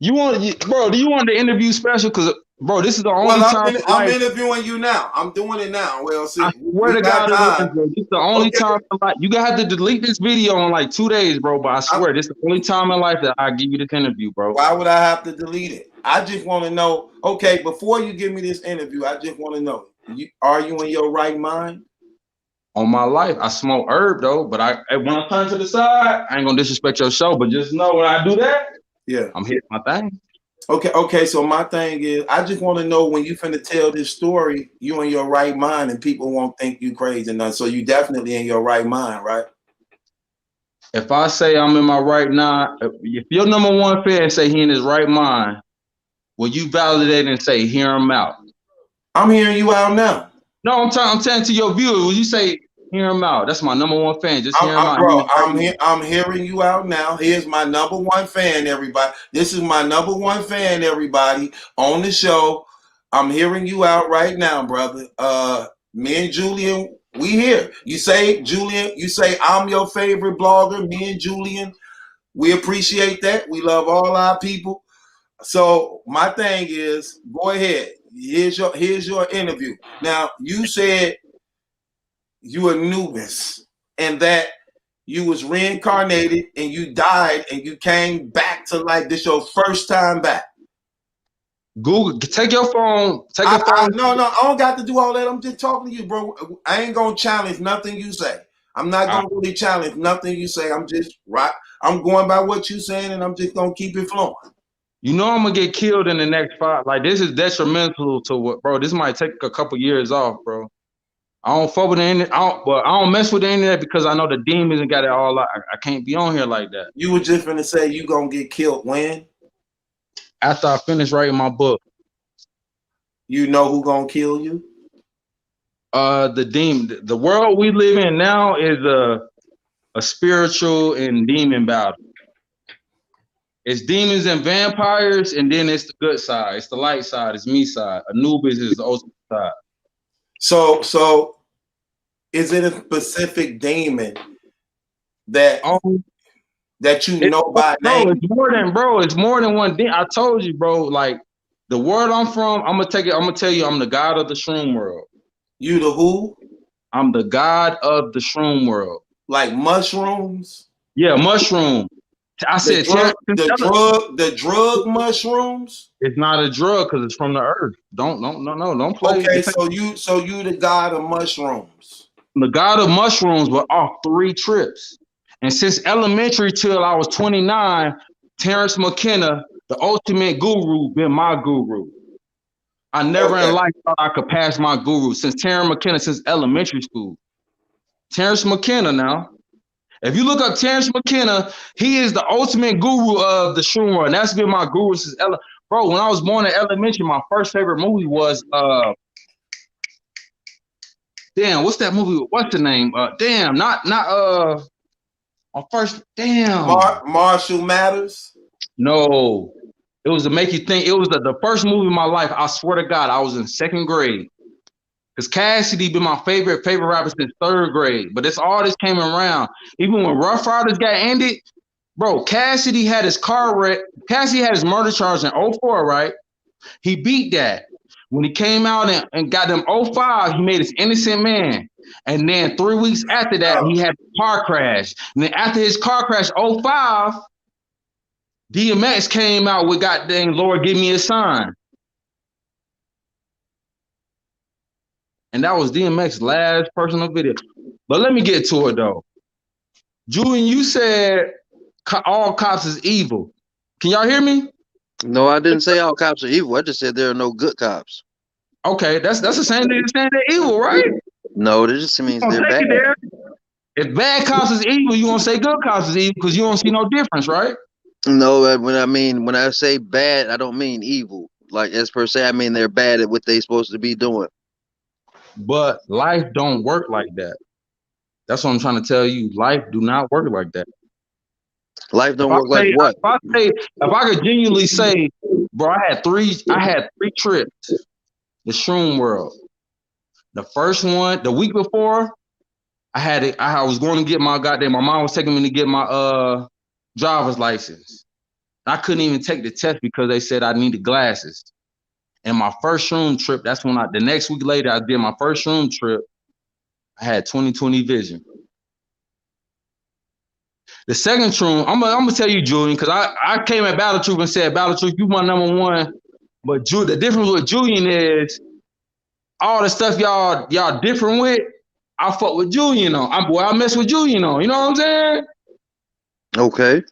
Bro, do you want the interview special? Because Bro, this is the only time I'm interviewing you now. I'm doing it now. Well, see, I swear to God, bro. This is the only time in life. You gotta have to delete this video in like 2 days, bro. But I swear, this is the only time in life that I give you this interview, bro. Why would I have to delete it? I just want to know. Okay, before you give me this interview, I just want to know: are you in your right mind? On my life, I smoke herb though, but when I turn to the side, I ain't gonna disrespect your show. But just know when I do that, yeah, I'm hitting my thing. Okay. So my thing is, I just want to know when you finna tell this story, you in your right mind, and people won't think you crazy enough. So you definitely in your right mind, right? If I say I'm in my right mind, if your number one fan say he in his right mind, will you validate and say hear him out? I'm hearing you out now. No, I'm telling to your viewers. Will you say hear him out? That's my number one fan. Just hear him out. Bro, I'm hearing you out now. Here's my number one fan, everybody. This is my number one fan, everybody, on the show. I'm hearing you out right now, brother. Me and Julian, we here. You say, Julian, I'm your favorite blogger. Me and Julian, we appreciate that. We love all our people. So my thing is, go ahead. Here's your interview. Now, you said you Anubis and that you was reincarnated and you died and you came back to life. This your first time back. Google, take your phone. No, I don't got to do all that. I'm just talking to you, bro. I ain't gonna challenge nothing you say. I'm not gonna really challenge nothing you say. I'm just right. I'm going by what you saying, and I'm just gonna keep it flowing. You know I'm gonna get killed in the next 5. Like this is detrimental to what, bro. This might take a couple years off, bro. I don't fuck with the internet. I don't mess with the internet because I know the demons and got it all out. I can't be on here like that. You were just gonna say you gonna get killed when? After I finish writing my book. You know who gonna kill you? The demon. The world we live in now is a spiritual and demon battle. It's demons and vampires, and then it's the good side. It's the light side. It's me side. Anubis is the ultimate side. So is it a specific demon that you know by name? It's more than one demon. I told you, bro. Like the world I'm from, I'm gonna tell you, I'm the god of the shroom world. You the who? I'm the god of the shroom world. Like mushrooms? Yeah, mushroom. I said the drug mushrooms. It's not a drug because it's from the earth. Don't play. Okay, so you the god of mushrooms. I'm the god of mushrooms, but off 3 trips. And since elementary till I was 29, Terrence McKenna, the ultimate guru, been my guru. I never in life thought I could pass my guru since Terrence McKenna since elementary school. Terrence McKenna now. If you look up Terrence McKenna, he is the ultimate guru of the shroom world. That's been my guru since bro. When I was born in elementary, my first favorite movie was damn, what's that movie? What's the name? Marshall Mathers. No, it was to make you think. It was the first movie in my life. I swear to God, I was in 2nd grade. Because Cassidy been my favorite rapper since 3rd grade. But it's all this came around. Even when Rough Riders got ended, bro, Cassidy had his car wreck. Cassidy had his murder charge in 04, right? He beat that. When he came out and got them 05, he made his Innocent Man. And then 3 weeks after that, he had a car crash. And then after his car crash, 05, DMX came out with goddamn Lord Give Me a Sign. And that was DMX's last personal video. But let me get to it, though. Julian, you said all cops is evil. Can y'all hear me? No, I didn't say all cops are evil. I just said there are no good cops. Okay, that's the same thing as saying they're evil, right? No, that just means they're bad. If bad cops is evil, you won't say good cops is evil because you don't see no difference, right? No, when I say bad, I don't mean evil. Like as per se, I mean they're bad at what they're supposed to be doing. But life don't work like that. That's what I'm trying to tell you. Life do not work like that. Life don't work like what? If I could genuinely say, bro, I had three trips. The shroom world. The first one, the week before, I was going to get my mom was taking me to get my driver's license. I couldn't even take the test because they said I needed glasses. And my first shroom trip, that's when the next week later, I did my first shroom trip. I had 20/20 vision. The second shroom, I'm gonna tell you, Julian, because I came at Battle Truth and said, Battle Truth, you my number one. But the difference with Julian is all the stuff y'all different with, I fuck with Julian on. I mess with Julian on. You know what I'm saying? Okay.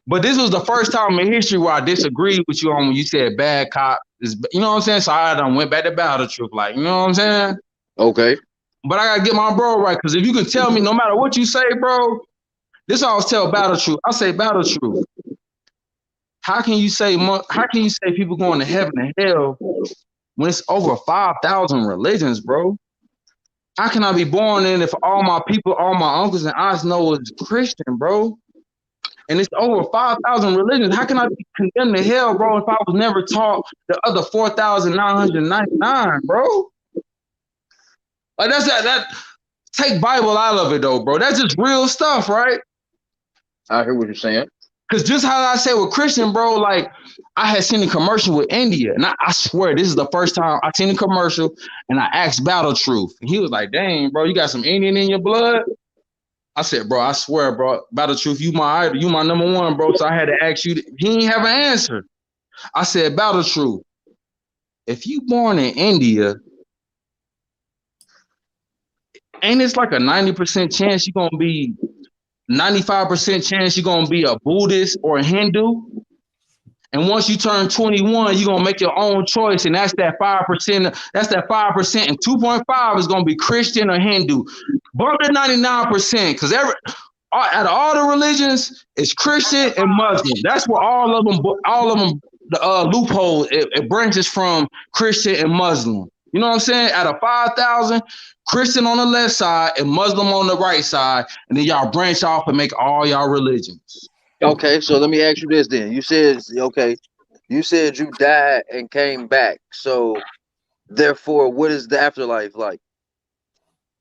But this was the first time in history where I disagreed with you on when you said bad cop is, you know what I'm saying? So I done went back to Battle Truth, like, you know what I'm saying? Okay. But I gotta get my bro right, because if you can tell me, no matter what you say, bro, this I always tell Battle Truth. I say Battle Truth. How can you say people going to heaven and hell when it's over 5,000 religions, bro? How can I be born in if all my people, all my uncles and aunts know is Christian, bro? And it's over 5,000 religions. How can I be condemned to hell, bro, if I was never taught the other 4,999, bro? Like that take Bible out of it though, bro. That's just real stuff, right? I hear what you're saying. Cause just how I say with Christian, bro, like I had seen a commercial with India, and I swear this is the first time I seen a commercial, and I asked Battle Truth, and he was like, "Dang, bro, you got some Indian in your blood?" I said, "Bro, I swear, bro, Battle Truth, you my idol, you my number one, bro." So I had to ask you. He didn't have an answer. I said, "Battle Truth, if you born in India, ain't it's like a 90% chance you're gonna be." 95% chance you're gonna be a Buddhist or a Hindu, and once you turn 21, you're gonna make your own choice, and that's that 5%. That's that 5%, and 2.5 is gonna be Christian or Hindu. Bump to 99%, because out of all the religions, it's Christian and Muslim. That's where all of them, the loophole it branches from Christian and Muslim. You know what I'm saying? Out of 5,000. Christian on the left side and Muslim on the right side, and then y'all branch off and make all y'all religions. Okay, so let me ask you this then. You said you died and came back. So therefore, what is the afterlife like?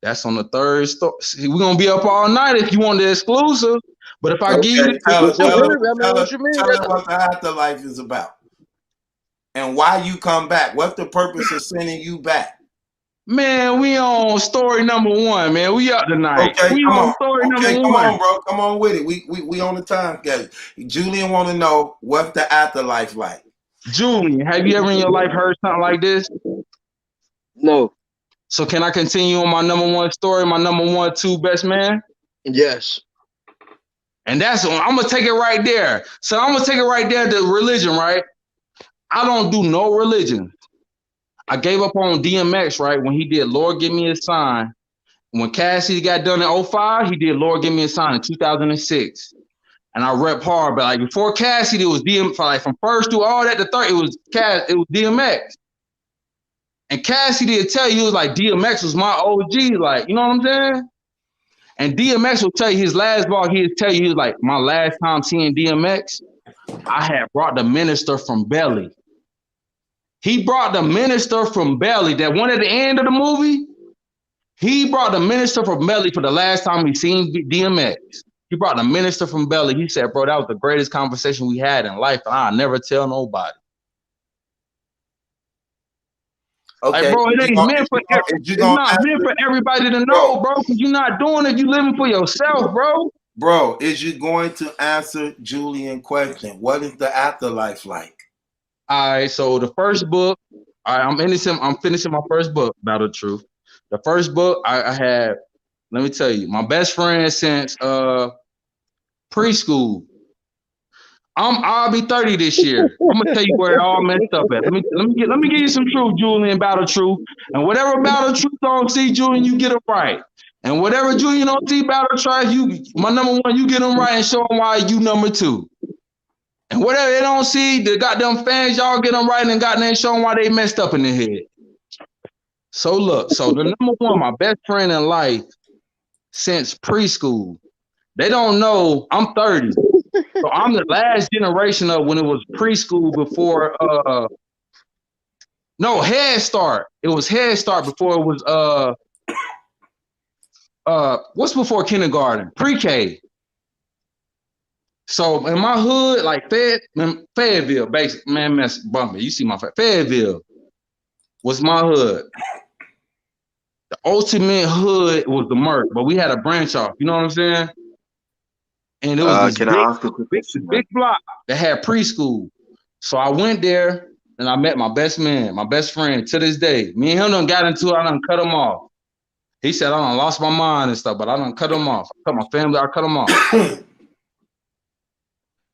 That's on the third story. We're gonna be up all night if you want the exclusive. But if I give you tell us what the afterlife is about. And why you come back. What's the purpose of sending you back? Man, we on story number one, man. We up tonight. Okay, we on story number come one. on, bro. Come on with it. We on the time schedule. Julian want to know what's the afterlife like. Julian, have you ever in your life heard something like this? No. So can I continue on my number one story, my number 1, 2 best man? Yes. And I'm gonna take it right there. So I'm gonna take it right there to religion, right? I don't do no religion. I gave up on DMX, right? When he did Lord Give Me a Sign. When Cassidy got done in 05, he did Lord Give Me a Sign in 2006. And I rep hard, but like before Cassidy, it was DMX. Like from first to all that to third, it was DMX. And Cassidy would tell you, it was like DMX was my OG, like, you know what I'm saying? And DMX will tell you his last ball, he'd tell you, he was like, my last time seeing DMX, I had brought the minister from Belly. He brought the minister from Belly, that one at the end of the movie. He brought the minister from Belly for the last time he seen DMX. He brought the minister from Belly. He said, bro, that was the greatest conversation we had in life, and I'll never tell nobody. Okay, like, bro, it ain't meant for everybody to know, bro, because you're not doing it. You living for yourself, bro. Bro, is you going to answer Julian's question? What is the afterlife like? All right, so the first book, I'm finishing my first book, Battle Truth. The first book I had, let me tell you, my best friend since preschool. I'll be 30 this year. I'm gonna tell you where it all messed up at. Let me give you some truth, Julian, Battle Truth. And whatever Battle Truth don't see, Julian, you get it right. And whatever Julian don't see, Battle Truth, my number one, you get them right and show them why you number 2. And whatever they don't see, the goddamn fans, y'all get them right and goddamn show them why they messed up in the head. So look, so the number one, my best friend in life since preschool. They don't know I'm 30. So I'm the last generation of when it was preschool before Head Start. It was Head Start before it was what's before kindergarten? Pre-K. So in my hood, like Fayetteville, basically, man, bumping. You see my Fayetteville. was my hood. The ultimate hood was the Merc, but we had a branch off. You know what I'm saying? And it was this Can I ask a quick question, big man? block that had preschool. So I went there and I met my best man, my best friend to this day. Me and him done got into it. I done cut him off. He said I done lost my mind and stuff, but I done cut him off. I cut my family. I cut him off.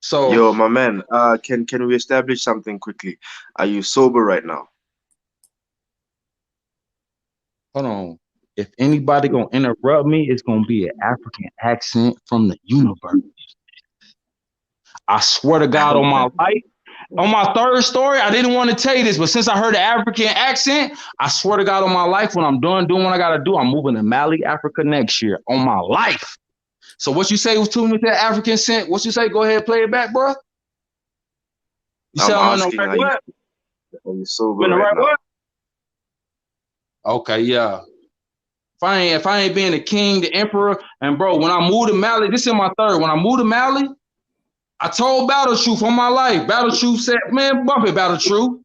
So Yo, my man, can we establish something quickly? Are you sober right now? hold on. If anybody gonna interrupt me, it's gonna be an African accent from the universe. I swear to God on my life. On my third story, I didn't want to tell you this, but since I heard the African accent, I swear to God on my life, when I'm done doing what I gotta do, I'm moving to Mali, Africa next year. On my life. So what you say to me with that African accent? What you say? Go ahead, play it back, bro. You say I'm in the right what? Are you sober right now? What? Okay, yeah. If I ain't being the king, the emperor, and bro, when I moved to Mali, this is my third. When I moved to Mali, I told Battle Truth on my life. Battle Truth said, man, bump it, Battle Truth.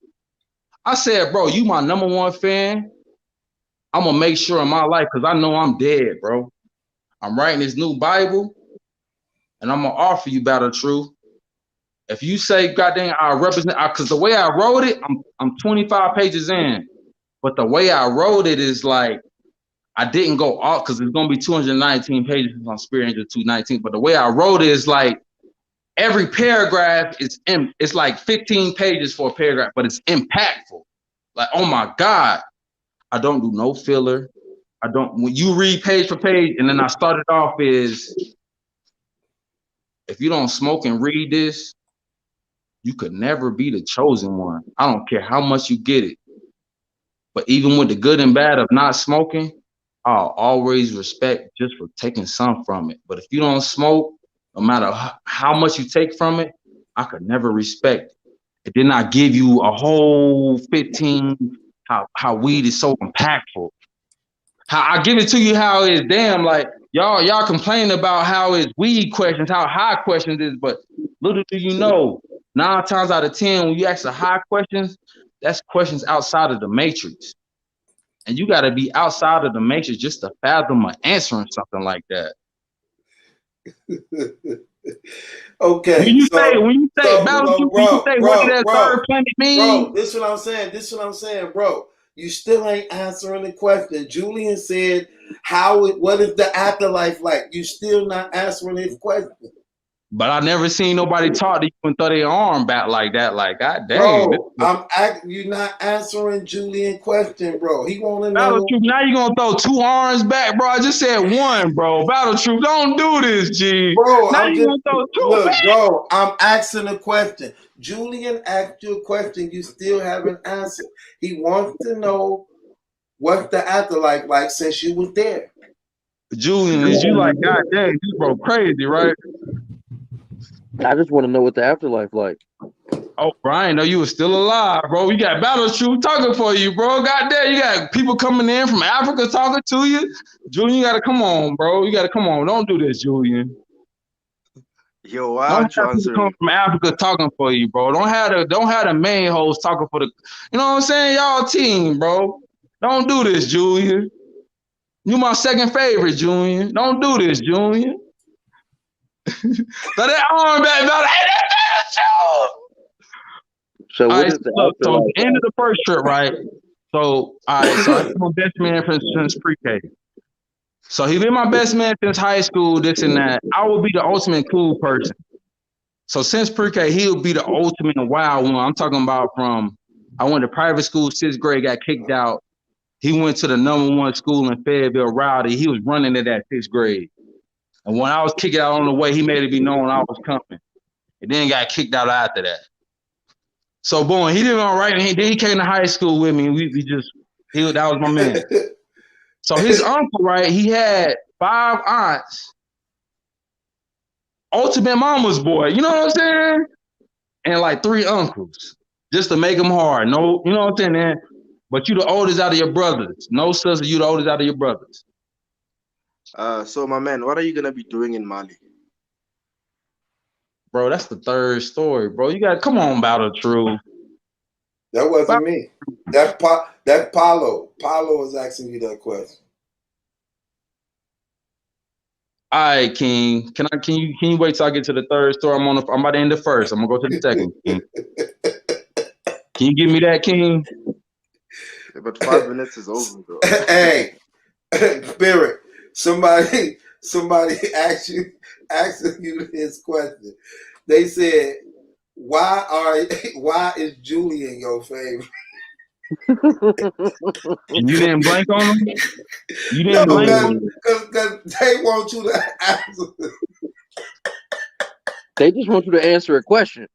I said, bro, you my #1 fan. I'm gonna make sure in my life, because I know I'm dead, bro. I'm writing this new Bible, and I'm gonna offer you, Battle Truth. If you say, goddamn, I represent, because the way I wrote it, I'm 25 pages in, but the way I wrote it is like, I didn't go off, because it's gonna be 219 pages on Spirit Angel 219, but the way I wrote it is like, every paragraph is it's like 15 pages for a paragraph, but it's impactful. Like, oh my God, I don't do no filler. When you read page for page, and then I started off is, if you don't smoke and read this, you could never be the chosen one. I don't care how much you get it. But even with the good and bad of not smoking, I'll always respect just for taking some from it. But if you don't smoke, no matter how much you take from it, I could never respect it. It did not give you a whole 15, how weed is so impactful. How I give it to you how it's damn, like y'all complain about how it's weed questions, how high questions is, but little do you know, 9 times out of 10, when you ask the high questions, that's questions outside of the matrix. And you got to be outside of the matrix just to fathom answering something like that. Okay. When you say Battle Truth, you say what did that third planet mean? Bro, this is what I'm saying. This is what I'm saying, bro. You still ain't answering the question. Julian said, what is the afterlife like? You still not answering his question. But I never seen nobody talk to you and throw their arm back like that. Like, God dang. Bro, you're not answering Julian's question, bro. He want to know. Battle Truth, now you going to throw 2 arms back, bro. I just said 1, bro. Battle Truth, don't do this, G. Bro, now you going to throw 2 look, back. bro, I'm asking a question. Julian asked you a question you still haven't answered. He wants to know what's the afterlife like since you was there. Julian, is you like, God dang, you bro crazy, right? I just want to know what the afterlife like. Oh, Brian, know you were still alive, bro. You got Battle Truth talking for you, bro. God damn, you got people coming in from Africa talking to you. Julian, you got to come on, bro. You got to come on. Don't do this, Julian. Yo, why aren't you answering? Come from Africa talking for you, bro. Don't have the main hoes talking for the, you know what I'm saying? Y'all team, bro. Don't do this, Julian. You my second favorite, Julian. Don't do this, Julian. So that arm back, about So what is the afterlife? So at the end of the first trip, right? So I'm my best man since pre-K. So he been my best man since high school, this and that. I will be the ultimate cool person. So since pre-K, he'll be the ultimate wild one. I'm talking about I went to private school, 6th grade, got kicked out. He went to the #1 school in Fayetteville, Rowdy. He was running it at 6th grade. And when I was kicked out on the way, he made it be known I was coming. And then got kicked out after that. So boom, he did all right. And then he came to high school with me. And that was my man. So his uncle, right? He had 5 aunts, ultimate mama's boy. You know what I'm saying? And like 3 uncles, just to make him hard. No, you know what I'm saying, man? But you the oldest out of your brothers. No sister, you the oldest out of your brothers. So my man, what are you gonna be doing in Mali? Bro, that's the third story, bro. You got come on, Battle Truth. That wasn't me. That's Paulo. Paulo is asking you that question. All right, King. Can you wait till I get to the third story? I'm about to end the first. I'm gonna go to the second. King. Can you give me that, King? Yeah, but 5 minutes is over, bro. Hey, Spirit. Somebody asking you this question. They said, why is Julian your favorite? You didn't blank on him? You No, didn't blank on him? because they want you to answer. They just want you to answer a question.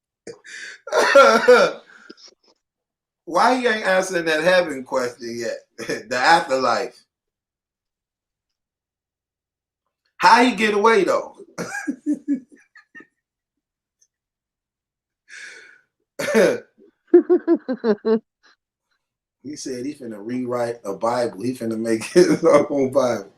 Why he ain't answering that heaven question yet? The afterlife. How he get away though? He said he finna rewrite a Bible. He finna make his own Bible.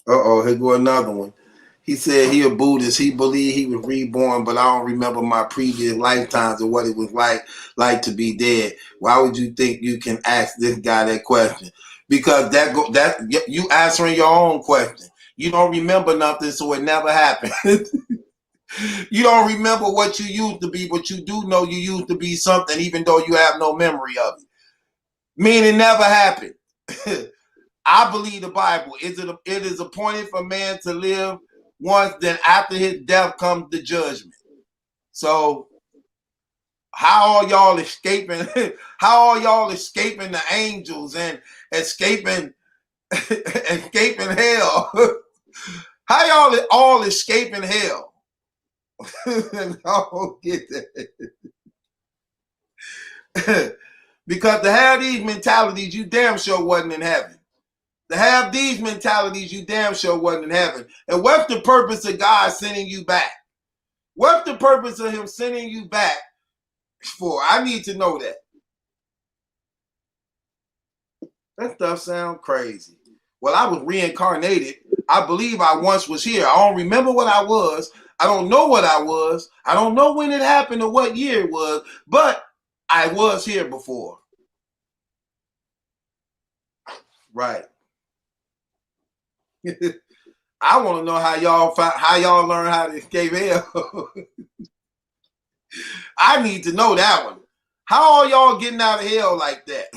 Here go another one. He said he a Buddhist. He believed he was reborn, but I don't remember my previous lifetimes or what it was like to be dead. Why would you think you can ask this guy that question? Because that you answering your own question. You don't remember nothing, so it never happened. You don't remember what you used to be, but you do know you used to be something, even though you have no memory of it. Meaning it never happened. I believe the Bible. It is appointed for man to live once, then after his death comes the judgment. So how are y'all escaping? How are y'all escaping the angels and escaping hell? How y'all all escaping hell? I don't get that. Because to have these mentalities, you damn sure wasn't in heaven. To have these mentalities, you damn sure wasn't in heaven. And what's the purpose of God sending you back? What's the purpose of him sending you back for? I need to know that. That stuff sounds crazy. Well, I was reincarnated. I believe I once was here. I don't remember what I was. I don't know what I was. I don't know when it happened or what year it was, but I was here before. Right. I want to know how y'all learn how to escape hell. I need to know that one. How are y'all getting out of hell like that?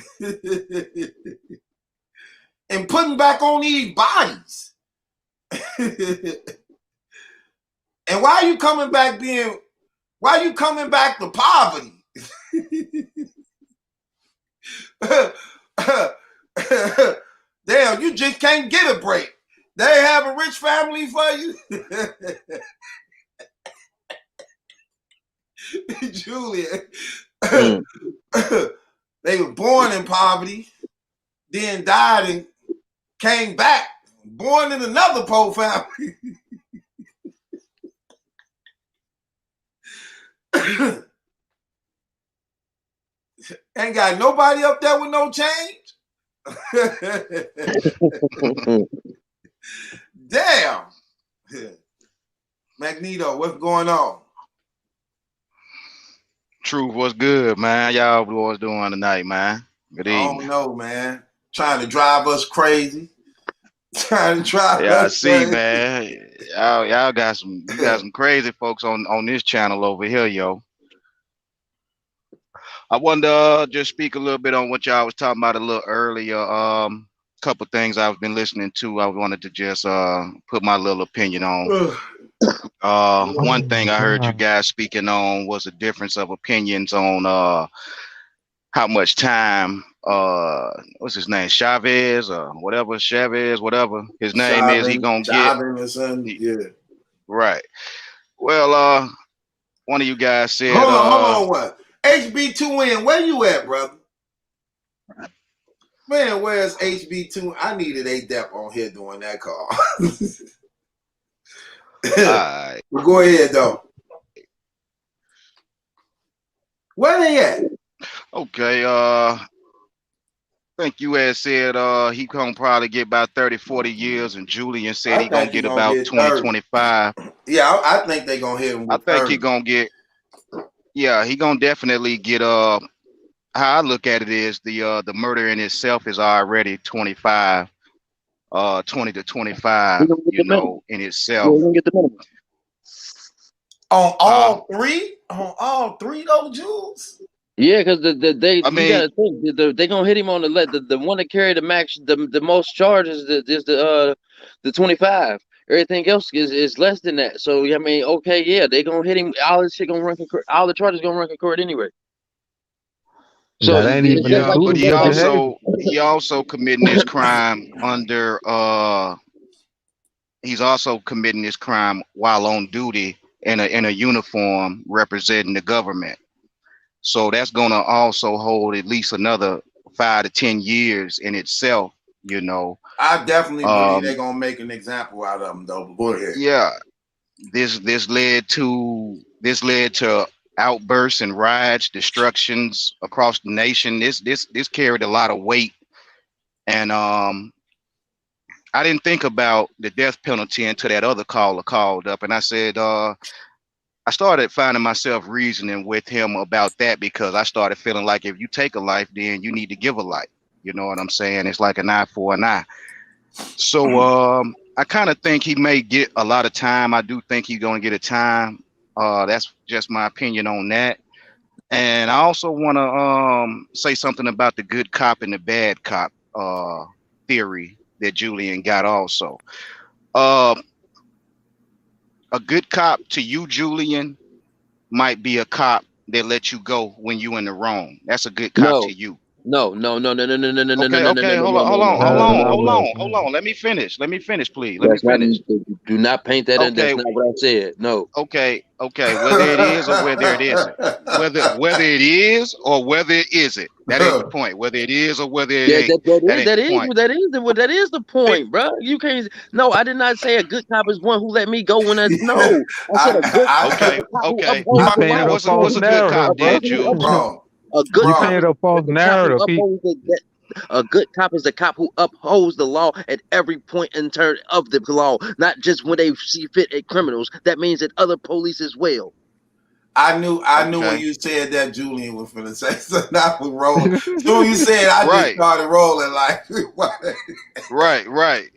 And putting back on these bodies. And why are you coming back to poverty? Damn, you just can't get a break. They have a rich family for you. Julia. They were born in poverty, then died and came back, born in another poor family. Ain't got nobody up there with no change. Damn. Magneto, what's going on? Truth, what's good, man? Y'all boys doing tonight, man? Good evening. I don't know, man. Trying to drive us crazy. Trying to drive Yeah, I us see, crazy. man. Y'all got some crazy folks on this channel over here, yo. I wanted to just speak a little bit on what y'all was talking about a little earlier. Couple things I've been listening to. I wanted to just put my little opinion on. One thing I heard you guys speaking on was a difference of opinions on how much time what's his name, Chavez or whatever, whatever his name is, he gonna get. Yeah. Right. Well, one of you guys said hold on what? HB2N, where you at, brother? Man, where's HB2? I needed A-Dep on here doing that call. Alright. Well, go ahead though. Where they at? Okay, I think you had said he gonna probably get about 30, 40 years, and Julian said he gonna get about 20, 25. Yeah, I think they gonna hit him with I think 30. he gonna get Yeah, he gonna definitely get how I look at it is the murder in itself is already 25, 20 to He 25, gonna get you the minimum. know, in Yeah, itself. he gonna get the minimum. On Huh? all three? On all three though, Jules? Yeah, because I you mean, gotta think they gonna hit him on the one that carried the most charges is the 25. Everything else is less than that. So I mean, okay, yeah, they gonna hit him. All this shit gonna run concurrent. All the charges gonna run concurrent anyway. So That ain't it's even just yeah, like but including he the it's like behavior. also committing this crime under he's also committing this crime while on duty in a uniform representing the government. So that's gonna also hold at least another 5 to 10 years in itself, you know. I definitely believe they're Um, gonna make an example out of him though. But go ahead. yeah, this led to outbursts and riots, destructions across the nation. This carried a lot of weight, and I didn't think about the death penalty until that other caller called up, and I said, I started finding myself reasoning with him about that because I started feeling like if you take a life, then you need to give a life. You know what I'm saying? It's like an eye for an eye. So I kind of think he may get a lot of time. I do think he's going to get a time. That's just my opinion on that. And I also want to say something about the good cop and the bad cop theory that Julian got also. Uh, a good cop to you, Julian, might be a cop that lets you go when you in the wrong. That's a good cop no, to you. no, no, no, no, no, no, no, no, no, no, Okay, no, no, okay, no, hold no, on, no, hold no, on, no, hold That's no, on, not no, hold what no. I'm on, hold saying. on. Let me finish. Let me finish, please. Let me That's not. finish. Do not paint that in. That's Okay, not what I said. No. okay. Whether it is or whether it isn't, whether it is or whether it isn't, that is the point. Whether it is or whether it Yeah, ain't, that ain't that the is point. that is the point, bro. You can't. No, I did not say a good cop is one who let me go when I. No, I said a good cop is Okay, a cop who okay. You upholds the painted law. a false What's a good A narrative, cop bro. then, person who Jules? upholds. bro, A good You cop bro. painted a false is a cop who narrative. upholds a good cop is a cop who upholds the law at every point in turn of the law, not just when they see fit at criminals. That means that other police as well. I knew when Okay, you said that Julian was finna say something. I was rolling. Soon you said, I just right, started rolling like, right.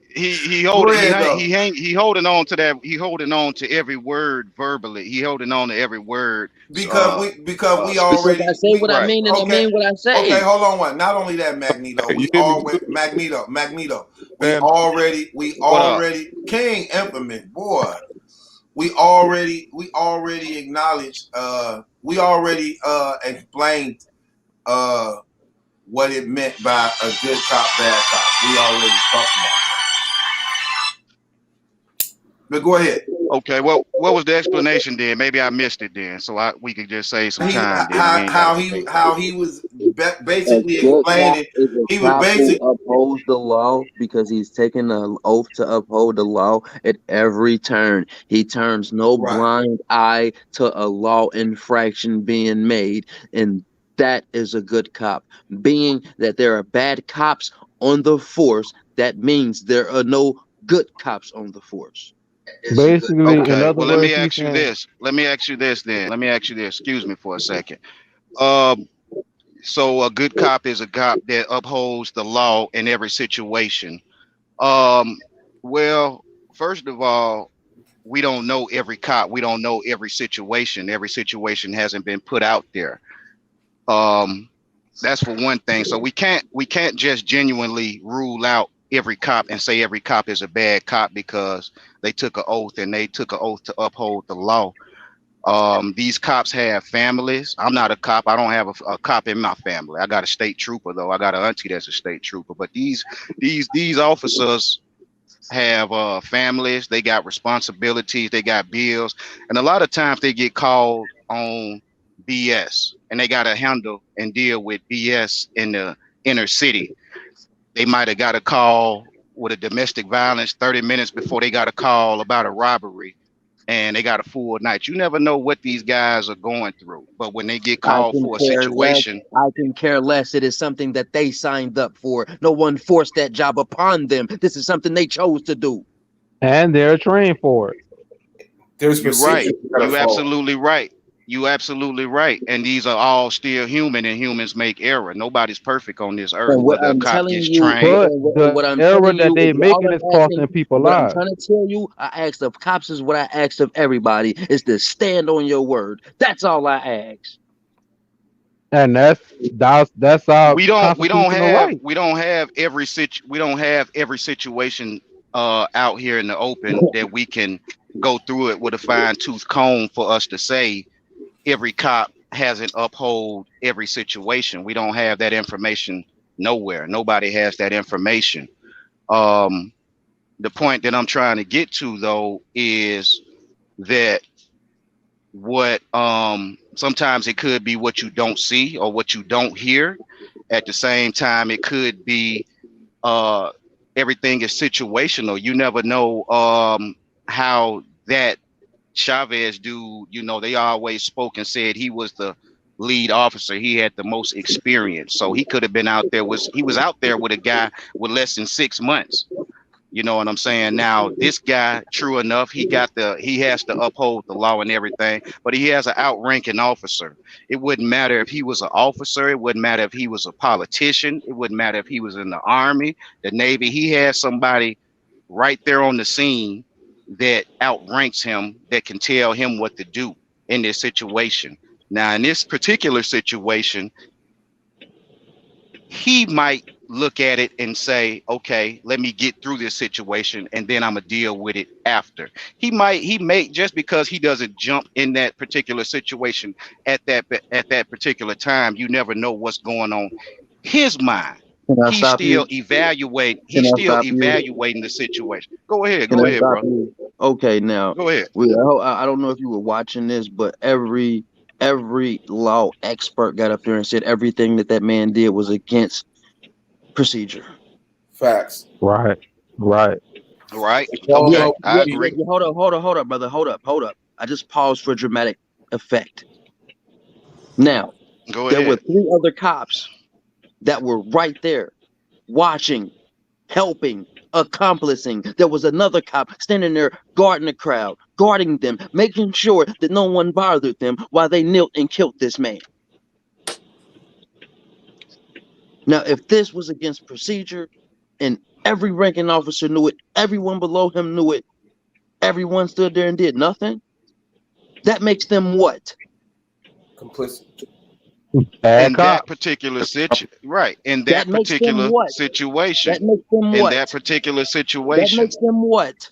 go ahead though. He holding on to that. He holding on to every word verbally. He holding on to every word. Because we Because I already say what I Right. mean and I okay. mean what I Okay, say. hold on one. Not only that, Magneto, You hear me, Magneto. We man? What up? already King Infamous, boy. We already acknowledged we already explained uh what it meant by a good cop, bad cop. We already talked about that. But go ahead. Okay. Well, what was the explanation then? Maybe I missed it then. So we could just save some time then. We ain't got to debate that. How he was A basically good cop explaining. is a He was cop who basic. upholds the law because he's taken an oath to uphold the law at every turn. He turns no Right. blind eye to a law infraction being made, and that is a good cop. Being that there are bad cops on the force, that means there are no good cops on the force. Basically, in Okay. other Well, let me words, he's ask you saying this. Let me ask you this then. Let me ask you this. Excuse me for a second. Um, so a good cop is a cop that upholds the law in every situation. Um, well, first of all, we don't know every cop. We don't know every situation. Every situation hasn't been put out there. Um, that's for one thing. So we can't just genuinely rule out every cop and say every cop is a bad cop because they took an oath and they took an oath to uphold the law. These cops have families. I'm not a cop. I don't have a cop in my family. I got a state trooper though. I got an auntie that's a state trooper. But these officers have families. They got responsibilities. They got bills, and a lot of times they get called on BS, and they got to handle and deal with BS in the inner city. They might have got a call with a domestic violence 30 minutes before they got a call about a robbery, and they got a full night. You never know what these guys are going through, but when they get I called can for a care less. situation, I can care less. It is something that they signed up for. No one forced that job upon them. This is something they chose to do. and they're trained for it. There's you're procedures right. you gotta You follow. absolutely right. You absolutely right. And these are all still human, and humans make error. Nobody's perfect on this earth, And what whether a I'm cop telling gets you, trained. But and the what I'm error telling that you they is all making is I'm costing asking, people what I'm lives. trying to tell you, I asked of cops is what I asked of everybody is to stand on your word. That's all I ask. And that's our constitutional right. We don't have every situation out here in the open that we can go through it with a fine tooth comb for us to say every cop hasn't uphold every situation. We don't have that information nowhere. Nobody has that information. Um, the point that I'm trying to get to though is that what sometimes it could be what you don't see or what you don't hear. At the same time, it could be uh everything is situational. You never know how that Chavez dude, you know, they always spoke and said he was the lead officer. He had the most experience. So he could have been out there he was out there with a guy with less than 6 months. You know what I'm saying? Now, this guy, true enough, he has to uphold the law and everything, but he has an outranking officer. It wouldn't matter if he was an officer, it wouldn't matter if he was a politician, it wouldn't matter if he was in the army, the Navy. He has somebody right there on the scene that outranks him, that can tell him what to do in this situation. Now, in this particular situation, he might look at it and say, okay, let me get through this situation and then I'm gonna deal with it after. He may, just because he doesn't jump in that particular situation at that particular time, you never know what's going on his mind. Can I He's stop still you? Can I stop you? evaluating the situation. Go ahead, Can I stop bro. you? Okay, now Go ahead. I don't know if you were watching this, but every law expert got up there and said everything that man did was against procedure. Facts. Right. Right. Yeah, Okay, I agree. hold up, brother. Hold up. I just paused for dramatic effect. Now, Go there were ahead. 3 other cops that were right there watching, helping, accomplishing. There was another cop standing there guarding the crowd, guarding them, making sure that no one bothered them while they knelt and killed this man. Now, if this was against procedure and every ranking officer knew it, everyone below him knew it, everyone stood there and did nothing, that makes them what? Complicit. Bad In that cops. particular situation, right? In That that makes them particular what? situation, That makes them in what? that particular That situation, makes them what?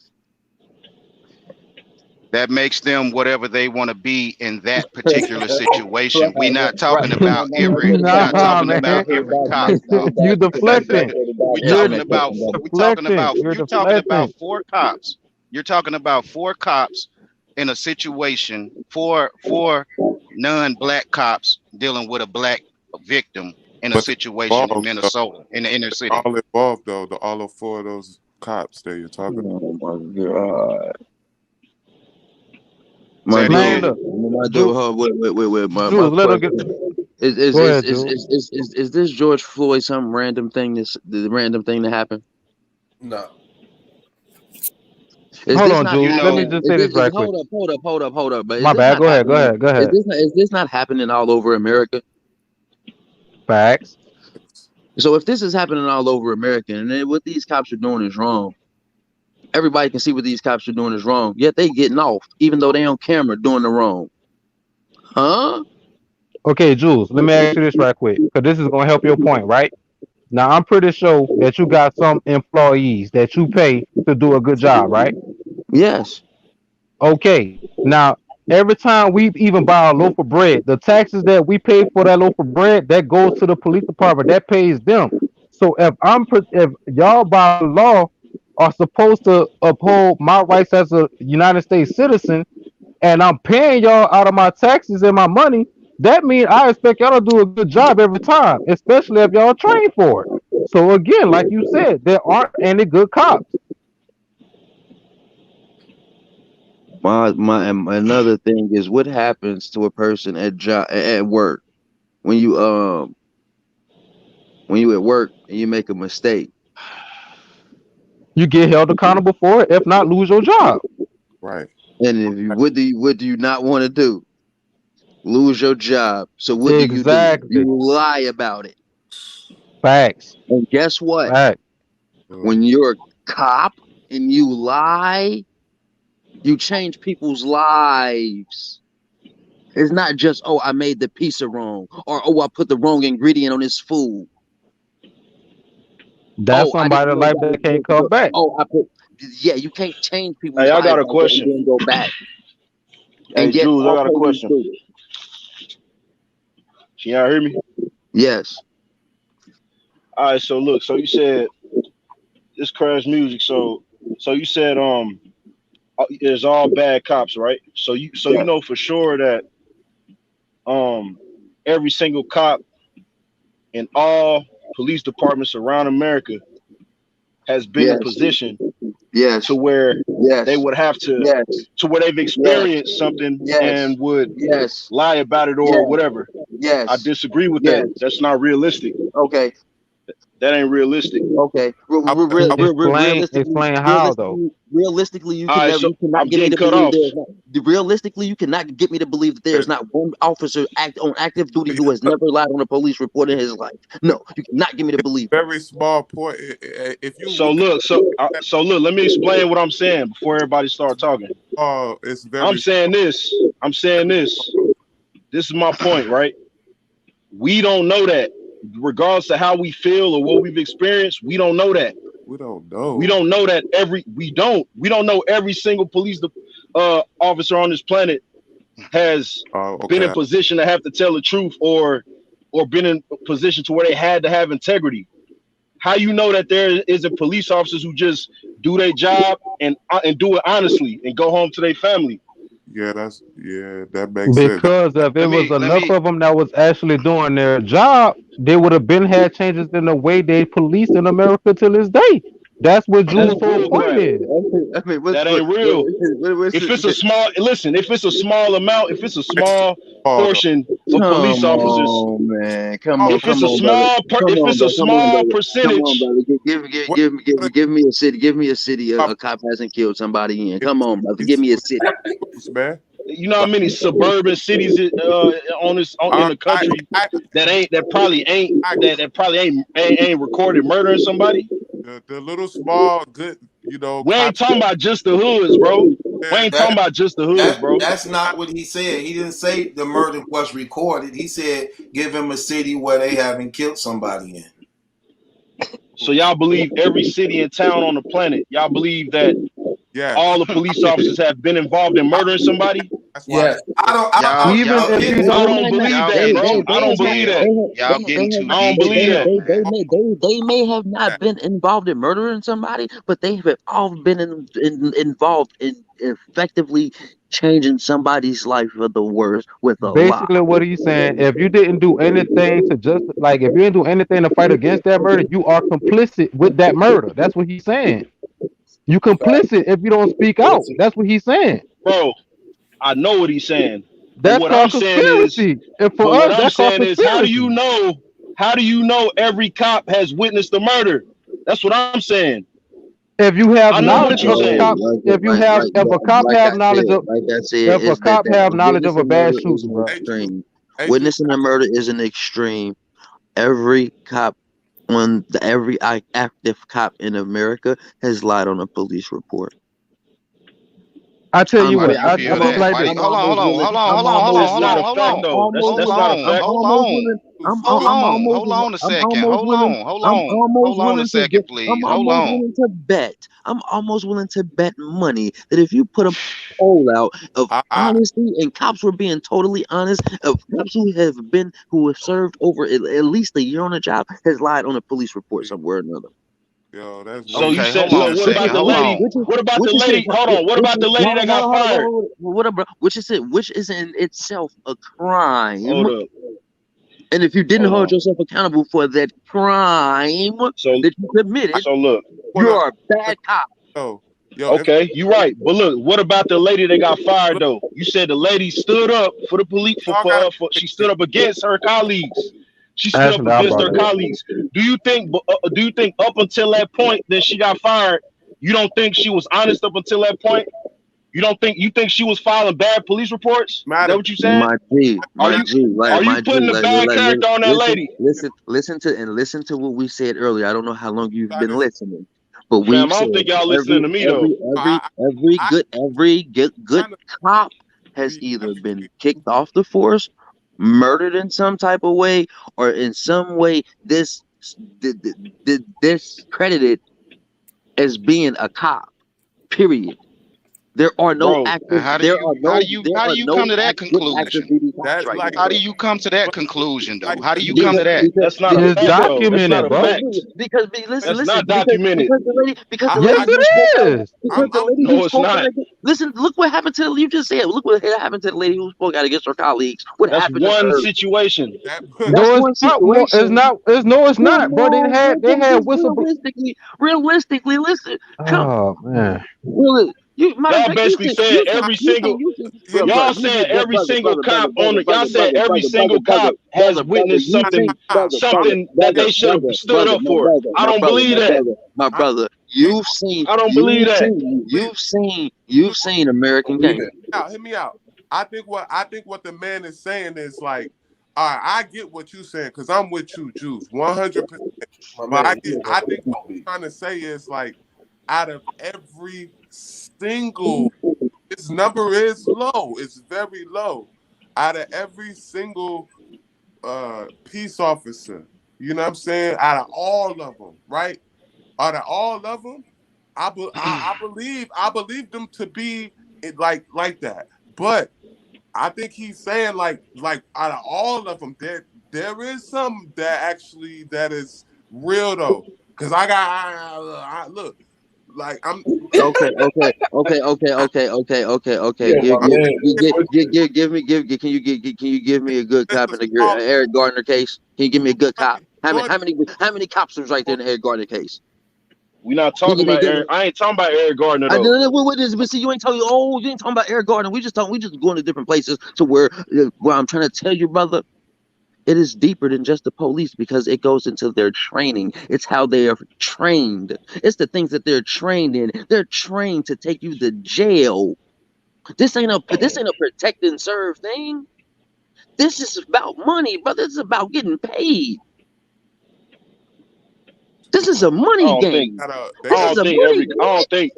that makes them whatever they want to be in that particular situation. We're not Right. talking about every. We're not Nah, talking man. about every cop. You deflecting. we You're talking about. We talking deflecting. about. You're You're talking about deflecting. 4 cops. You're talking about 4 cops in a situation. Four non-black cops dealing with a black victim in a But they're situation in involved, though. Minnesota, in the inner They're city. all involved, though. All of 4 of those cops that you're talking about. Oh my God. Say My it Man, again. dude, look. my dude, Jules, wait. My Let her get. question Go ahead, Jules. is this George Floyd some random thing? The random thing that happened? No. Is Hold this on, not You Jules. Let me happening? know, just say this right quick. Hold up. But is My this bad. not Go ahead. Go happening? ahead. Go ahead. Is this not happening all over America? Facts. So if this is happening all over America, and then what these cops are doing is wrong, everybody can see what these cops are doing is wrong. Yet they getting off, even though they on camera doing the wrong. Huh? Okay, Jules. Let me ask you this right quick, because this is gonna help your point, right? Now, I'm pretty sure that you got some employees that you pay to do a good job, right? Yes. Okay. Now, every time we even buy a loaf of bread, the taxes that we pay for that loaf of bread, that goes to the police department. That pays them. So if y'all by law are supposed to uphold my rights as a United States citizen, and I'm paying y'all out of my taxes and my money, that means I expect y'all to do a good job every time, especially if y'all train for it. So again, like you said, there aren't any good cops. Another thing is what happens to a person at work when you at work and you make a mistake. You get held accountable for it. If not, lose your job. Right. And if you what do you not want to do? lose your job. So what do? Exactly. You lie about it. Facts. And guess what? Facts. When you're a cop and you lie, you change people's lives. It's not just, oh, I made the pizza wrong, or oh, I put the wrong ingredient on this food. That's somebody's life that can't come back. Oh, yeah, you can't change people's Hey, I lives got a question. and then go back. Hey, And yet, Jules, I got a all police question. do it. Can y'all hear me? Yes. All right, so look, so you said this crash music, so you said it's all bad cops, right? So you know for sure that every single cop in all police departments around America has been in position to where they would have to where they've experienced something and would lie about it or whatever. Yes. I disagree with that. That's not realistic. Okay. That ain't realistic. Okay. Explain how though. Realistically, you All right, so you cannot I'm get me getting to cut believe off. there's not. Realistically, you cannot get me to believe that there's not one officer on active duty who has never lied on a police report in his life. No, you cannot get me to believe. Very small point. If you So look, let me explain what I'm saying before everybody start talking. Oh, it's very. I'm saying this. This is my point, right? We don't know that. Regardless of how we feel or what we've experienced, we don't know that. We don't know. We don't know that we don't know every single police officer on this planet has been in position to have to tell the truth or been in a position to where they had to have integrity. How you know that there isn't police officers who just do their job and do it honestly and go home to their family? Yeah, that makes sense. Because if it was enough of them that was actually doing their job, they would have been had changes in the way they police in America to this day. That's what Jules' whole point is. That ain't real. If it's a small, listen, if it's a small amount, if it's a small portion of police officers, if it's a small, if it's a small percentage, Give me a city. Give me a city a cop hasn't killed somebody in. Come on, brother. Give me a city. Man. You know how many suburban cities in the country that probably ain't recorded murdering somebody? The little small good, we ain't talking about just the hoods, bro. We ain't talking about just the hoods, bro. That's not what he said. He didn't say the murder was recorded. He said give him a city where they haven't killed somebody in. So y'all believe every city and town on the planet, y'all believe that all the police officers have been involved in murdering somebody? Yes. I don't believe that, bro. I don't believe that. Y'all getting too I don't believe that. They may have not been involved in murdering somebody, but they have all been involved in effectively changing somebody's life for the worse with a Basically, lie. what are you saying? If you didn't do anything to if you didn't do anything to fight against that murder, you are complicit with that murder. That's what he's saying. You complicit if you don't speak out. That's what he's saying. Bro, I know what he's saying. That's what called I'm conspiracy. And for what us, I'm that's called saying is, conspiracy. how do you know every cop has witnessed the murder? That's what I'm saying. If you have I know what knowledge you're of a saying. cop, if a cop have knowledge of, if a cop have knowledge of a bad shooting, bro. Witnessing a murder is an extreme. Every cop every active cop in America has lied on a police report. I tell you what, I feel that. Hold on a second. Hold on a second, please. Hold on. I'm almost willing to bet money that if you put a poll out of honesty and cops were being totally honest, of cops who have served over at least a year on a job has lied on a police report somewhere or another. Yo, that's so you said, so what about the lady? What about the lady? Hold on. What about the lady that got fired? Which is in itself a crime. Hold up. And if you didn't hold yourself accountable for that crime that you committed, so look, you're a bad cop. Okay, you're right. But look, what about the lady that got fired though? You said the lady stood up for the police. She stood up against her colleagues. She stood up against her colleagues. Do you think up until that point that she got fired, you don't think she was honest up until that point? You don't think she was filing bad police reports? Is that what you saying? My G, Are you putting a bad character on that lady? Listen to what we said earlier. I don't know how long you've been listening, but we Fam, I don't think y'all listening to me though. every good cop has either been kicked off the force, murdered in some type of way, or in some way discredited as being a cop. Period. There are no active. How do you come to that conclusion? How do you come to that conclusion, though? How do you come to that? That's not a fact, documented, bro. Because that's not documented. Because yes, it is. No, it's not. Listen, look what happened to you just said. Look what happened to the lady who spoke out against her colleagues. What That's happened? one situation. No, it's not. It's not. It's not, bro. They had whistle. Realistically, listen. Oh man. Really. Y'all basically saying every single cop on the y'all said every single cop has witnessed something that they should have stood up for. I don't believe that. My brother, you've seen. I don't believe that. You've seen American Gangster. Hear me out. I think what the man is saying is like, all right, I get what you're saying because I'm with you, Juice, 100%. But I think what I'm trying to say is like, out of every single, this number is low. It's very low. Out of every single peace officer, you know what I'm saying? Out of all of them, right? Out of all of them, I believe them to be like that. But I think he's saying like out of all of them, there is some that is real though. Cause I look. Like I'm okay. Can you give me a good cop in the Eric Gardner case? Can you give me a good cop? How many cops was right there in the Eric Gardner case? We not talking about Eric. I ain't talking about Eric Gardner though. But see, you ain't talking about Eric Gardner. We just going to different places to where I'm trying to tell you, brother. It is deeper than just the police because it goes into their training. It's how they are trained. It's the things that they're trained in. They're trained to take you to jail. This ain't a protect and serve thing. This is about money, brother. This is about getting paid. This is a money game. I don't think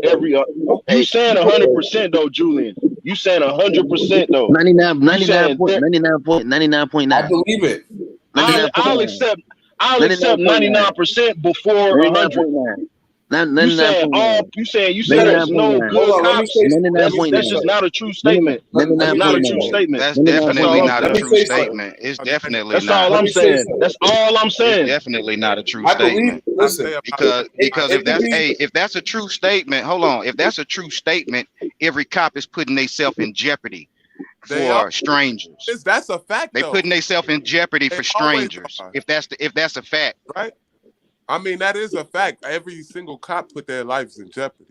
every. You saying 100% though, Julian. You saying 100% though. 99.9. I believe it. I'll accept 99% before 100. You saying there's no good cops? That's just not a true statement. Not a true statement. That's definitely not a true statement. It's definitely that's not. all I'm saying. That's all I'm saying. It's definitely not a true statement. Because if that's a true statement, hold on. If that's a true statement, every cop is putting themselves in jeopardy for strangers. That's a fact. They putting themselves in jeopardy for strangers. If that's a fact, right? I mean, that is a fact. Every single cop put their lives in jeopardy.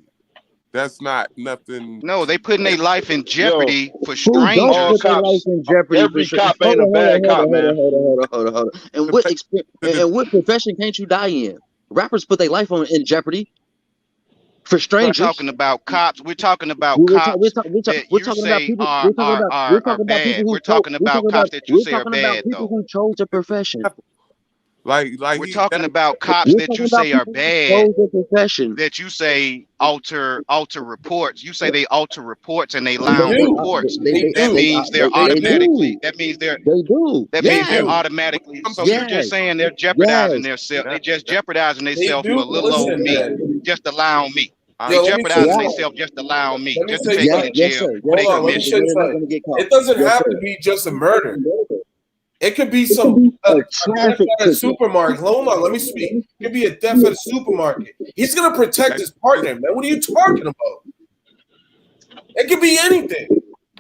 That's not nothing. No, they putting their life in jeopardy for strangers. Every cop ain't a bad cop, man. Hold on. And what profession can't you die in? Rappers put their life in jeopardy for strangers. We're talking about cops. We're talking about cops that you say are bad. We're talking about cops that you say are bad, though. People who chose a profession. Like we're talking about cops that you say are bad, that you say alter reports. You say they alter reports and they lie on reports. That means they're automatically. That means they're automatically. So you're just saying they're jeopardizing themselves. They just jeopardizing themselves for a little old me. Just allow me. They jeopardizing themselves just allow me. Just to take me to jail. It doesn't have to be just a murder. It could be some death at a supermarket. Hold on, let me speak. It could be a death at a supermarket. He's gonna protect his partner, man. What are you talking about? It could be anything.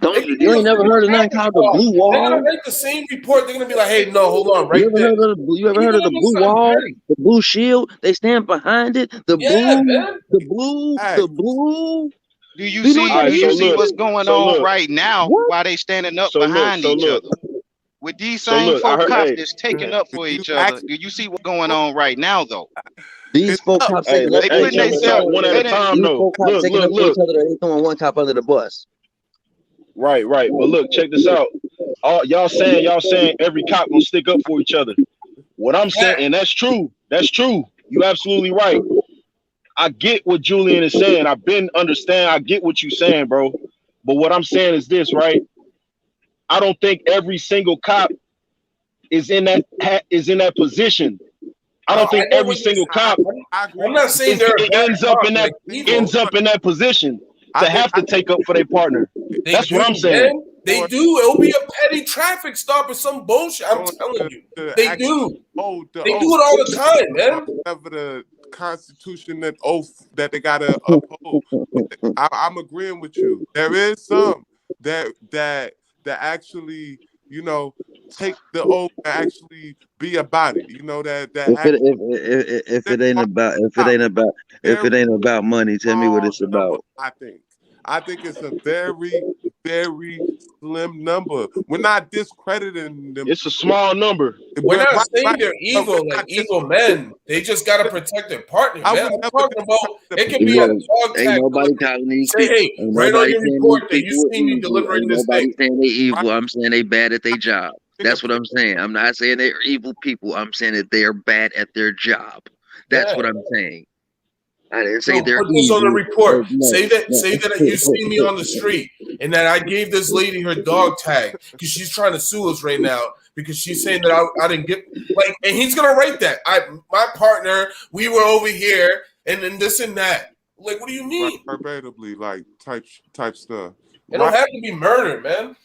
You ain't never heard of nothing called the blue wall? They're gonna make the same report. They're gonna be like, "Hey, no, hold on, right there." You ever heard of the blue wall? The blue shield? They stand behind it. The blue. Do you see what's going on right now? Why they standing up behind each other? With these same four cops that's taking up for each other, do you see what's going on right now, though? These four cops taking up for each other. one at a time, These though. four cops taking up for each other. They throwing one cop under the bus. Right. But look, check this out. Y'all saying every cop gonna stick up for each other. What I'm saying, and that's true. That's true. You absolutely right. I get what Julian is saying. I get what you're saying, bro. But what I'm saying is this, right? I don't think every single cop is in that position. I don't think every single cop I'm not saying ends up in that position to have to take up for their partner. That's what I'm saying. Man. They do. It'll be a petty traffic stop or some bullshit. I'm telling you. They do. They do it all the time, man. Whatever the Constitution, that oath that they gotta uphold. I'm agreeing with you. There is some that actually, you know, take the oath and actually be about it. You know that if it ain't about money, tell me what it's about. I think it's a very, very slim number. We're not discrediting them. It's a small number. We're not saying they're evil, like evil men. They just gotta protect their partner, man. I'm talking about it could be a dog tag. Ain't nobody calling these say, people. hey, right on your report that you see me delivering this thing. Nobody saying they evil. I'm saying they bad at their job. That's what I'm saying. I'm not saying they're evil people. I'm saying that they are bad at their job. That's what I'm saying. I didn't say they're put this on the report. Say that you see me on the street and that I gave this lady her dog tag because she's trying to sue us right now because she's saying that I didn't get and he's gonna write that. My partner, we were over here and then this and that. Like, what do you mean? Verbatimly, like type stuff. It don't have to be murder, man.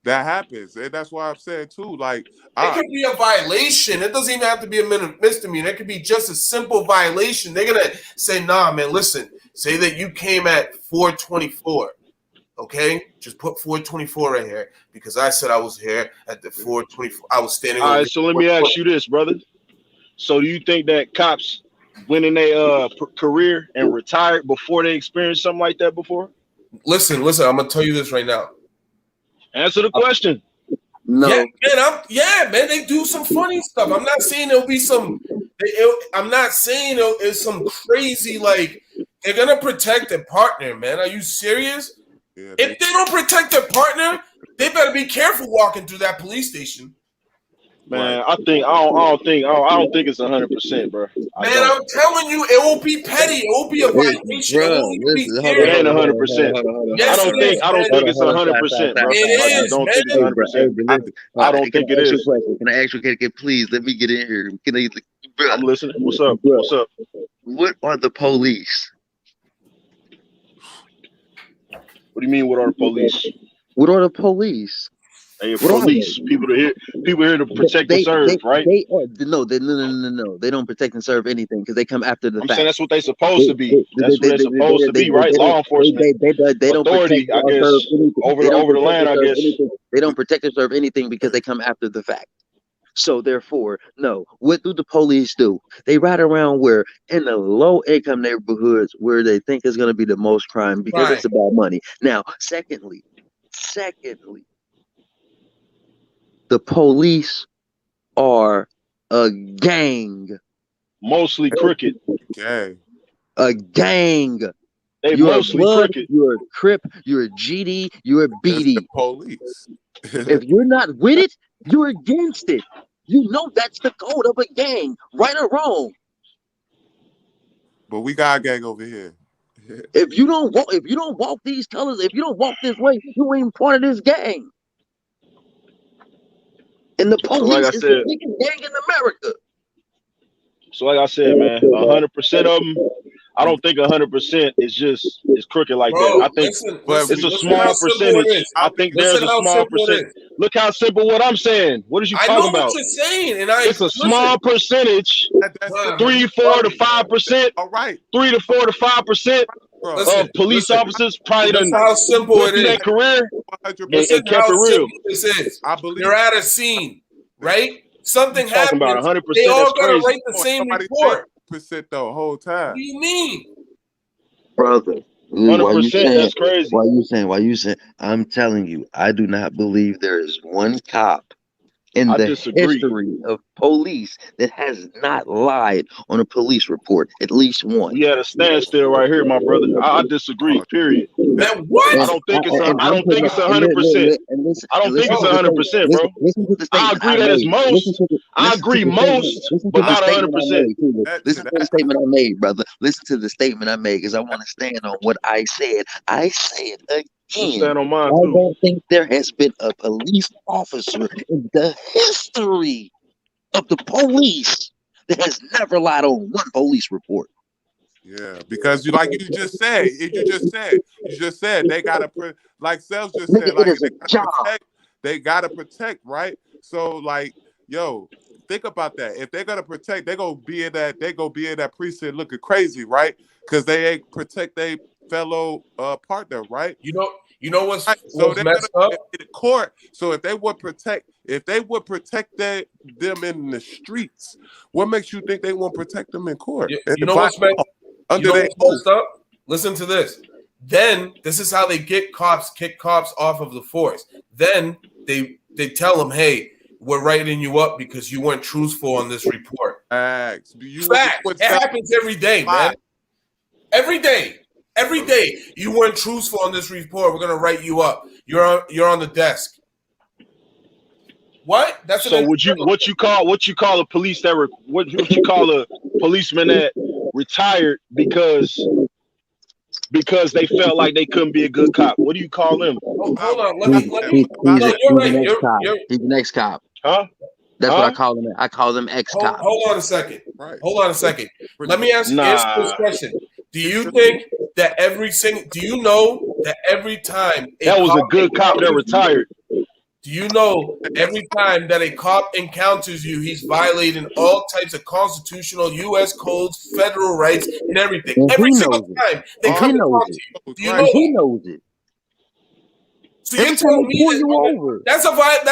That happens, and that's why I'm saying too. Like, it could be a violation. It doesn't even have to be a misdemeanor. It could be just a simple violation. They're gonna say, "Nah, man. Listen. Say that you came at 4:24. Okay, just put 4:24 right here because I said I was here at the 4:24. I was standing." All right. So let me ask you this, brother. So do you think that cops went in their career and retired before they experienced something like that before? Listen. I'm gonna tell you this right now. Answer the question. No. Yeah, man. They do some funny stuff. I'm not saying there'll be some. I'm not saying it's some crazy like they're gonna protect their partner, man. Are you serious? Yeah, if they don't protect their partner, they better be careful walking through that police station. Man, I don't think it's 100%, bro. Man, I'm telling you, it will be petty. It will be a violation. It won't be serious. It ain't 100%. Yes, I don't think it's 100%, bro. It is, I don't think it's 100%. I don't think it is. Can I ask you, please let me get in here? I'm listening. What's up? What's up? What are the police? What do you mean? What are the police? What are the police? Hey, police, people here to protect and serve, right? No. They don't protect and serve anything because they come after the fact. I'm saying that's what they're supposed to be. That's what they're supposed to be, right? Law enforcement. They don't authority, I guess. Over the land, I guess. They don't protect or serve anything because they come after the fact. So therefore, no. What do the police do? They ride around where in the low income neighborhoods where they think is going to be the most crime because it's about money. Now, secondly, the police are a gang. Mostly crooked. A gang. They mostly crooked. You're a Crip, you're a GD, you're a BD. The police. If you're not with it, you're against it. You know that's the code of a gang, right or wrong. But we got a gang over here. If you don't walk these colors, if you don't walk this way, you ain't part of this gang. And the police is the biggest gang in America. So like I said, man, 100% of them, I don't think 100% is crooked like that. I think it's a small percentage. I think there's a small percentage. Look how simple what I'm saying. What are you talking about? I know what you're saying, and it's a small percentage, 3, 4 to 5%. All right, 3 to 4 to 5% of police officers probably done how simple it is. Their career and kept it real. This is. I believe they're at a scene, right? Something happens. About 100%. They all gotta write the same report. The whole time. What do you mean, brother? 100%. That's crazy. Why you saying? I'm telling you, I do not believe there is one cop in I the disagree. history of police that has not lied on a police report. At least one. We at a standstill right here, my brother. I disagree. Period. Man, what? I don't think it's And I I'm don't putting think it's and 100%. listen, I don't think it's to the 100%, bro. listen to the I statement agree I that it's made. most. I agree most, but not 100%. Listen to the statement I made, brother. Listen to the statement I made because I want to stand on what I said. I said You again. stand on mine I too. don't think there has been a police officer in the history of the police that has never lied on one police report. Yeah, because you just said they gotta like Sales just said, like they gotta protect, right? So like, yo, think about that. If they're gonna protect, they gonna be in that precinct looking crazy, right? Because they ain't protect their fellow partner, right? You know what's So they're messed gonna up? in court. So if they would protect them in the streets, what makes you think they won't protect them in court? You know what's messed up? Listen to this. Then this is how they kick cops off of the force. Then they tell them, hey, we're writing you up because you weren't truthful on this report. Fact. It happens every day, man. Every day. Every day. You weren't truthful on this report. We're gonna write you up. You're on the desk. What? That's so. What you call a police that what you call a policeman that retired because they felt like they couldn't be a good cop? What do you call them? Hold on. He's an ex-cop. Huh? That's what I call them. I call them ex-cops. Hold on a second. Right. Hold on a second. Let me ask this question. Do you think that do you know that every time that was a good cop that retired? Do you know every time that a cop encounters you, he's violating all types of constitutional U.S. codes, federal rights, and everything? And every single time they come and talk to you. Do you know he knows it. So you're telling me over. That's what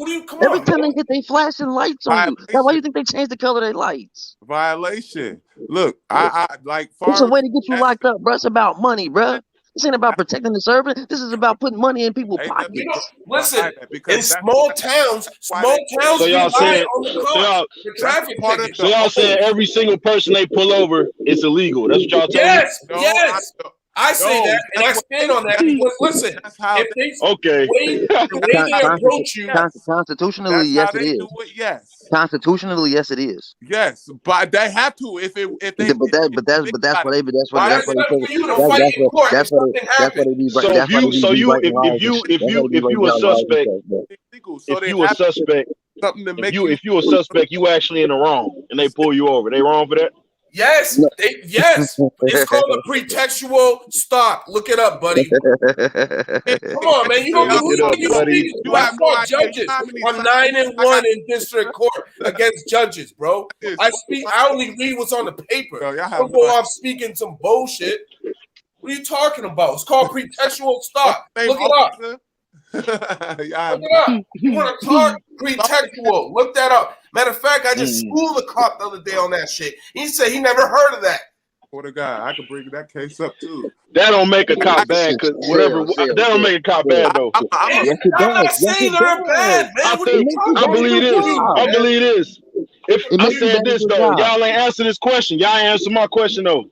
do you come every on? time they get they flashing lights on you. That's why you think they changed the color of their lights. Violation. Look, I like it's a way to get you locked up, bro. It's about money, bro. This ain't about protecting the servant. This is about putting money in people's pockets. Listen, in small towns so y'all saying, traffic tickets. So y'all saying every single person they pull over is illegal. That's what y'all telling me? Yes. I say that, and I stand on that because listen, if the way they approach you, constitutionally, yes, it is. Constitutionally, yes, it is. Yes, but they have to if they. But that's what they be. That's what they. That's what they be. So if you a suspect, if you a suspect, you actually in the wrong, and they pull you over. They wrong for that? Yes, yes. It's called a pretextual stop. Look it up, buddy. Come on, man. You don't have more judges. I'm 9-1 in district court against judges, bro. I only read what's on the paper. Don't go off speaking some bullshit. What are you talking about? It's called pretextual stop. Look it up. Look it up. You want to talk pretextual? Look that up. Matter of fact, I just schooled a cop the other day on that shit. He said he never heard of that. What a guy! I could bring that case up too. That don't make a cop bad, because whatever. That don't make a cop bad though. I'm not saying they're bad, man. I believe it is. I believe it is. If I said this though, y'all ain't answer this question. Y'all ain't answer my question though.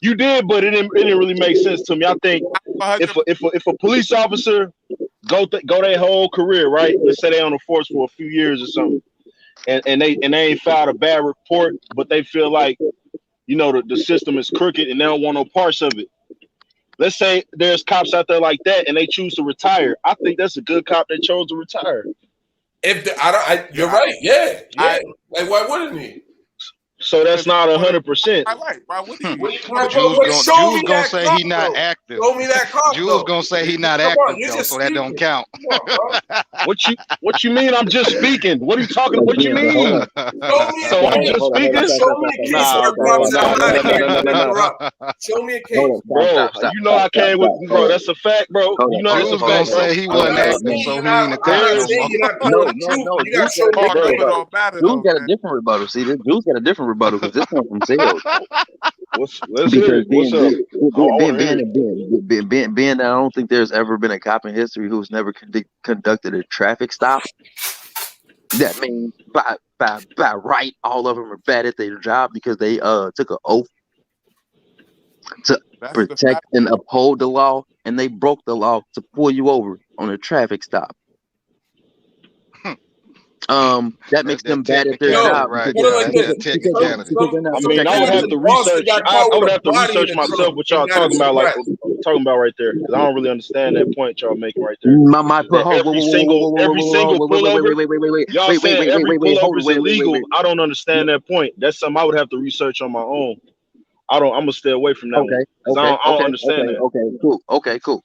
You did, but it didn't really make sense to me. I think if a police officer go their whole career, right? Let's say they on the force for a few years or something, and they ain't filed a bad report, but they feel like, you know, the system is crooked and they don't want no parts of it. Let's say there's cops out there like that and they choose to retire. I think that's a good cop that chose to retire. You're right. Yeah. Like, why wouldn't he? So that's not 100%. Right. Why would he? Jules gonna say he not active. Show me that cop. Jules gonna say he not active though, so that don't count. What you mean? I'm just speaking. What are you talking? What you mean? So I'm just speaking. Show me a case. Show me a case, bro. You know I came with, bro. That's a fact, bro. You know that's a gonna fact. Say he wasn't active, so he ain't a cop. Jules got a different rebuttal. See, Jules got a different rebuttal because this one from sales. Let's hear it. What's up? Being that I don't think there's ever been a cop in history who's never conducted a traffic stop. That means by right, all of them are bad at their job because they took an oath to protect and uphold the law, and they broke the law to pull you over on a traffic stop. That makes them bad at their job. I mean, I would have to research. I would have to research myself what y'all talking about, like talking about right there, because I don't really understand that point y'all making right there. Every single pullover, y'all saying every pullover is illegal. I don't understand that point. That's something I would have to research on my own. I'm gonna stay away from that one. I don't understand that. Okay, cool.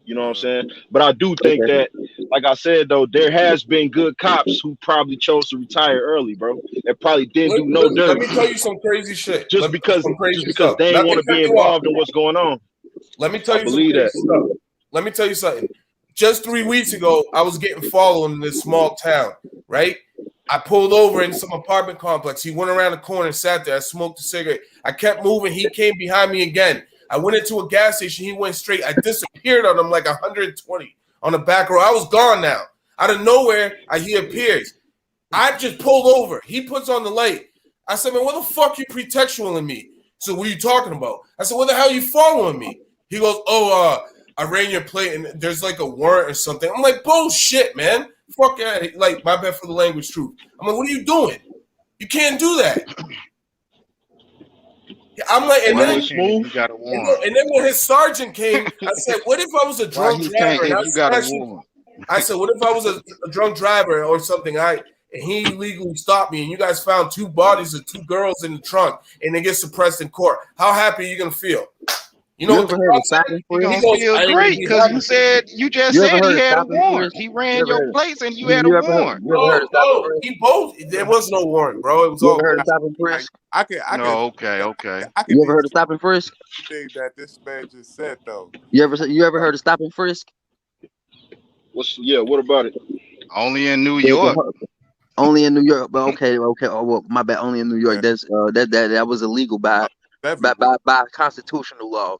You know what I'm saying? But I do think that, like I said, though, there has been good cops who probably chose to retire early, bro. That probably didn't do no dirt. Let me tell you some crazy shit. Just because they ain't want to be involved in what's going on. Let me tell you some crazy stuff. Let me tell you something. Just 3 weeks ago, I was getting followed in this small town, right? I pulled over in some apartment complex. He went around the corner and sat there. I smoked a cigarette. I kept moving. He came behind me again. I went into a gas station. He went straight. I disappeared on him like 120 on the back road. I was gone now. Out of nowhere, he appears. I just pulled over. He puts on the light. I said, man, what the fuck you pretextualing me? So what are you talking about? I said, what the hell are you following me? He goes, I ran your plate and there's like a warrant or something. I'm like, bullshit, man. Fuck out. Like, my bad for the language, truth. I'm like, what are you doing? You can't do that. I'm like, and then when his sergeant came, I said, what if I was a drunk driver? I said, what if I was a drunk driver or something? And he illegally stopped me, and you guys found 2 bodies of 2 girls in the trunk, and they get suppressed in court. How happy are you gonna feel? You know what the You're gonna feel great because you just said he had a warrant. He ran your place and you had a warrant. There was no warrant, bro. It was all heard of stop and frisk? Okay. You ever heard of stop and frisk? That this man just said though. You ever heard of stop and frisk? What about it? Only in New York. Only in New York, but okay. Oh, well, my bad. Only in New York. That's that was illegal by constitutional law.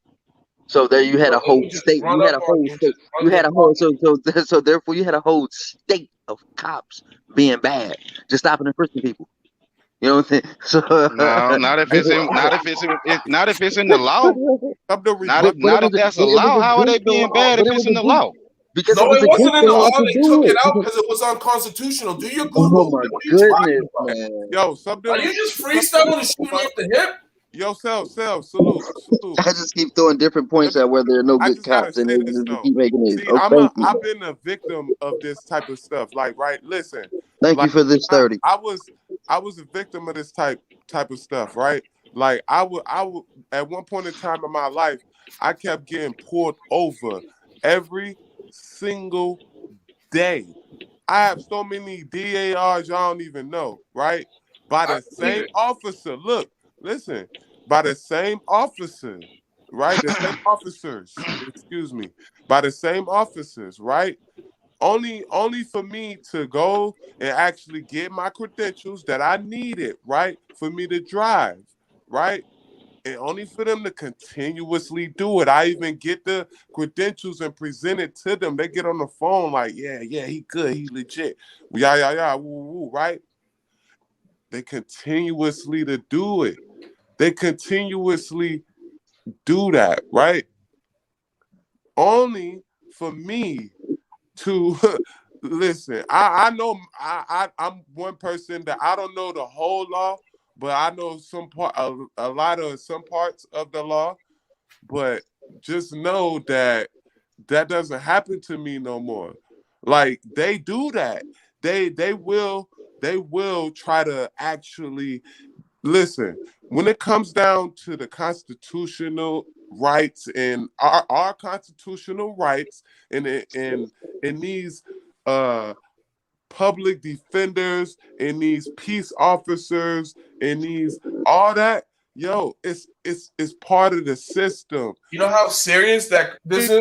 So there you had a whole state. You had a whole state. You had a whole so therefore you had a whole state of cops being bad, just stopping and frisking people. You know what I'm saying? So no, not if it's in the law. Not if that's a law. How are they being bad if it's in the law? Because no, it wasn't in the law. They took it out because it was unconstitutional. Do your Google. Oh my goodness, man! Yo, are you just freestyling and shooting off the hip? Yo, salute. I just keep throwing different points at where there are no good cops, and they just keep making it. I've been a victim of this type of stuff. Like, right? Listen. Thank you for this 30. I was a victim of this type of stuff, right? Like, I would at one point in time in my life, I kept getting pulled over every single day. I have so many DARs y'all don't even know, right? By the same officer. Look. Listen, by the same officer, right? The same officers, excuse me, by the same officers, right? Only for me to go and actually get my credentials that I needed, right? For me to drive, right? And only for them to continuously do it. I even get the credentials and present it to them. They get on the phone like, yeah, he good, he legit. Yeah, woo, right? They continuously to do it. They continuously do that, right? Only for me to listen. I know I'm one person that I don't know the whole law, but I know a lot of some parts of the law. But just know that doesn't happen to me no more. Like, they do that. They will try to actually listen. When it comes down to the constitutional rights and our constitutional rights and these public defenders and these peace officers and these all that, yo, it's part of the system. You know how serious that this is?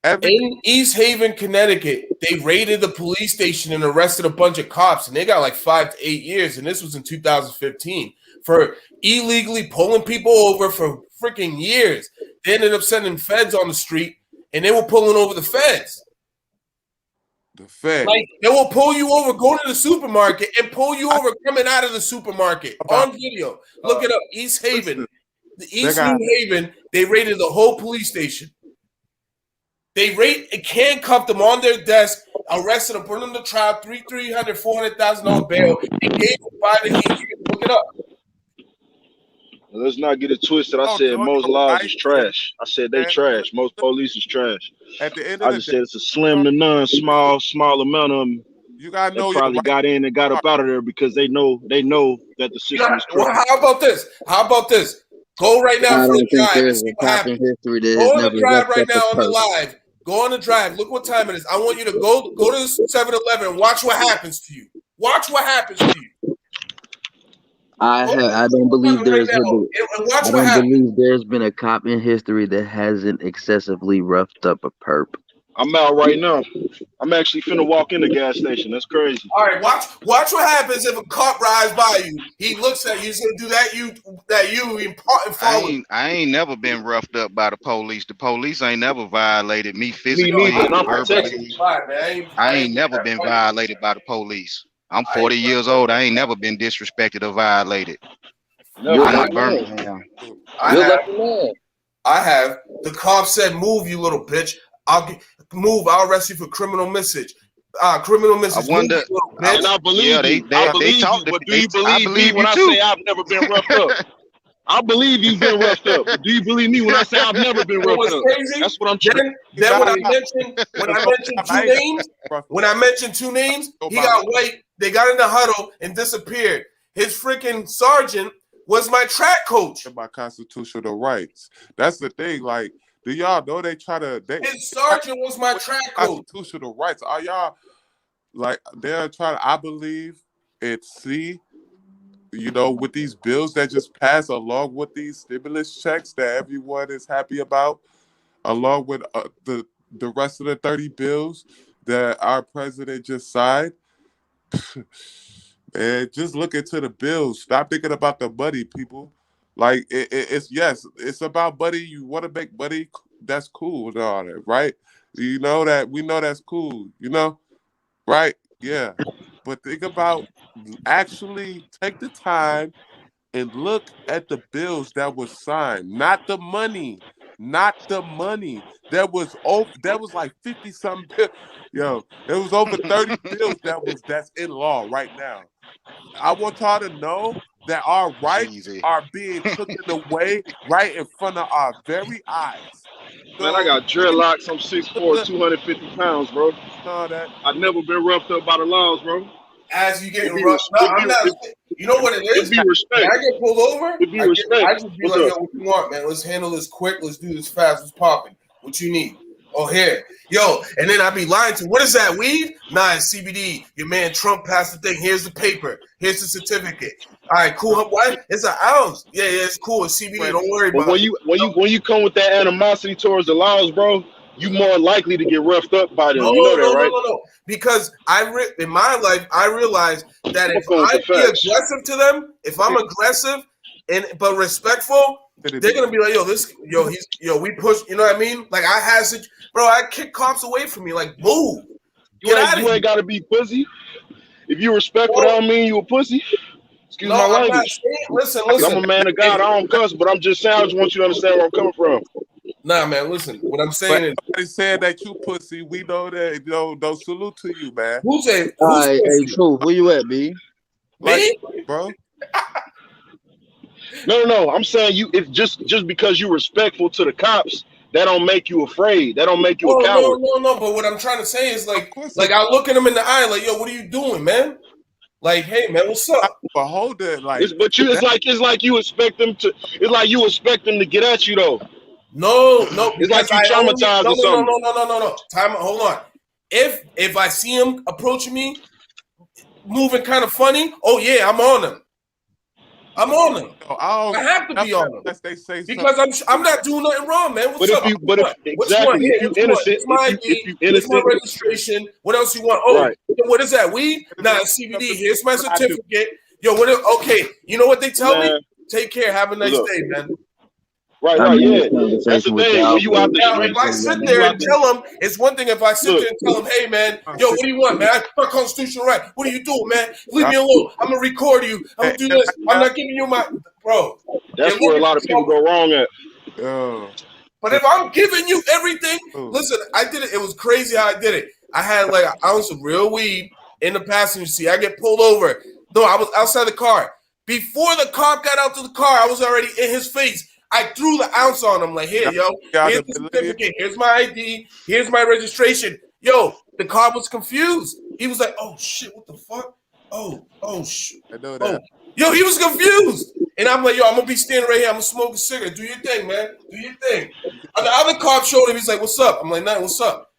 In East Haven, Connecticut, they raided the police station and arrested a bunch of cops, and they got like 5 to 8 years, and this was in 2015, for illegally pulling people over for freaking years. They ended up sending feds on the street, and they were pulling over the feds. The fact. Like they will pull you over, go to the supermarket, and pull you over coming out of the supermarket on video. Look it up. East Haven, the East New Haven. They raided the whole police station. They handcuffed them on their desk, arrested them, put them in the trial, $300,000 bail. They gave them 5 to 8 years. Look it up. Let's not get it twisted. I said most laws is trash. I said they trash. Most police is trash. At the end I just said it's a slim to none, small amount of them. You gotta know probably got in and got up out of there because they know that the system is trash. How about this? Go right now for the drive and see what happens. Go on the drive right now on the live. Go on the drive. Look what time it is. I want you to go to the 7-Eleven and watch what happens to you. Watch what happens to you. I don't believe there's been a cop in history that hasn't excessively roughed up a perp. I'm out right now. I'm actually finna walk in the gas station. That's crazy. All right, watch what happens if a cop rides by you. He looks at you. He's gonna do I ain't never been roughed up by the police. The police ain't never violated me physically. I ain't never been violated by the police. I'm 40 years old. I ain't never been disrespected or violated. I have. The cop said, "Move, you little bitch." I'll arrest you for criminal mischief. Criminal mischief. I wonder. And I believe you. I believe you. But do you believe me when I say I've never been roughed up? I believe you've been roughed up. But do you believe me when I say I've never been roughed up? That's what I'm trying. Then when I mentioned two names, he got white. They got in the huddle and disappeared. His freaking sergeant was my track coach. My constitutional rights. That's the thing. Like, do y'all know his sergeant was my track coach? Constitutional rights. Are y'all like they're trying to? I believe with these bills that just passed, along with these stimulus checks that everyone is happy about, along with the rest of the 30 bills that our president just signed. Man, just look into the bills. Stop thinking about the money, people. Like it's about money. You want to make money, that's cool and all that, right? You know that we know that's cool, right? Yeah. But think about actually take the time and look at the bills that was signed, not the money. That was like 50-something bills. Yo, it was over 30 bills that's in law right now. I want y'all to know that our rights are being taken away right in front of our very eyes. Man, I got dreadlocks. I'm 6'4", 250 pounds, bro. I've never been roughed up by the laws, bro. As you getting roughed up, I'm not. You know what it is? Be respect. When I get pulled over, I just be What's like, up? yo, what you want, man? Let's handle this quick. Let's do this fast. What's popping? What you need? Oh, here. Yo, and then I be lying to, what is that, weed? Nah, it's CBD. Your man Trump passed the thing. Here's the paper. Here's the certificate. All right, cool. What? It's an ounce. Yeah, it's cool. It's CBD. Don't worry about it. When you come with that animosity towards the laws, bro, you more likely to get roughed up by them. No, you know that, right? No. Because in my life, I realized that if I be aggressive to them, if I'm aggressive but respectful, they're gonna be like, we push. You know what I mean? Like I kick cops away from me. Like, move. You ain't gotta be pussy. If you respectful, that don't mean you a pussy. Excuse my language. Listen. I'm a man of God. I don't cuss, but I'm just saying. I just want you to understand where I'm coming from. Nah, man. Listen, what I'm saying is, nobody said that you pussy. We know that. Don't salute to you, man. Who's saying? Hey, Truth, where you at, B? Me, bro. No. I'm saying if just because you're respectful to the cops, that don't make you afraid. That don't make you a coward. No. But what I'm trying to say is like I look at them in the eye, like, yo, what are you doing, man? Like, hey, man, what's up? But hold it, like, it's like you expect them to. It's like you expect them to get at you, though. No. It's like you traumatized or something. No. Hold on. If I see him approaching me, moving kind of funny, oh yeah, I'm on him. I have to be on them because I'm not doing nothing wrong, man. What's up? If you innocent, my registration. What else you want? Oh, right. What is that? Weed? Nah, CBD. Here's my certificate. Yo, okay. You know what they tell me? Take care. Have a nice day, man. Right, yeah. That's the thing. When you out the Now, street, if I sit there and tell him, it's one thing if I sit there and tell him, hey, man, yo, what do you want, man? I my constitutional right. What are you doing, man? Leave me alone. I'm going to record you. I'm going to do this. I'm not giving you my... Bro. That's where a lot of people go wrong at. But if I'm giving you everything, listen, I did it. It was crazy how I did it. I had like an ounce of real weed in the passenger seat. I get pulled over. No, I was outside the car. Before the cop got out to the car, I was already in his face. I threw the ounce on him like, here, yo, here's the certificate. Here's my ID. Here's my registration. Yo, the cop was confused. He was like, oh, shit, what the fuck? Oh, shit. I know that. Yo, he was confused. And I'm like, yo, I'm going to be standing right here. I'm going to smoke a cigarette. Do your thing, man. Do your thing. And the other cop showed him. He's like, what's up? I'm like, nothing. What's up?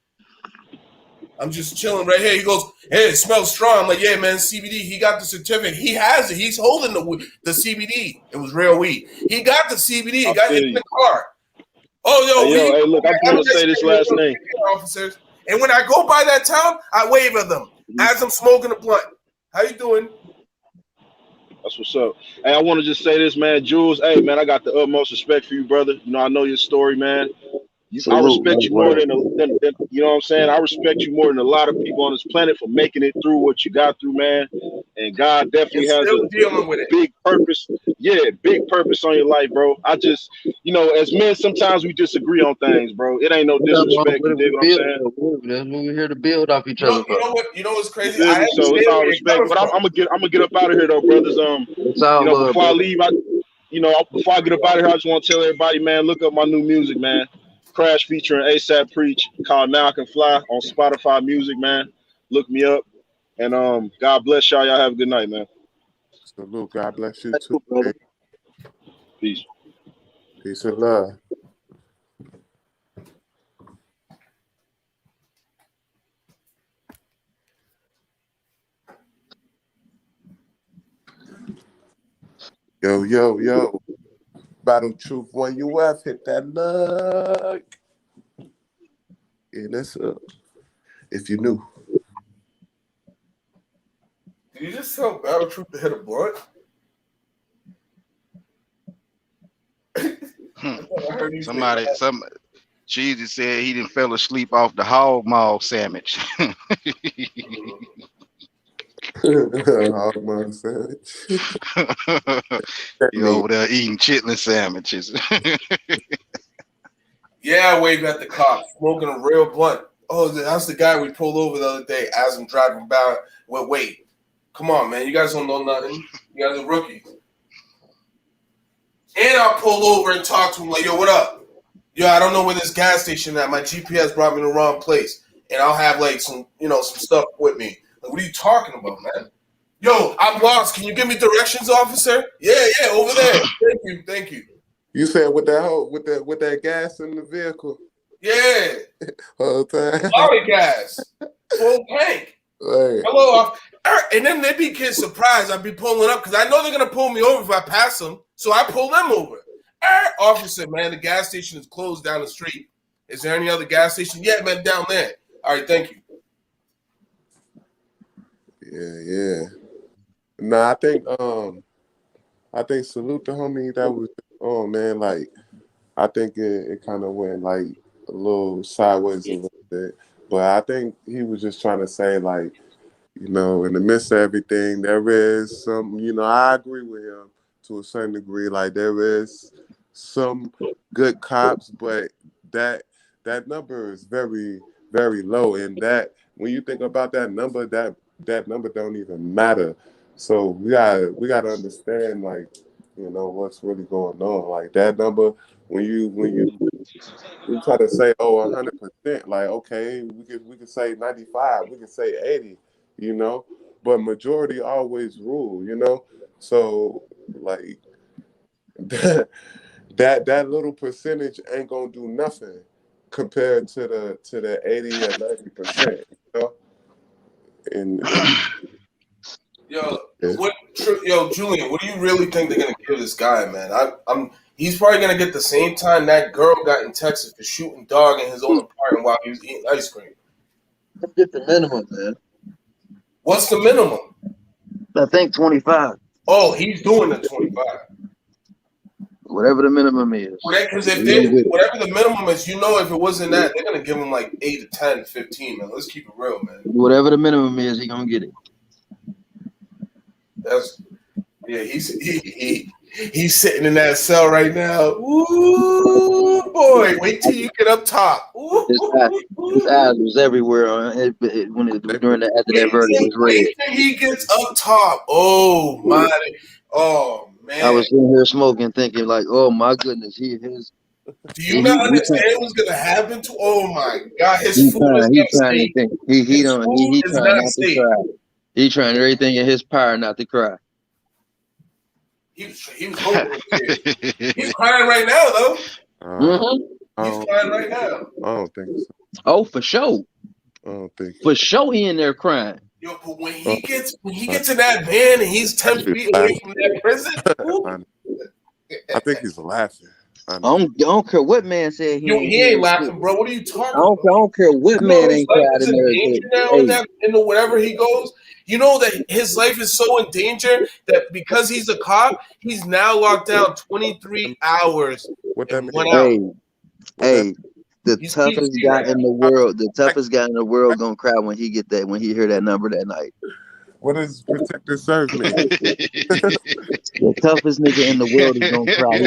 I'm just chilling right here. He goes, hey, it smells strong. I'm like, yeah, man, CBD. He got the certificate. He has it. He's holding the CBD. It was real weed. He got the CBD. He got it in the car. Oh, yo. Hey, look, I'm going to say this last name. Officers. And when I go by that town, I wave at them as I'm smoking a blunt. How you doing? That's what's up. Hey, I want to just say this, man. Jules, hey, man, I got the utmost respect for you, brother. You know, I know your story, man. I respect you more than you know what I'm saying? I respect you more than a lot of people on this planet for making it through what you got through, man. And God definitely has a big purpose. Yeah, big purpose on your life, bro. I just, you know, as men, sometimes we disagree on things, bro. It ain't no disrespect. You dig what I'm saying? That's what we're here to build off each other. You know what's crazy? So it's all respect. But I'm gonna get up out of here though, brothers. Before I leave, before I get up out of here, I just want to tell everybody, man, look up my new music, man. Crash featuring ASAP Preach called Now I Can Fly on Spotify Music, man. Look me up. And God bless y'all. Y'all have a good night, man. Salute. God bless you too, brother. Peace. Peace and love. Yo. Battle Truth 1 UF, hit that like. And that's up. If you knew. Did you just tell Battle Truth to hit a blunt? Cheesy said he didn't fell asleep off the hog maw sandwich. Hog maw sandwich. You over there eating chitlin sandwiches. Yeah, I waved at the cop, smoking a real blunt. Oh, that's the guy we pulled over the other day as I'm driving by. Wait, come on, man. You guys don't know nothing. You guys are rookies. And I'll pull over and talk to him like, yo, what up? Yo, I don't know where this gas station at. My GPS brought me to the wrong place. And I'll have like some stuff with me. Like, what are you talking about, man? Yo, I'm lost. Can you give me directions, officer? Yeah, over there. Thank you. You said with that gas in the vehicle? Yeah. Whole time. Lorry gas. Full tank. Right. Hello, and then they be getting surprised. I'd be pulling up because I know they're gonna pull me over if I pass them. So I pull them over. Officer, man, the gas station is closed down the street. Is there any other gas station? Yeah, man, down there. All right, thank you. Yeah. Nah, I think salute the homie that was man, like I think it kind of went like a little sideways a little bit. But I think he was just trying to say, like, in the midst of everything, there is some, I agree with him to a certain degree. Like, there is some good cops, but that number is very, very low. And that, when you think about that number don't even matter. So we gotta understand, like, what's really going on. Like, that number, when you try to say, 100%, like, okay, we could say 95, we could say 80, but majority always rule, So, like, that little percentage ain't gonna do nothing compared to the 80 or 90%, And Julian, what do you really think they're gonna give this guy, man? He's probably gonna get the same time that girl got in Texas for shooting dog in his own apartment while he was eating ice cream. Let's get the minimum, man. What's the minimum? I think 25. Oh, he's doing the 25. Whatever the minimum is. Because if they, whatever the minimum is, you know, if it wasn't that, they're gonna give him like 8 to 10, 15, man. Let's keep it real, man. Whatever the minimum is, he gonna get it. That's he's sitting in that cell right now. Ooh, boy, wait till you get up top. His eyes was everywhere during after that verdict was read. Wait till he gets up top. Oh my, oh man. I was sitting here smoking, thinking like, oh my goodness, his. Do you not understand what's gonna happen to? Oh my God, his food is not safe. He trying not to cry. He trying everything in his power not to cry. He was hoping. He's crying right now, though. He's crying right now. I don't think so. Oh, for sure. I don't think for sure he in there crying. Yo, but when he gets in that van and he's 10 feet away from that prison, I think he's laughing. I don't care what man said he ain't laughing, bro. What are you talking about? I don't care what man ain't cried in there. Into wherever he goes, you know that his life is so in danger that because he's a cop, he's now locked down 23 hours. What that mean? Hey, the toughest guy in the world gonna cry when he hear that number that night. What does protective serve me? The toughest nigga in the world is gonna cry.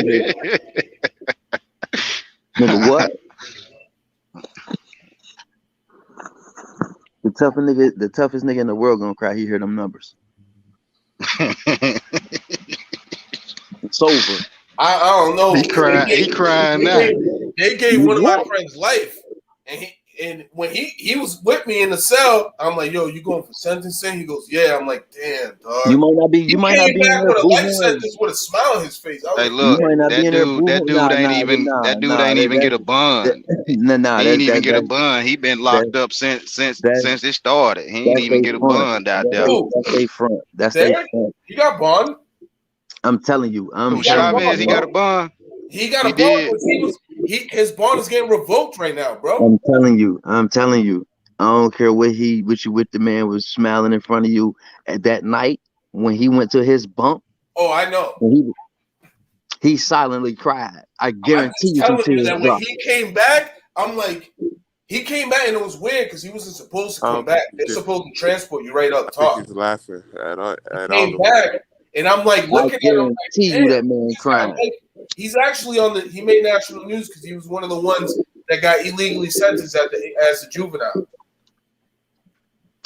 Nigga, what? The toughest nigga in the world gonna cry. He hear them numbers. It's over. I don't know. He crying now. They gave one of my friends life, and when he was with me in the cell, I'm like, "Yo, you going for sentencing?" He goes, "Yeah." I'm like, "Damn, dog." You might not be in there with a life sentence with a smile on his face. Hey, look, that dude ain't even get a bond. He ain't even get a bond. He been locked up since it started. He ain't even get a bond out there. That's their front. That's their front. He got bond. I'm telling you. Chavez, he got a bond. He got a bond. His bond is getting revoked right now, bro. I'm telling you. I don't care what the man was smiling in front of you at that night when he went to his bunk. Oh, I know. He silently cried. I guarantee you. That when he came back, I'm like, he came back and it was weird because he wasn't supposed to come back. They're supposed to transport you right up top. He's laughing at all. Came back, and I'm like looking at him. I guarantee you that man crying. He's actually he made national news because he was one of the ones that got illegally sentenced as a juvenile.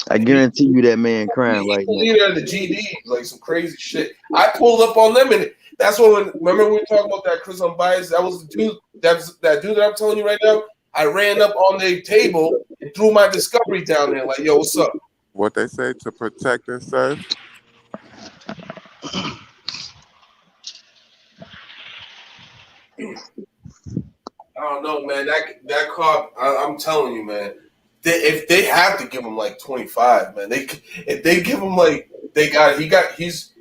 I guarantee you that man crying right now. Leader of the GD, like some crazy shit. I pulled up on them, and that's remember when we were talking about that Chris Unbiased? That was the dude. That dude that I'm telling you right now. I ran up on the table and threw my discovery down there, like, "Yo, what's up?" What they say to protect and serve. I don't know, man. That cop, I'm telling you, man. If they have to give him like 25, man. If they give him like he's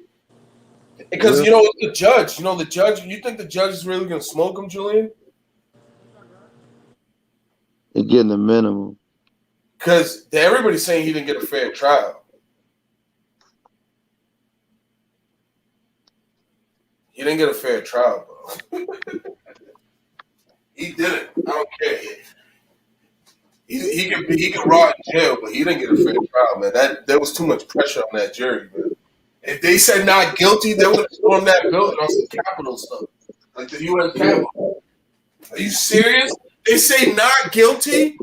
because you know the judge. You know the judge. You think the judge is really gonna smoke him, Julian? He's getting the minimum. Because everybody's saying he didn't get a fair trial. He didn't get a fair trial, bro. He didn't. I don't care. He can rot in jail, but he didn't get a fair trial, man. There was too much pressure on that jury, man. If they said not guilty, they would have stormed that building on some Capitol stuff, like the U.S. Capitol. Are you serious? They say not guilty,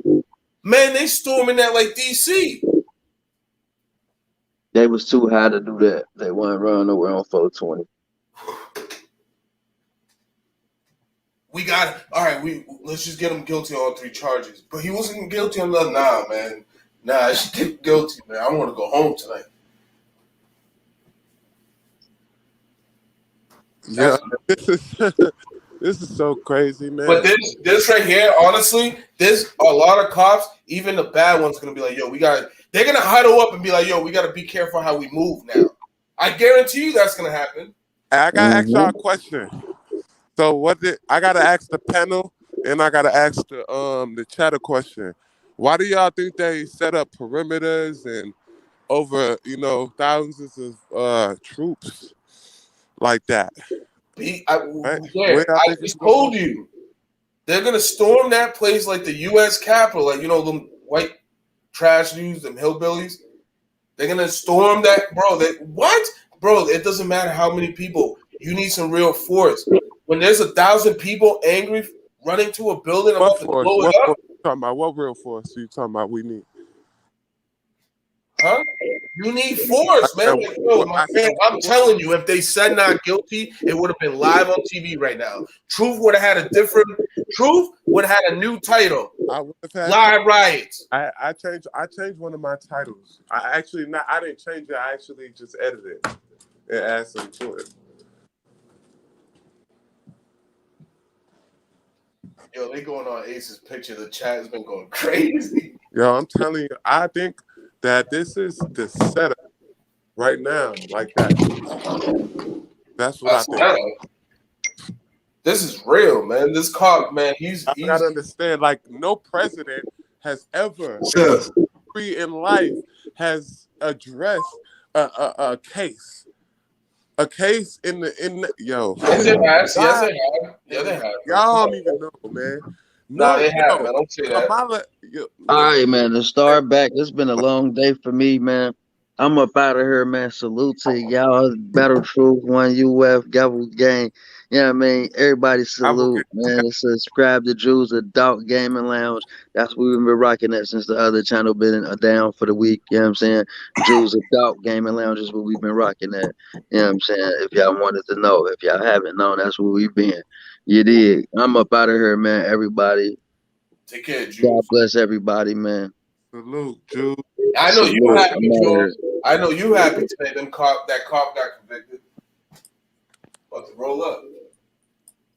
man. They storming that like D.C. They was too high to do that. They weren't running nowhere on 420. We got all right. Let's just get him guilty on all 3 charges. But he wasn't guilty on the man. I should get guilty, man. I want to go home tonight. Yeah, this is so crazy, man. But this right here, honestly, there's a lot of cops. Even the bad ones gonna be like, "Yo, they're gonna huddle up and be like, "Yo, we gotta be careful how we move now." I guarantee you that's gonna happen. I gotta ask y'all a question. So I gotta ask the panel and I gotta ask the chat a question. Why do y'all think they set up perimeters and over thousands of troops like that? I just told you. They're gonna storm that place like the U.S. Capitol, like them white trash dudes, them hillbillies. They're gonna storm that, bro. Bro? It doesn't matter how many people. You need some real force. When there's 1,000 people angry running to a building about to blow it up. Talking about what real force are you talking about? We need. Huh? You need force, man. I'm telling you, if they said not guilty, it would have been live on TV right now. Truth would have had a new title. I would have had Live riots. I changed one of my titles. I didn't change it. I actually just edited it and added some to it. Yo, they going on Ace's picture. The chat has been going crazy. Yo, I'm telling you, I think that this is the setup right now, like that. That's what I think. This is real, man. This cop, man, he's gotta understand, like, no president has ever in life has addressed a case. A case in the Yes, it has. Yeah, they have. Y'all don't even know, man. No, they have, man. Don't say that. All right, man. To start back, it's been a long day for me, man. I'm up out of here, man. Salute to y'all. Battle Truth, 1UF, Gavel Gang. You know what I mean? Everybody salute, man. Subscribe to Jews Adult Gaming Lounge. That's what we've been rocking at since the other channel been down for the week. You know what I'm saying? Jews Adult Gaming Lounge is what we've been rocking at. You know what I'm saying? If y'all wanted to know. If y'all haven't known, that's where we've been. You did. I'm up out of here, man. Everybody. Take care, Jews. God bless everybody, man. Salute, Jews. I know you happy, Joe. I know you happy today. That cop got convicted. About to roll up.